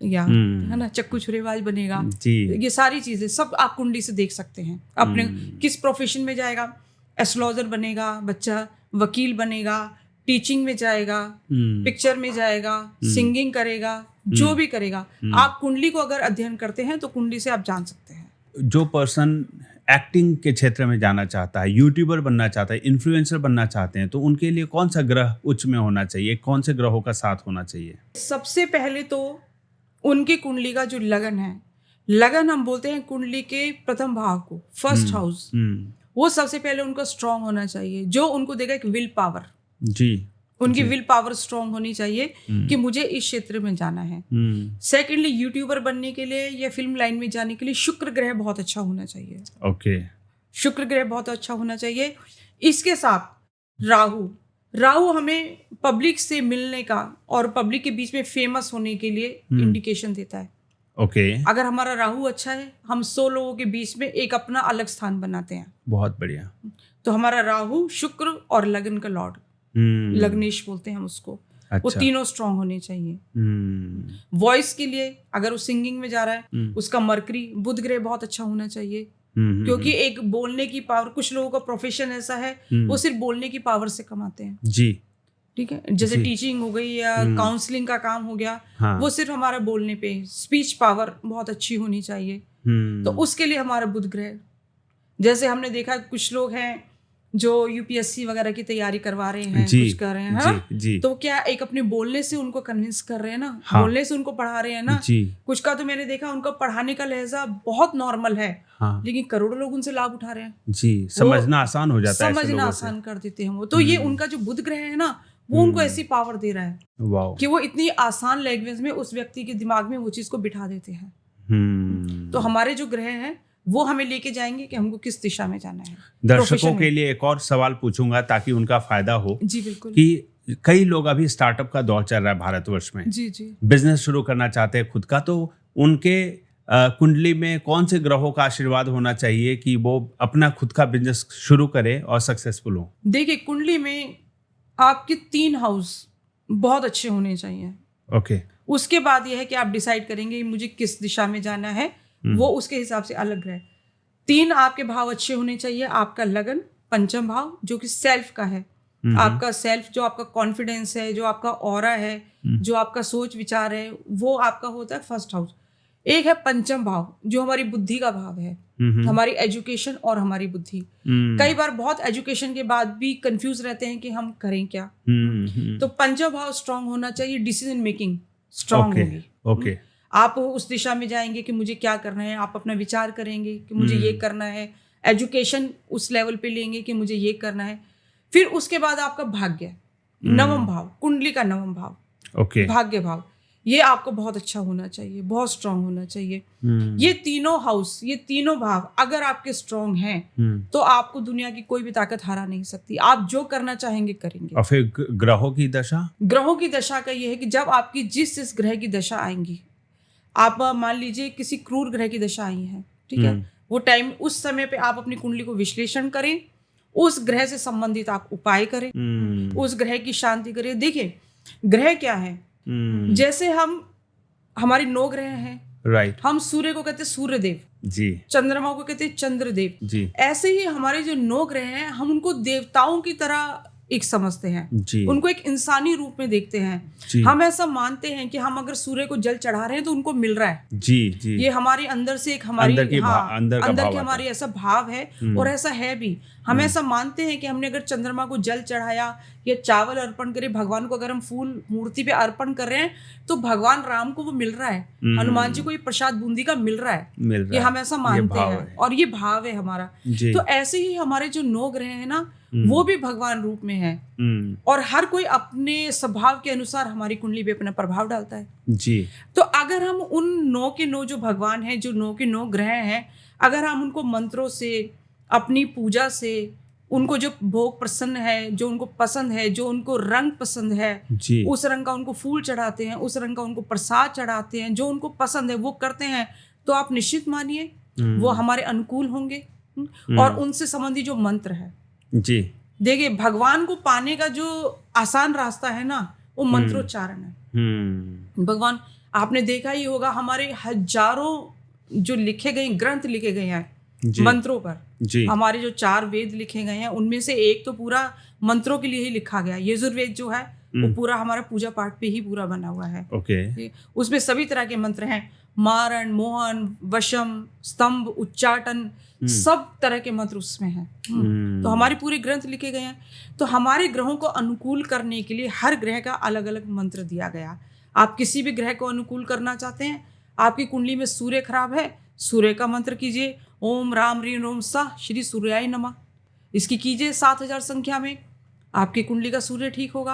या है ना चक्कू छुरेबाज बनेगा जी। ये सारी चीजें सब आप कुंडली से देख सकते हैं। अपने किस प्रोफेशन में जाएगा, एस्ट्रोलॉजर बनेगा बच्चा, वकील बनेगा, टीचिंग में जाएगा, पिक्चर में जाएगा, सिंगिंग करेगा, जो भी करेगा। आप कुंडली को अगर अध्ययन करते हैं तो कुंडली से आप जान सकते हैं। जो पर्सन एक्टिंग के क्षेत्र में जाना चाहता है, यूट्यूबर बनना चाहता है, इन्फ्लुएंसर बनना चाहते हैं, तो उनके लिए कौन सा ग्रह उच्च में होना चाहिए, कौन से ग्रहों का साथ होना चाहिए? सबसे पहले तो उनकी कुंडली का जो लगन है, लगन हम बोलते हैं कुंडली के प्रथम भाव को, फर्स्ट हाउस, वो सबसे पहले उनको स्ट्रांग होना चाहिए, जो उनको देगा एक विल पावर। जी, उनकी विल पावर स्ट्रांग होनी चाहिए कि मुझे इस क्षेत्र में जाना है। सेकेंडली, यूट्यूबर बनने के लिए या फिल्म लाइन में जाने के लिए शुक्र ग्रह बहुत अच्छा होना चाहिए। ओके, शुक्र ग्रह बहुत अच्छा होना चाहिए। इसके साथ राहु हमें पब्लिक से मिलने का और पब्लिक के बीच में फेमस होने के लिए इंडिकेशन देता है। ओके, अगर हमारा राहु अच्छा है, हम 100 लोगों के बीच में एक अपना अलग स्थान बनाते हैं। बहुत बढ़िया। तो हमारा राहु, शुक्र और लगन का लॉर्ड, लग्नेश बोलते हैं हम उसको। अच्छा। वो तीनों स्ट्रांग होने चाहिए। वॉइस के लिए अगर वो सिंगिंग में जा रहा है, उसका मरकरी, बुध ग्रह बहुत अच्छा होना चाहिए। क्योंकि एक बोलने की पावर, कुछ लोगों का प्रोफेशन ऐसा है वो सिर्फ बोलने की पावर से कमाते हैं। जी, ठीक है, जैसे टीचिंग हो गई या काउंसलिंग का काम हो गया, हाँ। वो सिर्फ हमारा बोलने पे, स्पीच पावर बहुत अच्छी होनी चाहिए। तो उसके लिए हमारा बुध ग्रह, जैसे हमने देखा कुछ लोग हैं जो यूपीएससी वगैरह की तैयारी करवा रहे हैं, कुछ कर रहे हैं, है ना? तो क्या एक अपने बोलने से उनको कन्विंस कर रहे हैं ना, हाँ। बोलने से उनको पढ़ा रहे हैं ना। कुछ का तो मैंने देखा उनका पढ़ाने का लहजा बहुत नॉर्मल है, हाँ। लेकिन करोड़ों लोग उनसे लाभ उठा रहे हैं। जी, समझना आसान हो जाता है, समझना आसान कर देते हैं वो। तो ये उनका जो बुध ग्रह है ना, वो उनको ऐसी पावर दे रहा है कि वो इतनी आसान लैंग्वेज में उस व्यक्ति के दिमाग में वो चीज को बिठा देते हैं। तो हमारे जो ग्रह हैं वो हमें लेके जाएंगे कि हमको किस दिशा में जाना है। दर्शकों के लिए एक और सवाल पूछूंगा ताकि उनका फायदा हो। जी बिल्कुल। कि कई लोग अभी स्टार्टअप का दौर चल रहा है भारतवर्ष में, जी जी, बिजनेस शुरू करना चाहते हैं खुद का, तो उनके कुंडली में कौन से ग्रहों का आशीर्वाद होना चाहिए कि वो अपना खुद का बिजनेस शुरू करे और सक्सेसफुल हो? देखिए, कुंडली में आपके 3 हाउस बहुत अच्छे होने चाहिए। ओके। उसके बाद यह है कि आप डिसाइड करेंगे मुझे किस दिशा में जाना है, वो उसके हिसाब से अलग ग्रह। 3 आपके भाव अच्छे होने चाहिए। आपका लगन, पंचम भाव जो कि सेल्फ का है, आपका सेल्फ, जो आपका कॉन्फिडेंस है, जो आपका ऑरा है, जो आपका सोच विचार है, वो आपका होता है फर्स्ट हाउस। एक है पंचम भाव जो हमारी बुद्धि का भाव है, हमारी एजुकेशन और हमारी बुद्धि। कई बार बहुत एजुकेशन के बाद भी कंफ्यूज रहते हैं कि हम करें क्या। तो पंचम भाव स्ट्रांग होना चाहिए, डिसीजन मेकिंग स्ट्रांग होगी। ओके। आप उस दिशा में जाएंगे कि मुझे क्या करना है, आप अपना विचार करेंगे कि मुझे ये करना है, एजुकेशन उस लेवल पे लेंगे कि मुझे ये करना है। फिर उसके बाद आपका भाग्य, नवम भाव, कुंडली का नवम भाव, ओके, भाग्य भाव, ये आपको बहुत अच्छा होना चाहिए, बहुत स्ट्रांग होना चाहिए। ये तीनों हाउस, ये तीनों भाव अगर आपके स्ट्रांग हैं तो आपको दुनिया की कोई भी ताकत हरा नहीं सकती। आप जो करना चाहेंगे करेंगे। और फिर ग्रहों की दशा, ग्रहों की दशा का ये है कि जब आपकी जिस ग्रह की दशा आएंगी, आप मान लीजिए किसी क्रूर ग्रह की दशा आई है, ठीक है, वो टाइम, उस समय पे आप अपनी कुंडली को विश्लेषण करें, उस ग्रह से संबंधित आप उपाय करें, उस ग्रह की शांति करें। देखिए, ग्रह क्या है, जैसे हमारी 9 ग्रह हैं, राइट। हम सूर्य को कहते हैं सूर्यदेव जी, चंद्रमा को कहते हैं चंद्रदेव जी। ऐसे ही हमारे जो 9 ग्रह हैं, हम उनको देवताओं की तरह एक समझते हैं जी। उनको एक इंसानी रूप में देखते हैं। हम ऐसा मानते हैं कि हम अगर सूर्य को जल चढ़ा रहे हैं तो उनको मिल रहा है जी जी। ये हमारे अंदर से एक हमारी अंदर की हमारी ऐसा भाव है और ऐसा है भी। हम ऐसा मानते हैं कि हमने अगर चंद्रमा को जल चढ़ाया या चावल अर्पण करे, भगवान को अगर हम फूल मूर्ति पे अर्पण कर रहे हैं तो भगवान राम को वो मिल रहा है, हनुमान जी को ये प्रसाद बूंदी का मिल रहा है, ये हम ऐसा मानते हैं और ये भाव है हमारा। तो ऐसे ही हमारे जो 9 ग्रह है ना, वो भी भगवान रूप में है और हर कोई अपने स्वभाव के अनुसार हमारी कुंडली पे अपना प्रभाव डालता है जी। तो अगर हम उन 9 के 9 जो भगवान है, जो 9 के 9 ग्रह हैं, अगर हम उनको मंत्रों से, अपनी पूजा से, उनको जो भोग प्रसन्न है, जो उनको पसंद है, जो उनको रंग पसंद है जी, उस रंग का उनको फूल चढ़ाते हैं, उस रंग का उनको प्रसाद चढ़ाते हैं, जो उनको पसंद है वो करते हैं, तो आप निश्चित मानिए वो हमारे अनुकूल होंगे। और उनसे संबंधी जो मंत्र है जी, देखिए, भगवान को पाने का जो आसान रास्ता है ना, वो मंत्रोच्चारण है। भगवान, आपने देखा ही होगा, हमारे हजारों जो लिखे गए ग्रंथ लिखे गए हैं मंत्रों पर जी। हमारे जो 4 वेद लिखे गए हैं, उनमें से एक तो पूरा मंत्रों के लिए ही लिखा गया। यजुर्वेद जो है वो पूरा हमारा पूजा पाठ पे ही पूरा बना हुआ है। ओके। उसमें सभी तरह के मंत्र हैं, मारण, मोहन, वशम, स्तंभ, उच्चाटन, सब तरह के मंत्र उसमें हैं। तो हमारे पूरे ग्रंथ लिखे गए हैं। तो हमारे ग्रहों को अनुकूल करने के लिए हर ग्रह का अलग अलग मंत्र दिया गया। आप किसी भी ग्रह को अनुकूल करना चाहते हैं, आपकी कुंडली में सूर्य खराब है, सूर्य का मंत्र कीजिए, ओम राम रीम रोम सा श्री सूर्याय नमः। इसकी कीजिए 7000 संख्या में, आपकी कुंडली का सूर्य ठीक होगा।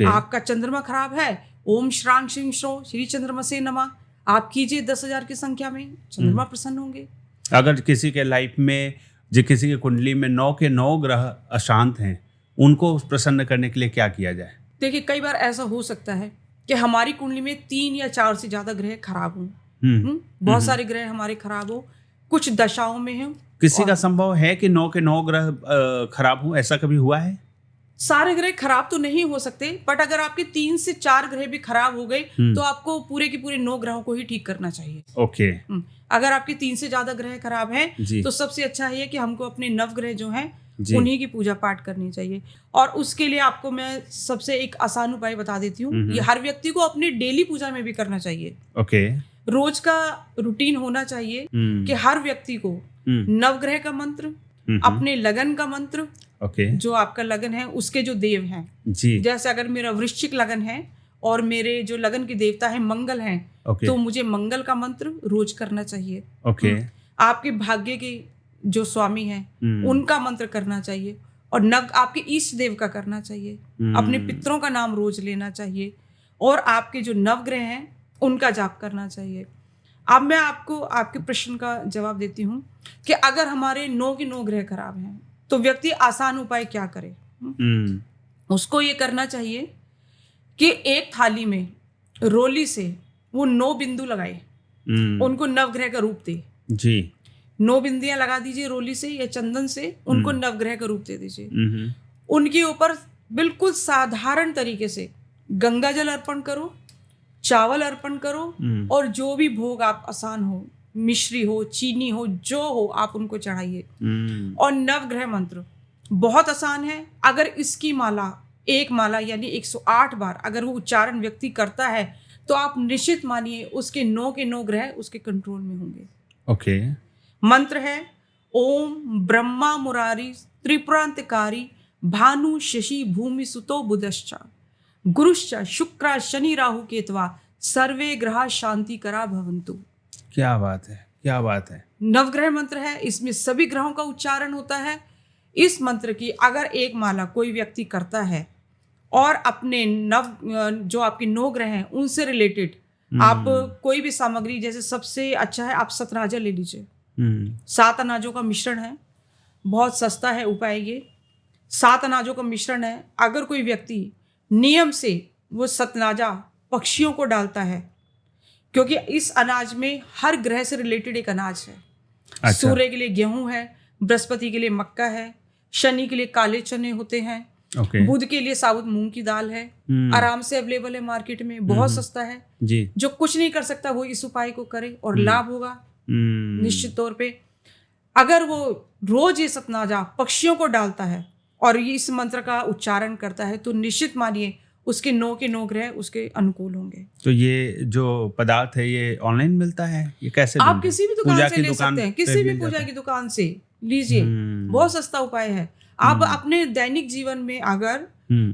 आपका चंद्रमा खराब है, ओम श्रांग श्रीं श्रो श्री चंद्रमा से नमः, आप कीजिए 10,000 की संख्या में, चंद्रमा प्रसन्न होंगे। अगर किसी के लाइफ में जो किसी की कुंडली में 9 के 9 ग्रह अशांत हैं, उनको प्रसन्न करने के लिए क्या किया जाए? देखिए, कई बार ऐसा हो सकता है कि हमारी कुंडली में 3 या 4 से ज्यादा ग्रह खराब हों, बहुत सारे ग्रह हमारे खराब हो, कुछ दशाओं में हो। किसी का संभव है कि 9 के 9 ग्रह खराब हो, ऐसा कभी हुआ है? सारे ग्रह खराब तो नहीं हो सकते, बट अगर आपके 3 से 4 ग्रह भी खराब हो गए तो आपको पूरे के पूरे 9 ग्रहों को ही ठीक करना चाहिए। ओके। अगर आपके 3 से ज्यादा ग्रह खराब हैं तो सबसे अच्छा है कि हमको अपने नवग्रह जो हैं उन्हीं की पूजा पाठ करनी चाहिए। और उसके लिए आपको मैं सबसे एक आसान उपाय बता देती हूँ। ये हर व्यक्ति को अपनी डेली पूजा में भी करना चाहिए। ओके। रोज का रूटीन होना चाहिए कि हर व्यक्ति को नवग्रह का मंत्र, अपने लगन का मंत्र, जो आपका लगन है उसके जो देव हैं जी, जैसे अगर मेरा वृश्चिक लगन है और मेरे जो लगन के देवता है मंगल हैं, तो मुझे मंगल का मंत्र रोज करना चाहिए। आपके भाग्य के जो स्वामी हैं उनका मंत्र करना चाहिए, और आपके इष्ट देव का करना चाहिए, अपने पितरों का नाम रोज लेना चाहिए, और आपके जो नवग्रह हैं उनका जाप करना चाहिए। अब मैं आपको आपके प्रश्न का जवाब देती हूँ कि अगर हमारे 9 के 9 ग्रह खराब हैं तो व्यक्ति आसान उपाय क्या करे। उसको ये करना चाहिए कि एक थाली में रोली से वो 9 बिंदु लगाए, उनको नवग्रह का रूप दे जी। 9 बिंदियां लगा दीजिए रोली से या चंदन से, उनको नवग्रह का रूप दे दीजिए। उनके ऊपर बिल्कुल साधारण तरीके से गंगा जल अर्पण करो, चावल अर्पण करो, और जो भी भोग आप आसान हो, मिश्री हो, चीनी हो, जो हो आप उनको चढ़ाइए। और नवग्रह मंत्र बहुत आसान है। अगर इसकी माला, एक माला यानी 108 बार अगर वो उच्चारण व्यक्ति करता है तो आप निश्चित मानिए उसके 9 के 9 ग्रह उसके कंट्रोल में होंगे। ओके। मंत्र है ओम ब्रह्मा मुरारी त्रिपुरांतकारी भानु शशि भूमि सुतो बुधश्च गुरुश्च शुक्र शनि राहु केतवा सर्वे ग्रह शांति करा भवन्तु। क्या बात है, क्या बात है। नवग्रह मंत्र है, इसमें सभी ग्रहों का उच्चारण होता है। इस मंत्र की अगर एक माला कोई व्यक्ति करता है और अपने जो आपके 9 ग्रह हैं उनसे रिलेटेड आप कोई भी सामग्री, जैसे सबसे अच्छा है आप सतनाजा ले लीजिए। 7 अनाजों का मिश्रण है, बहुत सस्ता है उपाय ये। 7 अनाजों का मिश्रण है। अगर कोई व्यक्ति नियम से वो सतनाजा पक्षियों को डालता है, क्योंकि इस अनाज में हर ग्रह से रिलेटेड एक अनाज है। अच्छा। सूर्य के लिए गेहूं है, बृहस्पति के लिए मक्का है, शनि के लिए काले चने होते हैं, बुध के लिए साबुत मूंग की दाल है। आराम से अवेलेबल है मार्केट में, बहुत सस्ता है जी। जो कुछ नहीं कर सकता वो इस उपाय को करे और लाभ होगा निश्चित तौर पे। अगर वो रोज ये सतनाजा पक्षियों को डालता है और ये इस मंत्र का उच्चारण करता है तो निश्चित मानिए उसके 9 के 9 ग्रह उसके अनुकूल होंगे। तो ये जो पदार्थ है ये ऑनलाइन मिलता है, ये कैसे आप किसी भी दुकान से ले सकते हैं, किसी भी पूजा की दुकान से लीजिए, बहुत सस्ता उपाय है। आप अपने दैनिक जीवन में अगर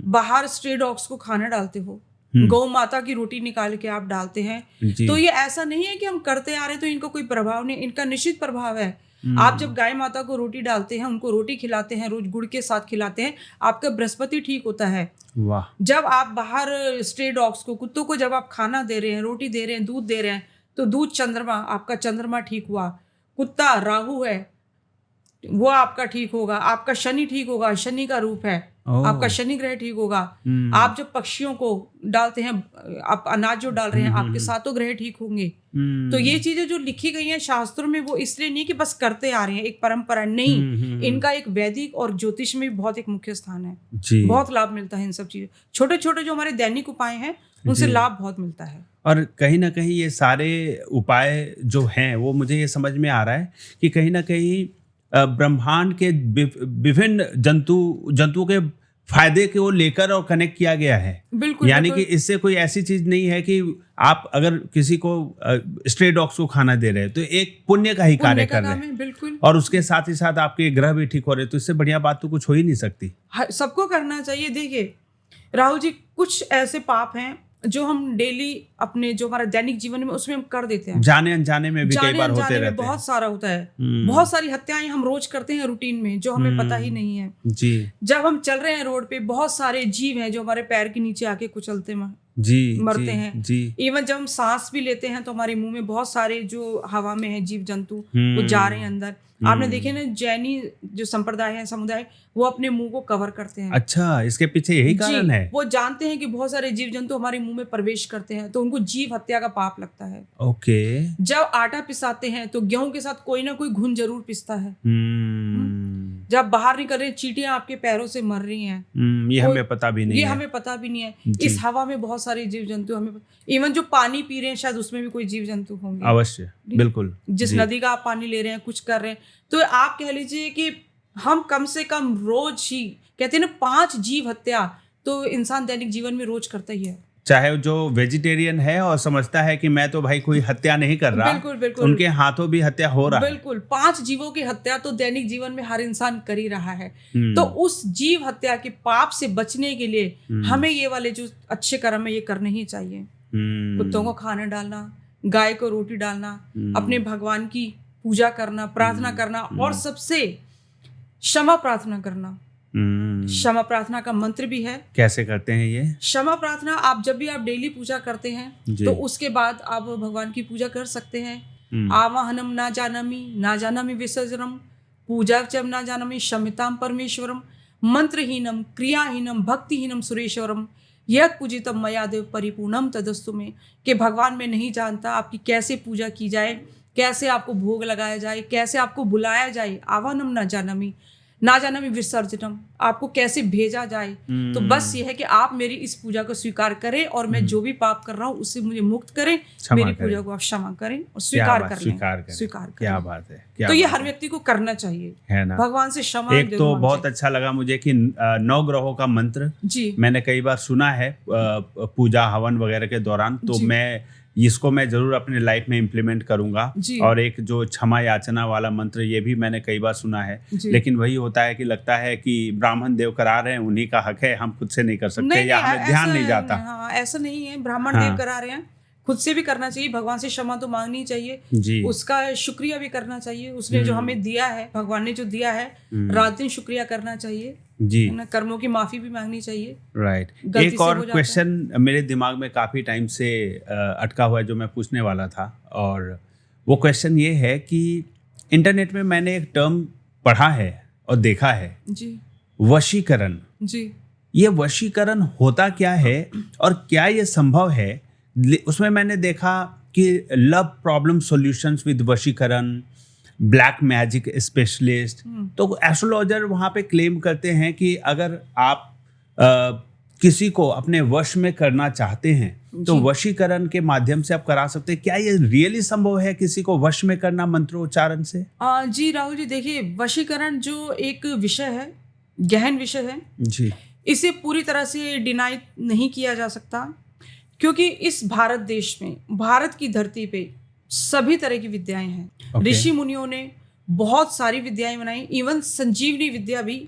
बाहर स्ट्रे डॉग्स को खाना डालते हो, गौ माता की रोटी निकाल के आप डालते हैं, तो ये ऐसा नहीं है कि हम करते आ रहे तो इनका कोई प्रभाव नहीं, इनका निश्चित प्रभाव है। आप जब गाय माता को रोटी डालते हैं, उनको रोटी खिलाते हैं, रोज गुड़ के साथ खिलाते हैं, आपका बृहस्पति ठीक होता है। वाह। जब आप बाहर स्ट्रे डॉग्स को, कुत्तों को जब आप खाना दे रहे हैं, रोटी दे रहे हैं, दूध दे रहे हैं, तो दूध चंद्रमा, आपका चंद्रमा ठीक हुआ। कुत्ता राहु है वो आपका ठीक होगा। आपका शनि ठीक होगा, शनि का रूप है, आपका शनि ग्रह ठीक होगा। आप जब पक्षियों को डालते हैं, आप अनाज जो डाल रहे हैं, आपके 7 ग्रह ठीक होंगे। तो ये चीजें जो लिखी गई हैं शास्त्रों में, वो इसलिए नहीं कि बस करते आ रहे हैं, एक परंपरा नहीं, इनका एक वैदिक और ज्योतिष में भी बहुत एक मुख्य स्थान है जी। बहुत लाभ मिलता है इन सब चीजों, छोटे छोटे जो हमारे दैनिक उपाय हैं उनसे लाभ बहुत मिलता है। और कहीं ना कहीं ये सारे उपाय जो हैं वो मुझे ये समझ में आ रहा है कि कहीं ना कहीं ब्रह्मांड के विभिन्न जंतुओं के फायदे को लेकर और कनेक्ट किया गया है। बिल्कुल। यानी कि इससे कोई ऐसी चीज नहीं है कि आप अगर किसी को स्ट्रे डॉग्स को खाना दे रहे हैं तो एक पुण्य का ही कार्य कर रहे हैं। बिल्कुल। और उसके साथ ही साथ आपके ग्रह भी ठीक हो रहे हैं, तो इससे बढ़िया बात तो कुछ हो ही नहीं सकती। सबको करना चाहिए। देखिए राहुल जी, कुछ ऐसे पाप हैं जो हम डेली अपने जो हमारा दैनिक जीवन में उसमें हम कर देते हैं, जाने अनजाने में भी कई बार होते रहते हैं। बहुत सारा होता है। बहुत सारी हत्याएं हम रोज करते हैं रूटीन में, जो हमें पता ही नहीं है। जी। जब हम चल रहे हैं रोड पे, बहुत सारे जीव हैं जो हमारे पैर के नीचे आके कुचलते मरते हैं। इवन जब हम सांस भी लेते हैं तो हमारे मुंह में बहुत सारे जो हवा में है जीव जंतु वो जा रहे हैं अंदर। आपने देखे ना, जैनी जो संप्रदाय है, समुदाय, वो अपने मुंह को कवर करते हैं। अच्छा, इसके पीछे यही कारण है। वो जानते हैं कि बहुत सारे जीव जंतु हमारे मुंह में प्रवेश करते हैं, तो उनको जीव हत्या का पाप लगता है। ओके। जब आटा पिसाते हैं तो गेहूं के साथ कोई ना कोई घुन जरूर पिसता है। जब बाहर निकल रहे, चींटियां आपके पैरों से मर रही हैं, ये हमें पता भी नहीं है। ये हमें पता भी नहीं है। इस हवा में बहुत सारे जीव जंतु हमें, इवन जो पानी पी रहे हैं शायद उसमें भी कोई जीव जंतु होंगे। अवश्य, बिल्कुल। जिस नदी का आप पानी ले रहे हैं, कुछ कर रहे हैं, तो आप कह लीजिए कि हम कम से कम रोज ही, कहते हैं ना, 5 जीव हत्या तो इंसान दैनिक जीवन में रोज करता ही है। चाहे जो वेजिटेरियन है और समझता है कि मैं तो भाई कोई हत्या नहीं कर रहा, बिल्कुल, उनके हाथों भी हत्या हो रहा है। बिल्कुल, 5 जीवों की हत्या तो दैनिक जीवन में हर इंसान कर ही रहा है। तो उस जीव हत्या के पाप से बचने के लिए हमें ये वाले जो अच्छे कर्म है ये करने ही चाहिए। कुत्तों को खाना डालना, गाय को रोटी डालना, अपने भगवान की पूजा करना, प्रार्थना करना, और सबसे क्षमा प्रार्थना करना। क्षमा प्रार्थना का मंत्र भी है। कैसे करते हैं ये क्षमा प्रार्थना? आप जब भी आप डेली पूजा करते हैं तो उसके बाद आप भगवान की पूजा कर सकते हैं। आवाहनम ना जानामि विसर्जनम, पूजा च ना जानामि क्षम्यताम परमेश्वरम, मंत्रहीनम क्रियाहीनम भक्तिहीनम सुरेश्वरम, यत् पूजितम मया देव परिपूर्णम तदस्तु में, कि भगवान मैं नहीं जानता आपकी कैसे पूजा की जाए, कैसे आपको भोग लगाया जाए, कैसे आपको बुलाया जाए। आवाहनम ना जानामि विसर्जनम, आपको कैसे भेजा जाए। तो बस ये है कि आप मेरी इस पूजा को स्वीकार करें और मैं जो भी पाप कर रहा हूँ उससे मुझे मुक्त करें, मेरी पूजा को आप क्षमा करें और स्वीकार करें। क्या बात है। तो ये हर व्यक्ति को करना चाहिए, है ना? भगवान से क्षमा। एक तो बहुत अच्छा लगा मुझे कि 9 ग्रहों का मंत्र जी मैंने कई बार सुना है पूजा हवन वगैरह के दौरान, तो मैं इसको मैं जरूर अपने लाइफ में इम्प्लीमेंट करूंगा। और एक जो क्षमा याचना वाला मंत्र, ये भी मैंने कई बार सुना है, लेकिन वही होता है कि लगता है कि ब्राह्मण देव करा रहे हैं, उन्हीं का हक है, हम खुद से नहीं कर सकते, या हमें ध्यान नहीं जाता। हाँ, ऐसा नहीं है, ब्राह्मण देव करा रहे हैं, खुद से भी करना चाहिए। भगवान से क्षमा तो मांगनी चाहिए जी, उसका शुक्रिया भी करना चाहिए। उसने जो हमें दिया है, भगवान ने जो दिया है, रात दिन शुक्रिया करना चाहिए जी, ना, कर्मों की माफी भी मांगनी चाहिए। राइट। एक और क्वेश्चन मेरे दिमाग में काफी टाइम से अटका हुआ है जो मैं पूछने वाला था, और वो क्वेश्चन ये है कि इंटरनेट में मैंने एक टर्म पढ़ा है और देखा है जी, वशीकरण जी। ये वशीकरण होता क्या है और क्या ये संभव है? उसमें मैंने देखा कि लव प्रॉब्लम सॉल्यूशंस विद वशीकरण, ब्लैक मैजिक स्पेशलिस्ट, तो एस्ट्रोलॉजर वहाँ पे क्लेम करते हैं कि अगर आप किसी को अपने वश में करना चाहते हैं तो वशीकरण के माध्यम से आप करा सकते हैं। क्या ये रियली संभव है किसी को वश में करना मंत्रोच्चारण से? जी राहुल जी, देखिए, वशीकरण जो एक विषय है, गहन विषय है जी, इसे पूरी तरह से डिनाई नहीं किया जा सकता, क्योंकि इस भारत देश में, भारत की धरती पे सभी तरह की विद्याएं हैं। ऋषि मुनियों ने बहुत सारी विद्याएं बनाई, इवन संजीवनी विद्या भी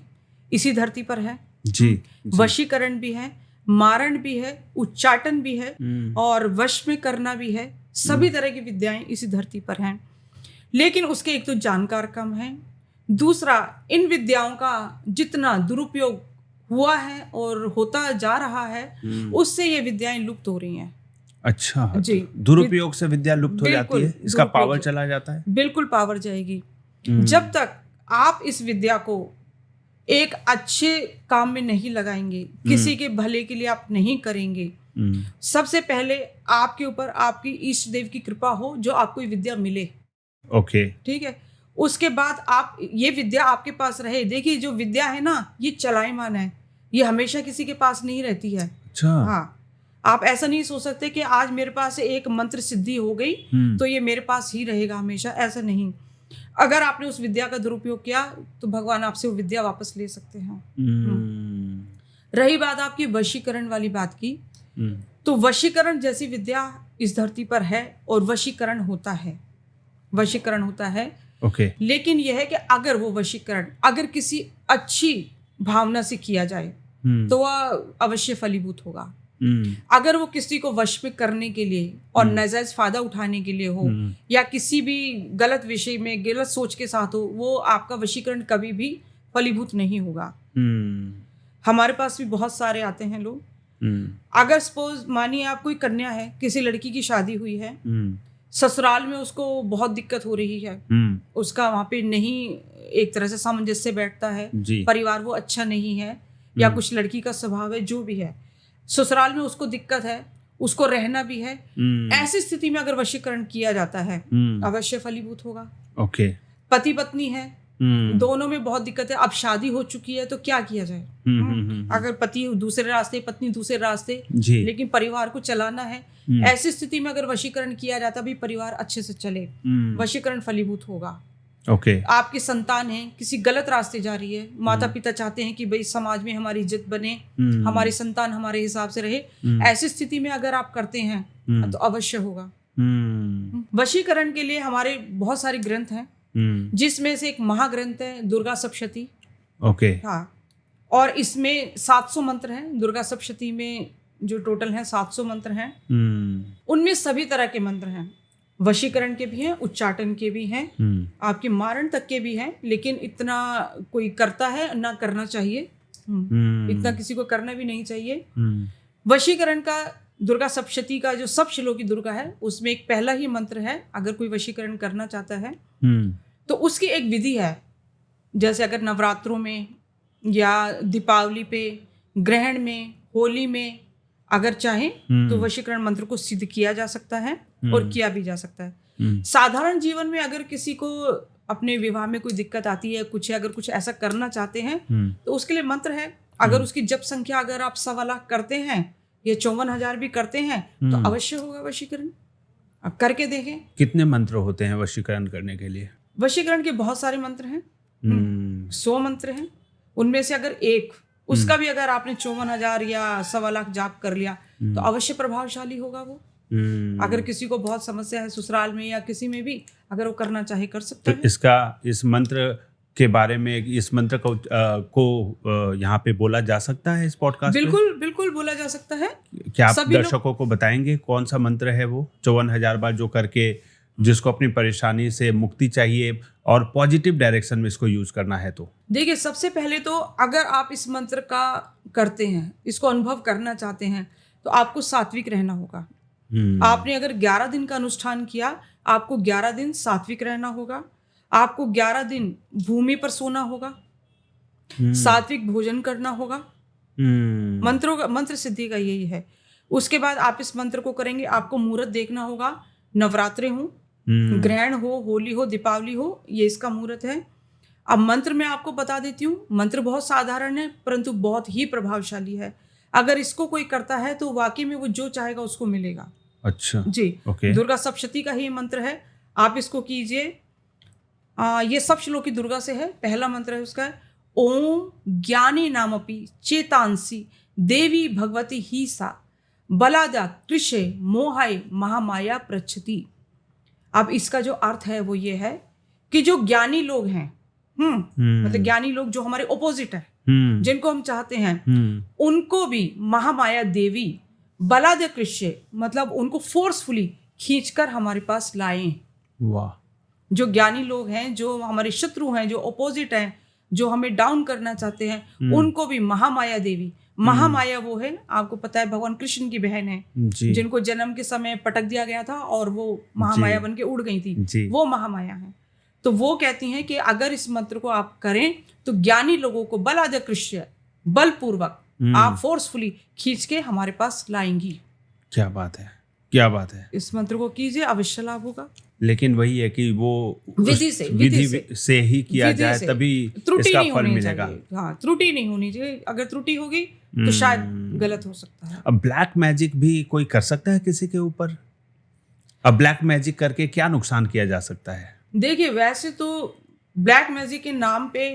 इसी धरती पर है जी। वशीकरण भी है, मारण भी है, उच्चाटन भी है, और वश में करना भी है। सभी तरह की विद्याएं इसी धरती पर हैं। लेकिन उसके एक तो जानकार कम है, दूसरा इन विद्याओं का जितना दुरुपयोग हुआ है और होता जा रहा है, उससे ये विद्याएं लुप्त हो रही हैं। अच्छा जी, दुरुपयोग से विद्या लुप्त हो जाती है, इसका पावर चला जाता है। बिल्कुल पावर जाएगी। जब तक आप इस विद्या को एक अच्छे काम में नहीं लगाएंगे, किसी के भले के लिए आप नहीं करेंगे, सबसे पहले आपके ऊपर आपकी इष्ट देव की कृपा हो जो आपको ये विद्या मिले। ओके, ठीक है। उसके बाद आप ये विद्या आपके पास रहे। देखिए, जो विद्या है ना, ये चलायमान है, ये हमेशा किसी के पास नहीं रहती है। अच्छा। हाँ, आप ऐसा नहीं सोच सकते कि आज मेरे पास एक मंत्र सिद्धि हो गई तो ये मेरे पास ही रहेगा हमेशा, ऐसा नहीं। अगर आपने उस विद्या का दुरुपयोग किया तो भगवान आपसे वो विद्या वापस ले सकते हैं। रही बात आपकी वशीकरण वाली बात की, तो वशीकरण जैसी विद्या इस धरती पर है और वशीकरण होता है, वशीकरण होता है। ओके। लेकिन यह है कि अगर वो वशीकरण अगर किसी अच्छी भावना से किया जाए तो वह अवश्य फलीभूत होगा। अगर वो किसी को वश में करने के लिए और नाजायज फायदा उठाने के लिए हो या किसी भी गलत विषय में गलत सोच के साथ हो, वो आपका वशीकरण कभी भी फलीभूत नहीं होगा। हमारे पास भी बहुत सारे आते हैं लोग। अगर सपोज मानिए आप कोई कन्या है, किसी लड़की की शादी हुई है, ससुराल में उसको बहुत दिक्कत हो रही है, उसका वहाँ पे नहीं एक तरह से सामंजस्य बैठता है, परिवार वो अच्छा नहीं है या कुछ लड़की का स्वभाव है, जो भी है, ससुराल में उसको दिक्कत है, उसको रहना भी है, ऐसी स्थिति में अगर वशीकरण किया जाता है अवश्य फलीभूत होगा। ओके। पति पत्नी है, दोनों में बहुत दिक्कत है, अब शादी हो चुकी है तो क्या किया जाए? अगर पति दूसरे रास्ते, पत्नी दूसरे रास्ते, लेकिन परिवार को चलाना है, ऐसी स्थिति में अगर वशीकरण किया जाता भी परिवार अच्छे से चले, वशीकरण फलीभूत होगा। ओके। आपकी संतान है किसी गलत रास्ते जा रही है, माता पिता चाहते हैं कि भाई समाज में हमारी इज्जत बने, हमारी संतान हमारे हिसाब से रहे, ऐसी स्थिति में अगर आप करते हैं तो अवश्य होगा। वशीकरण के लिए हमारे बहुत सारे ग्रंथ हैं, जिसमें से एक महाग्रंथ है दुर्गा सप्तशती। ओके। हाँ, और इसमें 700 मंत्र हैं। दुर्गा सप्तशती में जो टोटल हैं 700 मंत्र हैं। उनमें सभी तरह के मंत्र हैं, वशीकरण के भी हैं, उच्चाटन के भी हैं, आपके मारण तक के भी हैं, लेकिन इतना कोई करता है ना करना चाहिए, इतना किसी को करना भी नहीं चाहिए। वशीकरण का दुर्गा सप्तशती का जो सप्तश्लोकी दुर्गा है, उसमें एक पहला ही मंत्र है। अगर कोई वशीकरण करना चाहता है तो उसकी एक विधि है। जैसे अगर नवरात्रों में या दीपावली पे, ग्रहण में, होली में अगर चाहे तो वशीकरण मंत्र को सिद्ध किया जा सकता है और किया भी जा सकता है। साधारण जीवन में अगर किसी को अपने विवाह में कोई दिक्कत आती है, कुछ है, अगर कुछ ऐसा करना चाहते हैं तो उसके लिए मंत्र है। अगर उसकी जप संख्या अगर आप 1.25 लाख करते हैं या 54,000 भी करते हैं तो अवश्य होगा वशीकरण। अब करके देखें। कितने मंत्र होते हैं वशीकरण करने के लिए? वशीकरण के बहुत सारे मंत्र हैं, 100 मंत्र हैं। उनमें से अगर एक उसका भी अगर आपने 54,000 या 1.25 लाख जाप कर लिया तो अवश्य प्रभावशाली होगा वो। अगर किसी को बहुत समस्या है ससुराल में या किसी में भी, अगर वो करना चाहे कर सकता है। इस मंत्र के बारे में, इस मंत्र को यहाँ पे बोला जा सकता है इस पॉडकास्ट में? बिल्कुल बिल्कुल बोला जा सकता है। क्या आप दर्शकों को बताएंगे कौन सा मंत्र है वो 54,000 बार जो करके, जिसको अपनी परेशानी से मुक्ति चाहिए और पॉजिटिव डायरेक्शन में इसको यूज करना है? तो देखिए, सबसे पहले तो अगर आप इस मंत्र का करते हैं, इसको अनुभव करना चाहते हैं, तो आपको सात्विक रहना होगा। आपने अगर 11 दिन का अनुष्ठान किया, आपको 11 दिन सात्विक रहना होगा। आपको 11 दिन भूमि पर सोना होगा, सात्विक भोजन करना होगा। मंत्र सिद्धि का यही है। उसके बाद आप इस मंत्र को करेंगे, आपको मुहूर्त देखना होगा। नवरात्रे हो, ग्रहण हो, होली हो, दीपावली हो, ये इसका मुहूर्त है। अब मंत्र मैं आपको बता देती हूँ। मंत्र बहुत साधारण है परंतु बहुत ही प्रभावशाली है। अगर इसको कोई करता है तो वाकई में वो जो चाहेगा उसको मिलेगा। अच्छा जी। ओके। दुर्गा सप्तशती का ही मंत्र है, आप इसको कीजिए। ये सप्तश्लोकी दुर्गा से है। पहला मंत्र है उसका, ओम ज्ञानी नामपि चेतांसी देवी भगवती ही सा बलादा कृषे मोहाय महामाया प्रच्छति। अब इसका जो अर्थ है वो ये है कि जो ज्ञानी लोग हैं, मतलब ज्ञानी लोग जो हमारे ओपोजिट है, जिनको हम चाहते हैं, उनको भी महामाया देवी बलाद कृष्य, मतलब उनको फोर्सफुली खींचकर हमारे पास लाएं। वाह। जो ज्ञानी लोग हैं, जो हमारे शत्रु हैं, जो ओपोजिट हैं, जो हमें डाउन करना चाहते हैं, उनको भी महामाया देवी, महामाया वो है, आपको पता है भगवान कृष्ण की बहन है, जिनको जन्म के समय पटक दिया गया था और वो महामाया बन के उड़ गई थी, वो महामाया है। तो वो कहती हैं कि अगर इस मंत्र को आप करें तो ज्ञानी लोगों को बलाद कृष्य, बलपूर्वक आप फोर्सफुली खींच के हमारे पास लाएंगी। क्या बात है, क्या बात है। इस मंत्र को कीजिए, अवश्य लाभ होगा। लेकिन वही है कि वो विधि से ही किया जाए, तभी इसका फल मिलेगा। हाँ, त्रुटि नहीं होनी चाहिए। अगर त्रुटि होगी तो शायद गलत हो सकता है। अब ब्लैक मैजिक भी कोई कर सकता है किसी के ऊपर? अब ब्लैक मैजिक करके क्या नुकसान किया जा सकता है? देखिए, वैसे तो ब्लैक मैजिक के नाम पे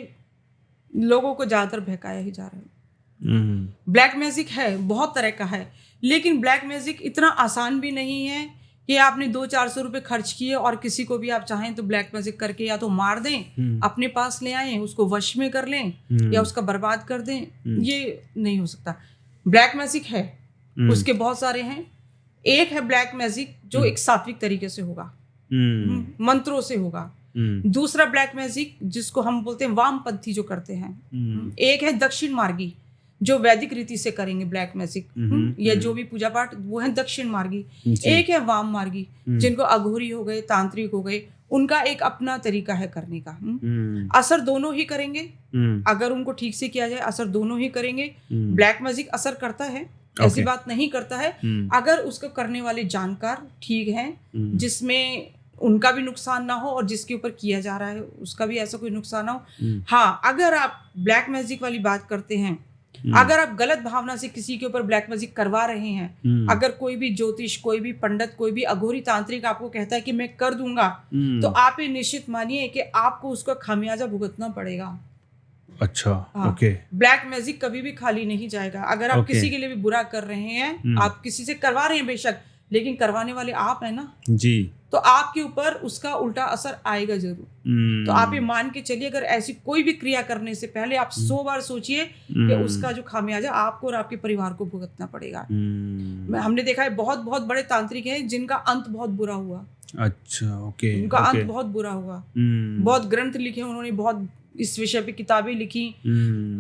लोगों को ज्यादातर बहकाया ही जा रहा है। ब्लैक मैजिक है, बहुत तरह का है, लेकिन ब्लैक मैजिक इतना आसान भी नहीं है कि आपने 200-400 रुपए खर्च किए और किसी को भी आप चाहें तो ब्लैक मैजिक करके या तो मार दें, अपने पास ले आएं, उसको वश में कर लें या उसका बर्बाद कर दें। ये नहीं हो सकता। ब्लैक मैजिक है, उसके बहुत सारे हैं। एक है ब्लैक मैजिक जो एक सात्विक तरीके से होगा, मंत्रों से होगा। दूसरा ब्लैक मैजिक जिसको हम बोलते हैं वामपंथी जो करते हैं। एक है दक्षिण मार्गी जो वैदिक रीति से करेंगे ब्लैक मैजिक या जो भी पूजा पाठ, वो है दक्षिण मार्गी। एक है वाम मार्गी जिनको अघोरी हो गए, तांत्रिक हो गए, उनका एक अपना तरीका है करने का। असर दोनों ही करेंगे, अगर उनको ठीक से किया जाए असर दोनों ही करेंगे। ब्लैक मैजिक असर करता है, ऐसी बात नहीं करता है, अगर उसको करने वाले जानकार ठीक हैं, जिसमें उनका भी नुकसान ना हो और जिसके ऊपर किया जा रहा है उसका भी ऐसा कोई नुकसान ना हो। हाँ, अगर आप ब्लैक मैजिक वाली बात करते हैं, अगर आप गलत भावना से किसी के ऊपर ब्लैक मैजिक करवा रहे हैं, अगर कोई भी ज्योतिष, कोई भी पंडित, कोई भी अघोरी तांत्रिक आपको कहता है कि मैं कर दूंगा, तो आप ये निश्चित मानिए कि आपको उसका खामियाजा भुगतना पड़ेगा। अच्छा, हाँ, ओके। ब्लैक मैजिक कभी भी खाली नहीं जाएगा। अगर आप किसी के लिए भी बुरा कर रहे हैं, आप किसी से करवा रहे हैं बेशक, लेकिन करवाने वाले आप है ना जी, तो आपके ऊपर उसका उल्टा असर आएगा जरूर। तो आप ये मान के चलिए, अगर ऐसी कोई भी क्रिया करने से पहले आप 100 बार सोचिए कि उसका जो खामियाजा आपको और आपके परिवार को भुगतना पड़ेगा। हमने देखा है बहुत बहुत बड़े तांत्रिक हैं जिनका अंत बहुत बुरा हुआ। अच्छा, ओके। उनका अंत बहुत बुरा हुआ। बहुत ग्रंथ लिखे उन्होंने, बहुत इस विषय पे किताबें लिखी।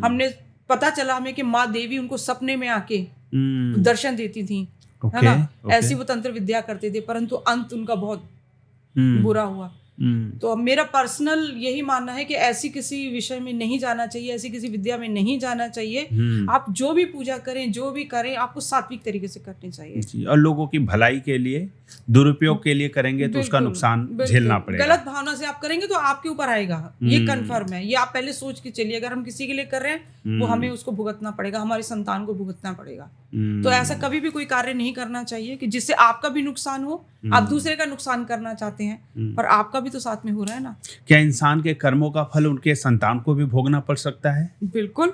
हमने पता चला हमें कि माँ देवी उनको सपने में आके दर्शन देती थी, है ना। ऐसी वो तंत्र विद्या करते थे, परंतु अंत उनका बहुत बुरा हुआ। तो मेरा पर्सनल यही मानना है कि ऐसी किसी विषय में नहीं जाना चाहिए, ऐसी किसी विद्या में नहीं जाना चाहिए। आप जो भी पूजा करें, जो भी करें, आपको सात्विक तरीके से करनी चाहिए। और लोगों की भलाई के लिए, दुरुपयोग के लिए करेंगे तो उसका नुकसान झेलना पड़ेगा। गलत भावना से आप करेंगे तो आपके ऊपर आएगा, ये कंफर्म है। ये आप पहले सोच के चलिए, अगर हम किसी के लिए कर रहे हैं वो हमें उसको भुगतना पड़ेगा, हमारी संतान को भुगतना पड़ेगा। तो ऐसा कभी भी कोई कार्य नहीं करना चाहिए कि जिससे आपका भी नुकसान हो। आप दूसरे का नुकसान करना चाहते हैं पर आपका भी तो साथ में हो रहा है ना। क्या इंसान के कर्मों का फल उनके संतान को भी भोगना पड़ सकता है? बिल्कुल,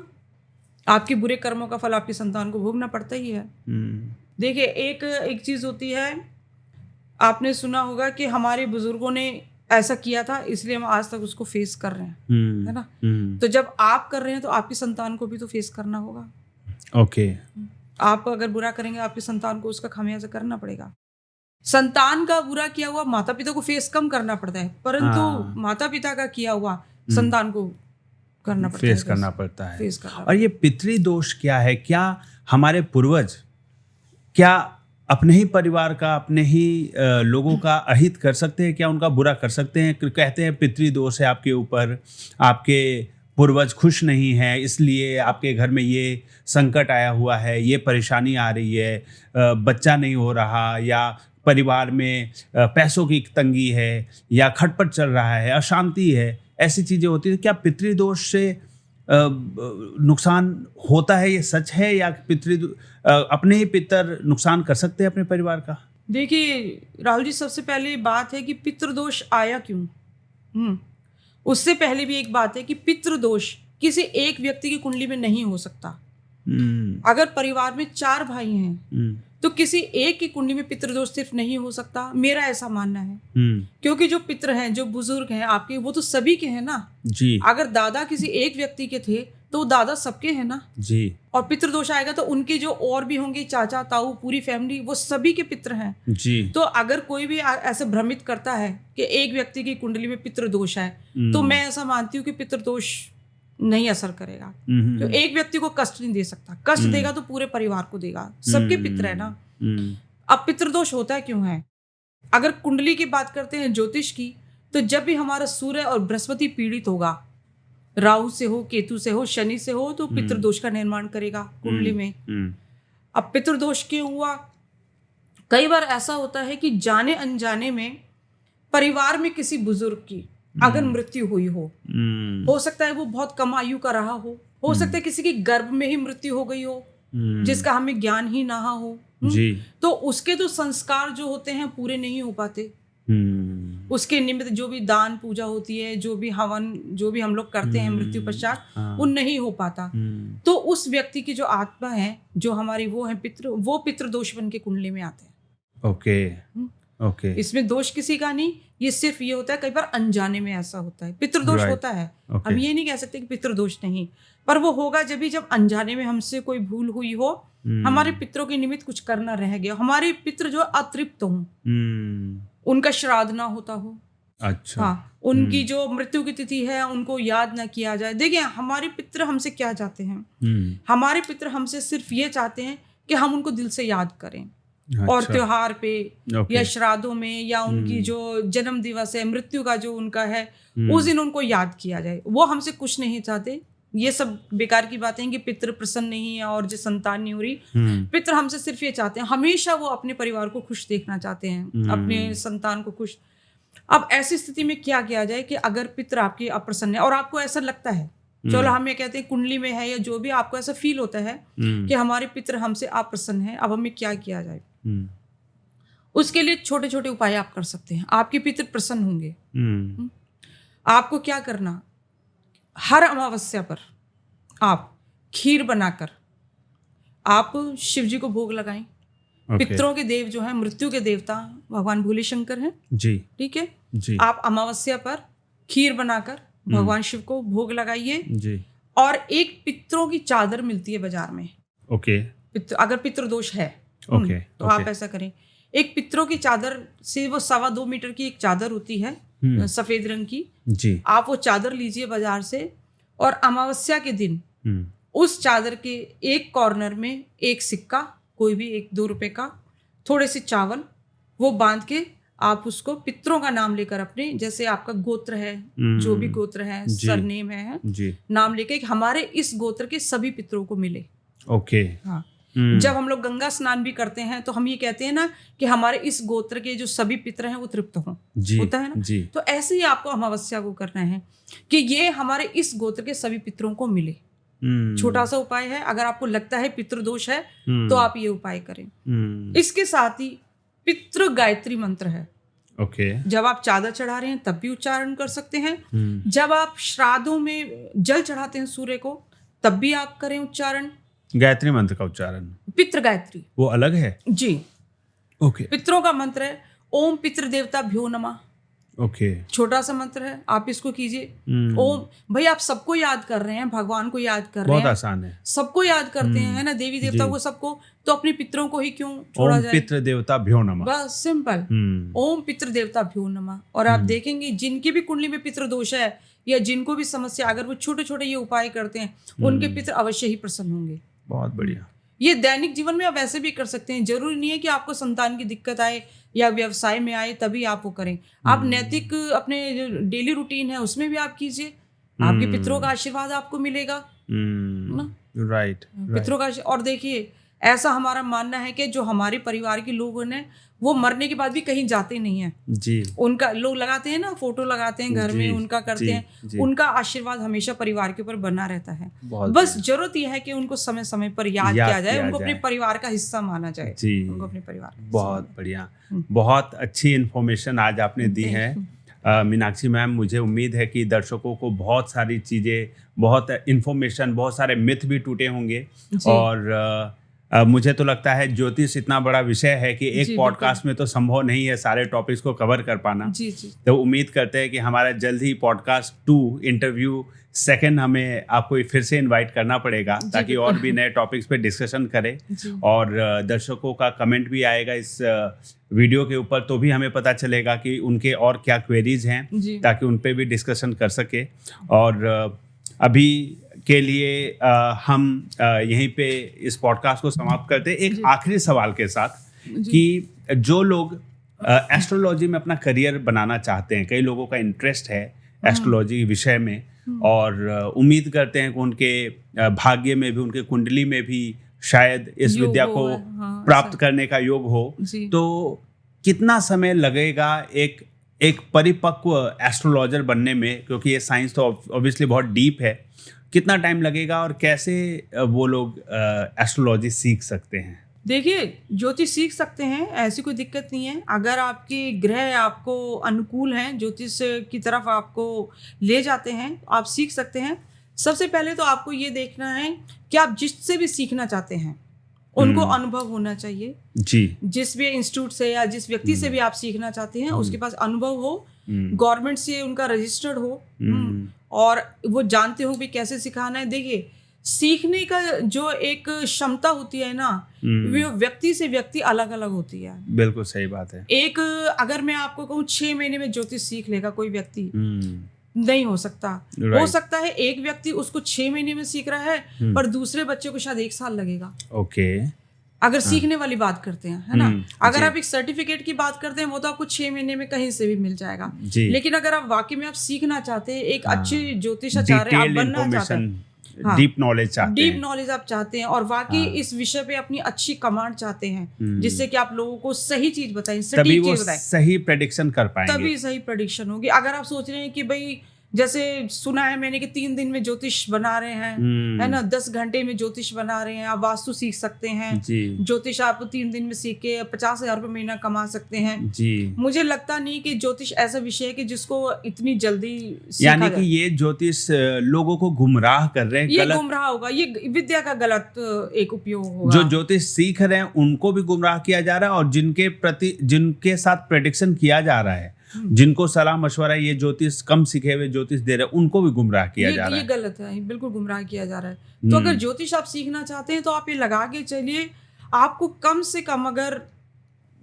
आपके बुरे कर्मों का फल आपकी संतान को भोगना पड़ता ही है। देखिए, एक चीज होती है, आपने सुना होगा कि हमारे बुजुर्गों ने ऐसा किया था इसलिए हम आज तक उसको फेस कर रहे हैं, है ना। तो जब आप कर रहे हैं तो आपकी संतान को भी तो फेस करना होगा। ओके। आप अगर बुरा करेंगे आपकी संतान को उसका खामियाजा करना पड़ेगा। संतान का बुरा किया हुआ माता पिता को फेस कम करना पड़ता है, परंतु माता पिता का किया हुआ संतान को करना पड़ता है, फेस करना पड़ता है। और ये पितृदोष क्या है? क्या हमारे पूर्वज क्या अपने ही परिवार का, अपने ही लोगों का अहित कर सकते हैं? क्या उनका बुरा कर सकते हैं? कहते हैं पितृदोष है आपके ऊपर, आपके पूर्वज खुश नहीं है इसलिए आपके घर में ये संकट आया हुआ है, ये परेशानी आ रही है, बच्चा नहीं हो रहा, या परिवार में पैसों की तंगी है, या खटपट चल रहा है, अशांति है, ऐसी चीज़ें होती हैं। क्या पितृदोष से नुकसान होता है? ये सच है? या अपने ही पितर नुकसान कर सकते हैं अपने परिवार का? देखिए राहुल जी, सबसे पहले बात है कि पितृदोष आया क्यों। उससे पहले भी एक बात है कि पितृदोष किसी एक व्यक्ति की कुंडली में नहीं हो सकता। अगर परिवार में 4 भाई हैं तो किसी एक की कुंडली में पितृदोष सिर्फ नहीं हो सकता, मेरा ऐसा मानना है। क्योंकि जो पितृ हैं, जो बुजुर्ग हैं आपके, वो तो सभी के हैं ना जी। अगर दादा किसी एक व्यक्ति के थे तो दादा सबके हैं ना जी। और पितृदोष आएगा तो उनके जो और भी होंगे, चाचा ताऊ, पूरी फैमिली, वो सभी के पितृ हैं जी। तो अगर कोई भी ऐसे भ्रमित करता है कि एक व्यक्ति की कुंडली में पितृदोष है, तो मैं ऐसा मानती हूँ कि पितृदोष नहीं असर करेगा। तो एक व्यक्ति को कष्ट नहीं दे सकता, कष्ट देगा तो पूरे परिवार को देगा, सबके पितृ है ना। अब पितृदोष होता क्यों है? अगर कुंडली की बात करते हैं ज्योतिष की, तो जब भी हमारा सूर्य और बृहस्पति पीड़ित होगा, राहु से हो, केतु से हो, शनि से हो, तो पितृदोष का निर्माण करेगा कुंडली में। अब पितृदोष क्यों हुआ? कई बार ऐसा होता है कि जाने अनजाने में परिवार में किसी बुजुर्ग की अगर मृत्यु हुई हो सकता है वो बहुत कम आयु का रहा हो सकता है किसी की गर्भ में ही मृत्यु हो गई हो जिसका हमें ज्ञान ही ना हो जी। तो उसके तो संस्कार जो होते हैं पूरे नहीं हो पाते। उसके निमित्त जो भी दान पूजा होती है, जो भी हवन, जो भी हम लोग करते हैं मृत्यु पश्चात, वो नहीं हो पाता। तो उस व्यक्ति की जो आत्मा है, जो हमारी वो है पितृ, वो पितृदोष बन के कुंडली में आते हैं। ओके। ओके। इसमें दोष किसी का नहीं, ये सिर्फ ये होता है कई बार अनजाने में ऐसा होता है, पितृदोष Right. होता है। Okay. हम ये नहीं कह सकते कि पितृदोष नहीं, पर वो होगा जब अनजाने में हमसे कोई भूल हुई हो, हमारे पितरों के निमित्त कुछ करना रह गया, हमारे पितृ जो अतृप्त हो, उनका श्राद्ध ना होता हो, अच्छा, हाँ, उनकी जो मृत्यु की तिथि है उनको याद ना किया जाए। देखिए हमारे पितृ हमसे क्या चाहते हैं, हमारे पितृ हमसे सिर्फ ये चाहते हैं कि हम उनको दिल से याद करें। अच्छा। और त्योहार पे Okay. या श्राद्धों में या उनकी जो जन्म दिवस है, मृत्यु का जो उनका है, उस दिन उनको याद किया जाए। वो हमसे कुछ नहीं चाहते। ये सब बेकार की बातें हैं कि पितृ प्रसन्न नहीं है और जो संतान नहीं हो रही। पितृ हमसे सिर्फ ये चाहते हैं, हमेशा वो अपने परिवार को खुश देखना चाहते हैं, अपने संतान को खुश। अब ऐसी स्थिति में क्या किया जाए कि अगर पितृ आपके अप्रसन्न है और आपको ऐसा लगता है, चलो हम ये कहते हैं कुंडली में है या जो भी, आपको ऐसा फील होता है कि हमारे पितृ हमसे अप्रसन्न है, अब हमें क्या किया जाए। उसके लिए छोटे छोटे उपाय आप कर सकते हैं, आपके पितृ प्रसन्न होंगे। आपको क्या करना, हर अमावस्या पर आप खीर बनाकर आप शिव जी को भोग लगाएं। पितरों के देव जो हैं, मृत्यु के देवता भगवान भोले शंकर हैं जी, ठीक है जी। आप अमावस्या पर खीर बनाकर भगवान शिव को भोग लगाइए जी। और एक पितरों की चादर मिलती है बाजार में। ओके। अगर पितृदोष है ओके, तो आप ऐसा करें, एक पितरों की चादर से, वो 2.25 मीटर की एक चादर होती है सफेद रंग की जी। आप वो चादर लीजिए बाजार से और अमावस्या के दिन उस चादर के एक कॉर्नर में एक सिक्का, कोई भी 1-2 रुपए का, थोड़े से चावल, वो बांध के आप उसको पितरों का नाम लेकर, अपने जैसे आपका गोत्र है, जो भी गोत्र है, सरनेम है जी, नाम लेके कि हमारे इस गोत्र के सभी पितरों को मिले। ओके। हाँ, जब हम लोग गंगा स्नान भी करते हैं तो हम ये कहते हैं ना कि हमारे इस गोत्र के जो सभी पितर हैं वो तृप्त हों, होता है ना जी। तो ऐसे ही आपको अमावस्या को करना है कि ये हमारे इस गोत्र के सभी पितरों को मिले। छोटा सा उपाय है, अगर आपको लगता है पितृदोष है तो आप ये उपाय करें। इसके साथ ही पितृ गायत्री मंत्र है। ओके। जब आप चादर चढ़ा रहे हैं तब भी उच्चारण कर सकते हैं, जब आप श्राद्धों में जल चढ़ाते हैं सूर्य को तब भी आप करें उच्चारण। गायत्री मंत्र का उच्चारण, पितृ गायत्री वो अलग है जी। ओके। पितरों का मंत्र है ओम पितृ देवता भ्यो नमः। ओके। छोटा सा मंत्र है, आप इसको कीजिए। ओम, भाई आप सबको याद कर रहे हैं, भगवान को याद कर रहे हैं, बहुत आसान है, सबको याद करते हैं, है ना, देवी देवता को, सबको, तो अपने पितरों को ही क्यों छोड़ा जाए। ओम पितृ देवता भ्यो नमः, बस सिंपल, ओम पितृ देवता भ्यो नमः। और आप देखेंगे जिनकी भी कुंडली में पितृ दोष है या जिनको भी समस्या, अगर वो छोटे छोटे ये उपाय करते हैं उनके पितृ अवश्य ही प्रसन्न होंगे। बहुत बढ़िया। ये दैनिक जीवन में आप वैसे भी कर सकते हैं, जरूरी नहीं है कि आपको संतान की दिक्कत आए या व्यवसाय में आए तभी आप वो करें। आप नैतिक अपने जो डेली रूटीन है उसमें भी आप कीजिए, आपके पितरों का आशीर्वाद आपको मिलेगा ना। राइट। पितरों का और देखिए, ऐसा हमारा मानना है कि जो हमारे परिवार के लोग हैं वो मरने के बाद भी कहीं जाते नहीं हैं जी। उनका लोग लगाते हैं ना, फोटो लगाते हैं घर में, उनका करते हैं, उनका आशीर्वाद हमेशा परिवार के ऊपर बना रहता है। बस जरूरत यह है कि उनको समय समय पर याद किया जाए, उनको अपने परिवार का हिस्सा माना जाए जी। उनको अपने परिवार। बहुत बढ़िया, बहुत अच्छी इन्फॉर्मेशन आज आपने दी है मीनाक्षी मैम। मुझे उम्मीद है कि दर्शकों को बहुत सारी चीज़ें, बहुत इन्फॉर्मेशन, बहुत सारे मिथ भी टूटे होंगे। और मुझे तो लगता है ज्योतिष इतना बड़ा विषय है कि एक पॉडकास्ट में तो संभव नहीं है सारे टॉपिक्स को कवर कर पाना जी। तो उम्मीद करते हैं कि हमारा जल्द ही पॉडकास्ट 2 इंटरव्यू 2 हमें आपको फिर से इनवाइट करना पड़ेगा ताकि और भी नए टॉपिक्स पे डिस्कशन करें। और दर्शकों का कमेंट भी आएगा इस वीडियो के ऊपर, तो भी हमें पता चलेगा कि उनके और क्या क्वेरीज हैं ताकि उन पे भी डिस्कशन कर सके। और अभी के लिए हम यहीं पे इस पॉडकास्ट को समाप्त करते हैं एक आखिरी सवाल के साथ कि जो लोग एस्ट्रोलॉजी में अपना करियर बनाना चाहते हैं, कई लोगों का इंटरेस्ट है एस्ट्रोलॉजी विषय में और उम्मीद करते हैं कि उनके भाग्य में भी, उनके कुंडली में भी शायद इस विद्या को प्राप्त करने का योग हो, तो कितना समय लगेगा एक परिपक्व एस्ट्रोलॉजर बनने में? क्योंकि ये साइंस तो ऑब्वियसली बहुत डीप है, कितना टाइम लगेगा और कैसे वो लोग एस्ट्रोलॉजी सीख सकते हैं? देखिए, ज्योतिष सीख सकते हैं, ऐसी कोई दिक्कत नहीं है। अगर आपके ग्रह आपको अनुकूल हैं, ज्योतिष की तरफ आपको ले जाते हैं, आप सीख सकते हैं। सबसे पहले तो आपको ये देखना है कि आप जिससे भी सीखना चाहते हैं उनको अनुभव होना चाहिए जी। जिस भी इंस्टीट्यूट से या जिस व्यक्ति से भी आप सीखना चाहते हैं उसके पास अनुभव हो, गवर्नमेंट से उनका रजिस्टर्ड हो, और वो जानते हो भी कैसे सिखाना है। देखिए, सीखने का जो एक क्षमता होती है ना, वो व्यक्ति से व्यक्ति अलग अलग होती है। बिल्कुल सही बात है। एक अगर मैं आपको कहूँ 6 महीने में ज्योतिष सीख लेगा कोई व्यक्ति, नहीं हो सकता। हो सकता है एक व्यक्ति उसको 6 महीने में सीख रहा है पर दूसरे बच्चे को शायद 1 साल लगेगा। ओके। अगर सीखने वाली बात करते हैं, है ना। अगर आप एक सर्टिफिकेट की बात करते हैं वो तो आपको 6 महीने में कहीं से भी मिल जाएगा। लेकिन अगर आप वाकई में आप सीखना चाहते हैं, एक अच्छे ज्योतिषाचार्य आप बनना चाहते हैं, डीप नॉलेज चाहते हैं, डीप नॉलेज आप चाहते हैं और वाकई इस विषय पे अपनी अच्छी कमांड चाहते हैं, जिससे कि आप लोगों को सही चीज बताएं, सटीक चीज बताएं, सही प्रेडिक्शन कर पाएंगे, तभी सही प्रेडिक्शन होगी। अगर आप सोच रहे हैं कि भाई जैसे सुना है मैंने कि 3 दिन में ज्योतिष बना रहे हैं, है ना, 10 घंटे में ज्योतिष बना रहे हैं, आप वास्तु सीख सकते हैं, ज्योतिष आप 3 दिन में सीख के 50,000 रुपये महीना कमा सकते हैं जी। मुझे लगता नहीं कि ज्योतिष ऐसा विषय है कि जिसको इतनी जल्दी यानी कि ये ज्योतिष लोगों को गुमराह कर रहे हैं, ये गुमराह होगा, ये विद्या का गलत एक उपयोग होगा। जो ज्योतिष सीख रहे हैं उनको भी गुमराह किया जा रहा है और जिनके साथ प्रेडिक्शन किया जा रहा है, जिनको सलाह मशवरा ये ज्योतिष कम सीखे हुए ज्योतिष दे रहे हैं, उनको भी गुमराह किया जा रहा है। ये गलत है, बिल्कुल गुमराह किया जा रहा है। तो अगर ज्योतिष आप सीखना चाहते हैं तो आप ये लगा के चलिए, आपको कम से कम, अगर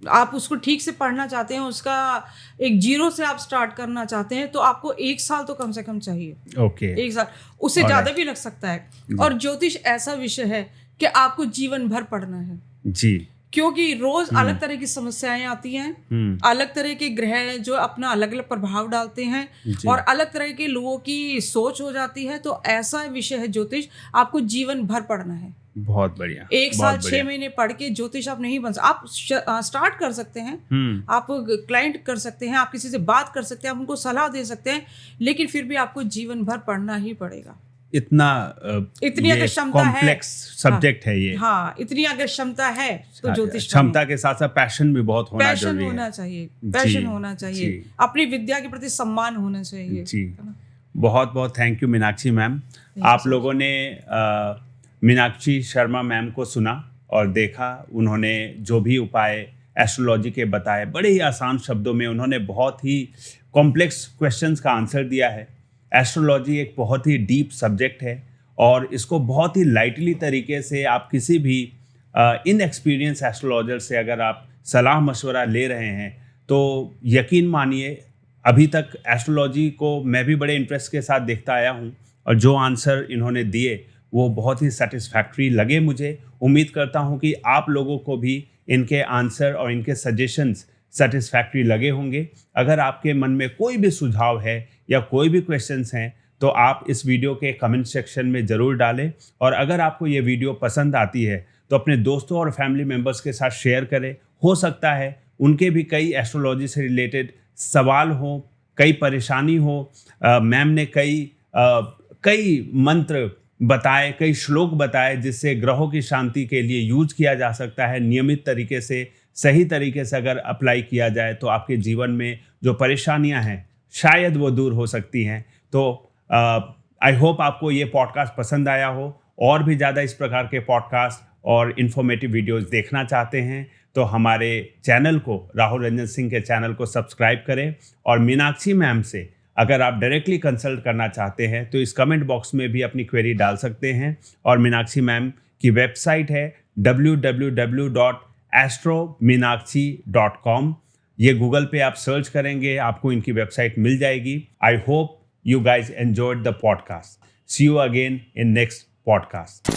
आप उसको ठीक से पढ़ना चाहते हैं, उसका एक 0 से आप स्टार्ट करना चाहते हैं, तो आपको 1 साल तो कम से कम चाहिए। ओके। 1 साल, उससे ज्यादा भी लग सकता है। और ज्योतिष ऐसा विषय है कि आपको जीवन भर पढ़ना है जी, क्योंकि रोज अलग तरह की समस्याएं आती हैं, अलग तरह के ग्रह जो अपना अलग अलग प्रभाव डालते हैं और अलग तरह के लोगों की सोच हो जाती है। तो ऐसा विषय है ज्योतिष, आपको जीवन भर पढ़ना है। बहुत बढ़िया। 1 साल 6 महीने पढ़ के ज्योतिष आप नहीं बन सकते। आप स्टार्ट कर सकते हैं, आप क्लाइंट कर सकते हैं, आप किसी से बात कर सकते हैं, आप उनको सलाह दे सकते हैं, लेकिन फिर भी आपको जीवन भर पढ़ना ही पड़ेगा। इतनी अगर क्षमता है, कॉम्प्लेक्स सब्जेक्ट है ये। हाँ, इतनी अगर क्षमता है तो ज्योतिष, क्षमता के साथ साथ पैशन भी बहुत होना जरूरी है। पैशन होना चाहिए, अपनी विद्या के प्रति सम्मान होना चाहिए जी। बहुत बहुत थैंक यू मीनाक्षी मैम। आप लोगों ने मीनाक्षी शर्मा मैम को सुना और देखा, उन्होंने जो भी उपाय एस्ट्रोलॉजी के बताए, बड़े ही आसान शब्दों में उन्होंने बहुत ही कॉम्प्लेक्स क्वेश्चंस का आंसर दिया है। एस्ट्रोलॉजी एक बहुत ही डीप सब्जेक्ट है और इसको बहुत ही लाइटली तरीके से आप किसी भी इनएक्सपीरियंस एस्ट्रोलॉजर से अगर आप सलाह मशवरा ले रहे हैं तो यकीन मानिए, अभी तक एस्ट्रोलॉजी को मैं भी बड़े इंटरेस्ट के साथ देखता आया हूँ और जो आंसर इन्होंने दिए वो बहुत ही सेटिस्फैक्ट्री लगे मुझे। उम्मीद करता हूँ कि आप लोगों को भी इनके आंसर और इनके सजेशंस सेटिस्फैक्ट्री लगे होंगे। अगर आपके मन में कोई भी सुझाव है या कोई भी क्वेश्चंस हैं तो आप इस वीडियो के कमेंट सेक्शन में ज़रूर डालें, और अगर आपको ये वीडियो पसंद आती है तो अपने दोस्तों और फैमिली मेम्बर्स के साथ शेयर करें। हो सकता है उनके भी कई एस्ट्रोलॉजी से रिलेटेड सवाल हो, कई परेशानी हो। मैम ने कई मंत्र बताए, कई श्लोक बताए जिससे ग्रहों की शांति के लिए यूज किया जा सकता है। नियमित तरीके से, सही तरीके से अगर अप्लाई किया जाए तो आपके जीवन में जो परेशानियां हैं शायद वो दूर हो सकती हैं। तो आई होप आपको ये पॉडकास्ट पसंद आया हो। और भी ज़्यादा इस प्रकार के पॉडकास्ट और इन्फॉर्मेटिव वीडियोस देखना चाहते हैं तो हमारे चैनल को, राहुल रंजन सिंह के चैनल को सब्सक्राइब करें। और मीनाक्षी मैम से अगर आप डायरेक्टली कंसल्ट करना चाहते हैं तो इस कमेंट बॉक्स में भी अपनी क्वेरी डाल सकते हैं। और मीनाक्षी मैम की वेबसाइट है www.astrominakshi.com। ये गूगल पे आप सर्च करेंगे, आपको इनकी वेबसाइट मिल जाएगी। I hope you guys enjoyed the podcast. See you again in next podcast.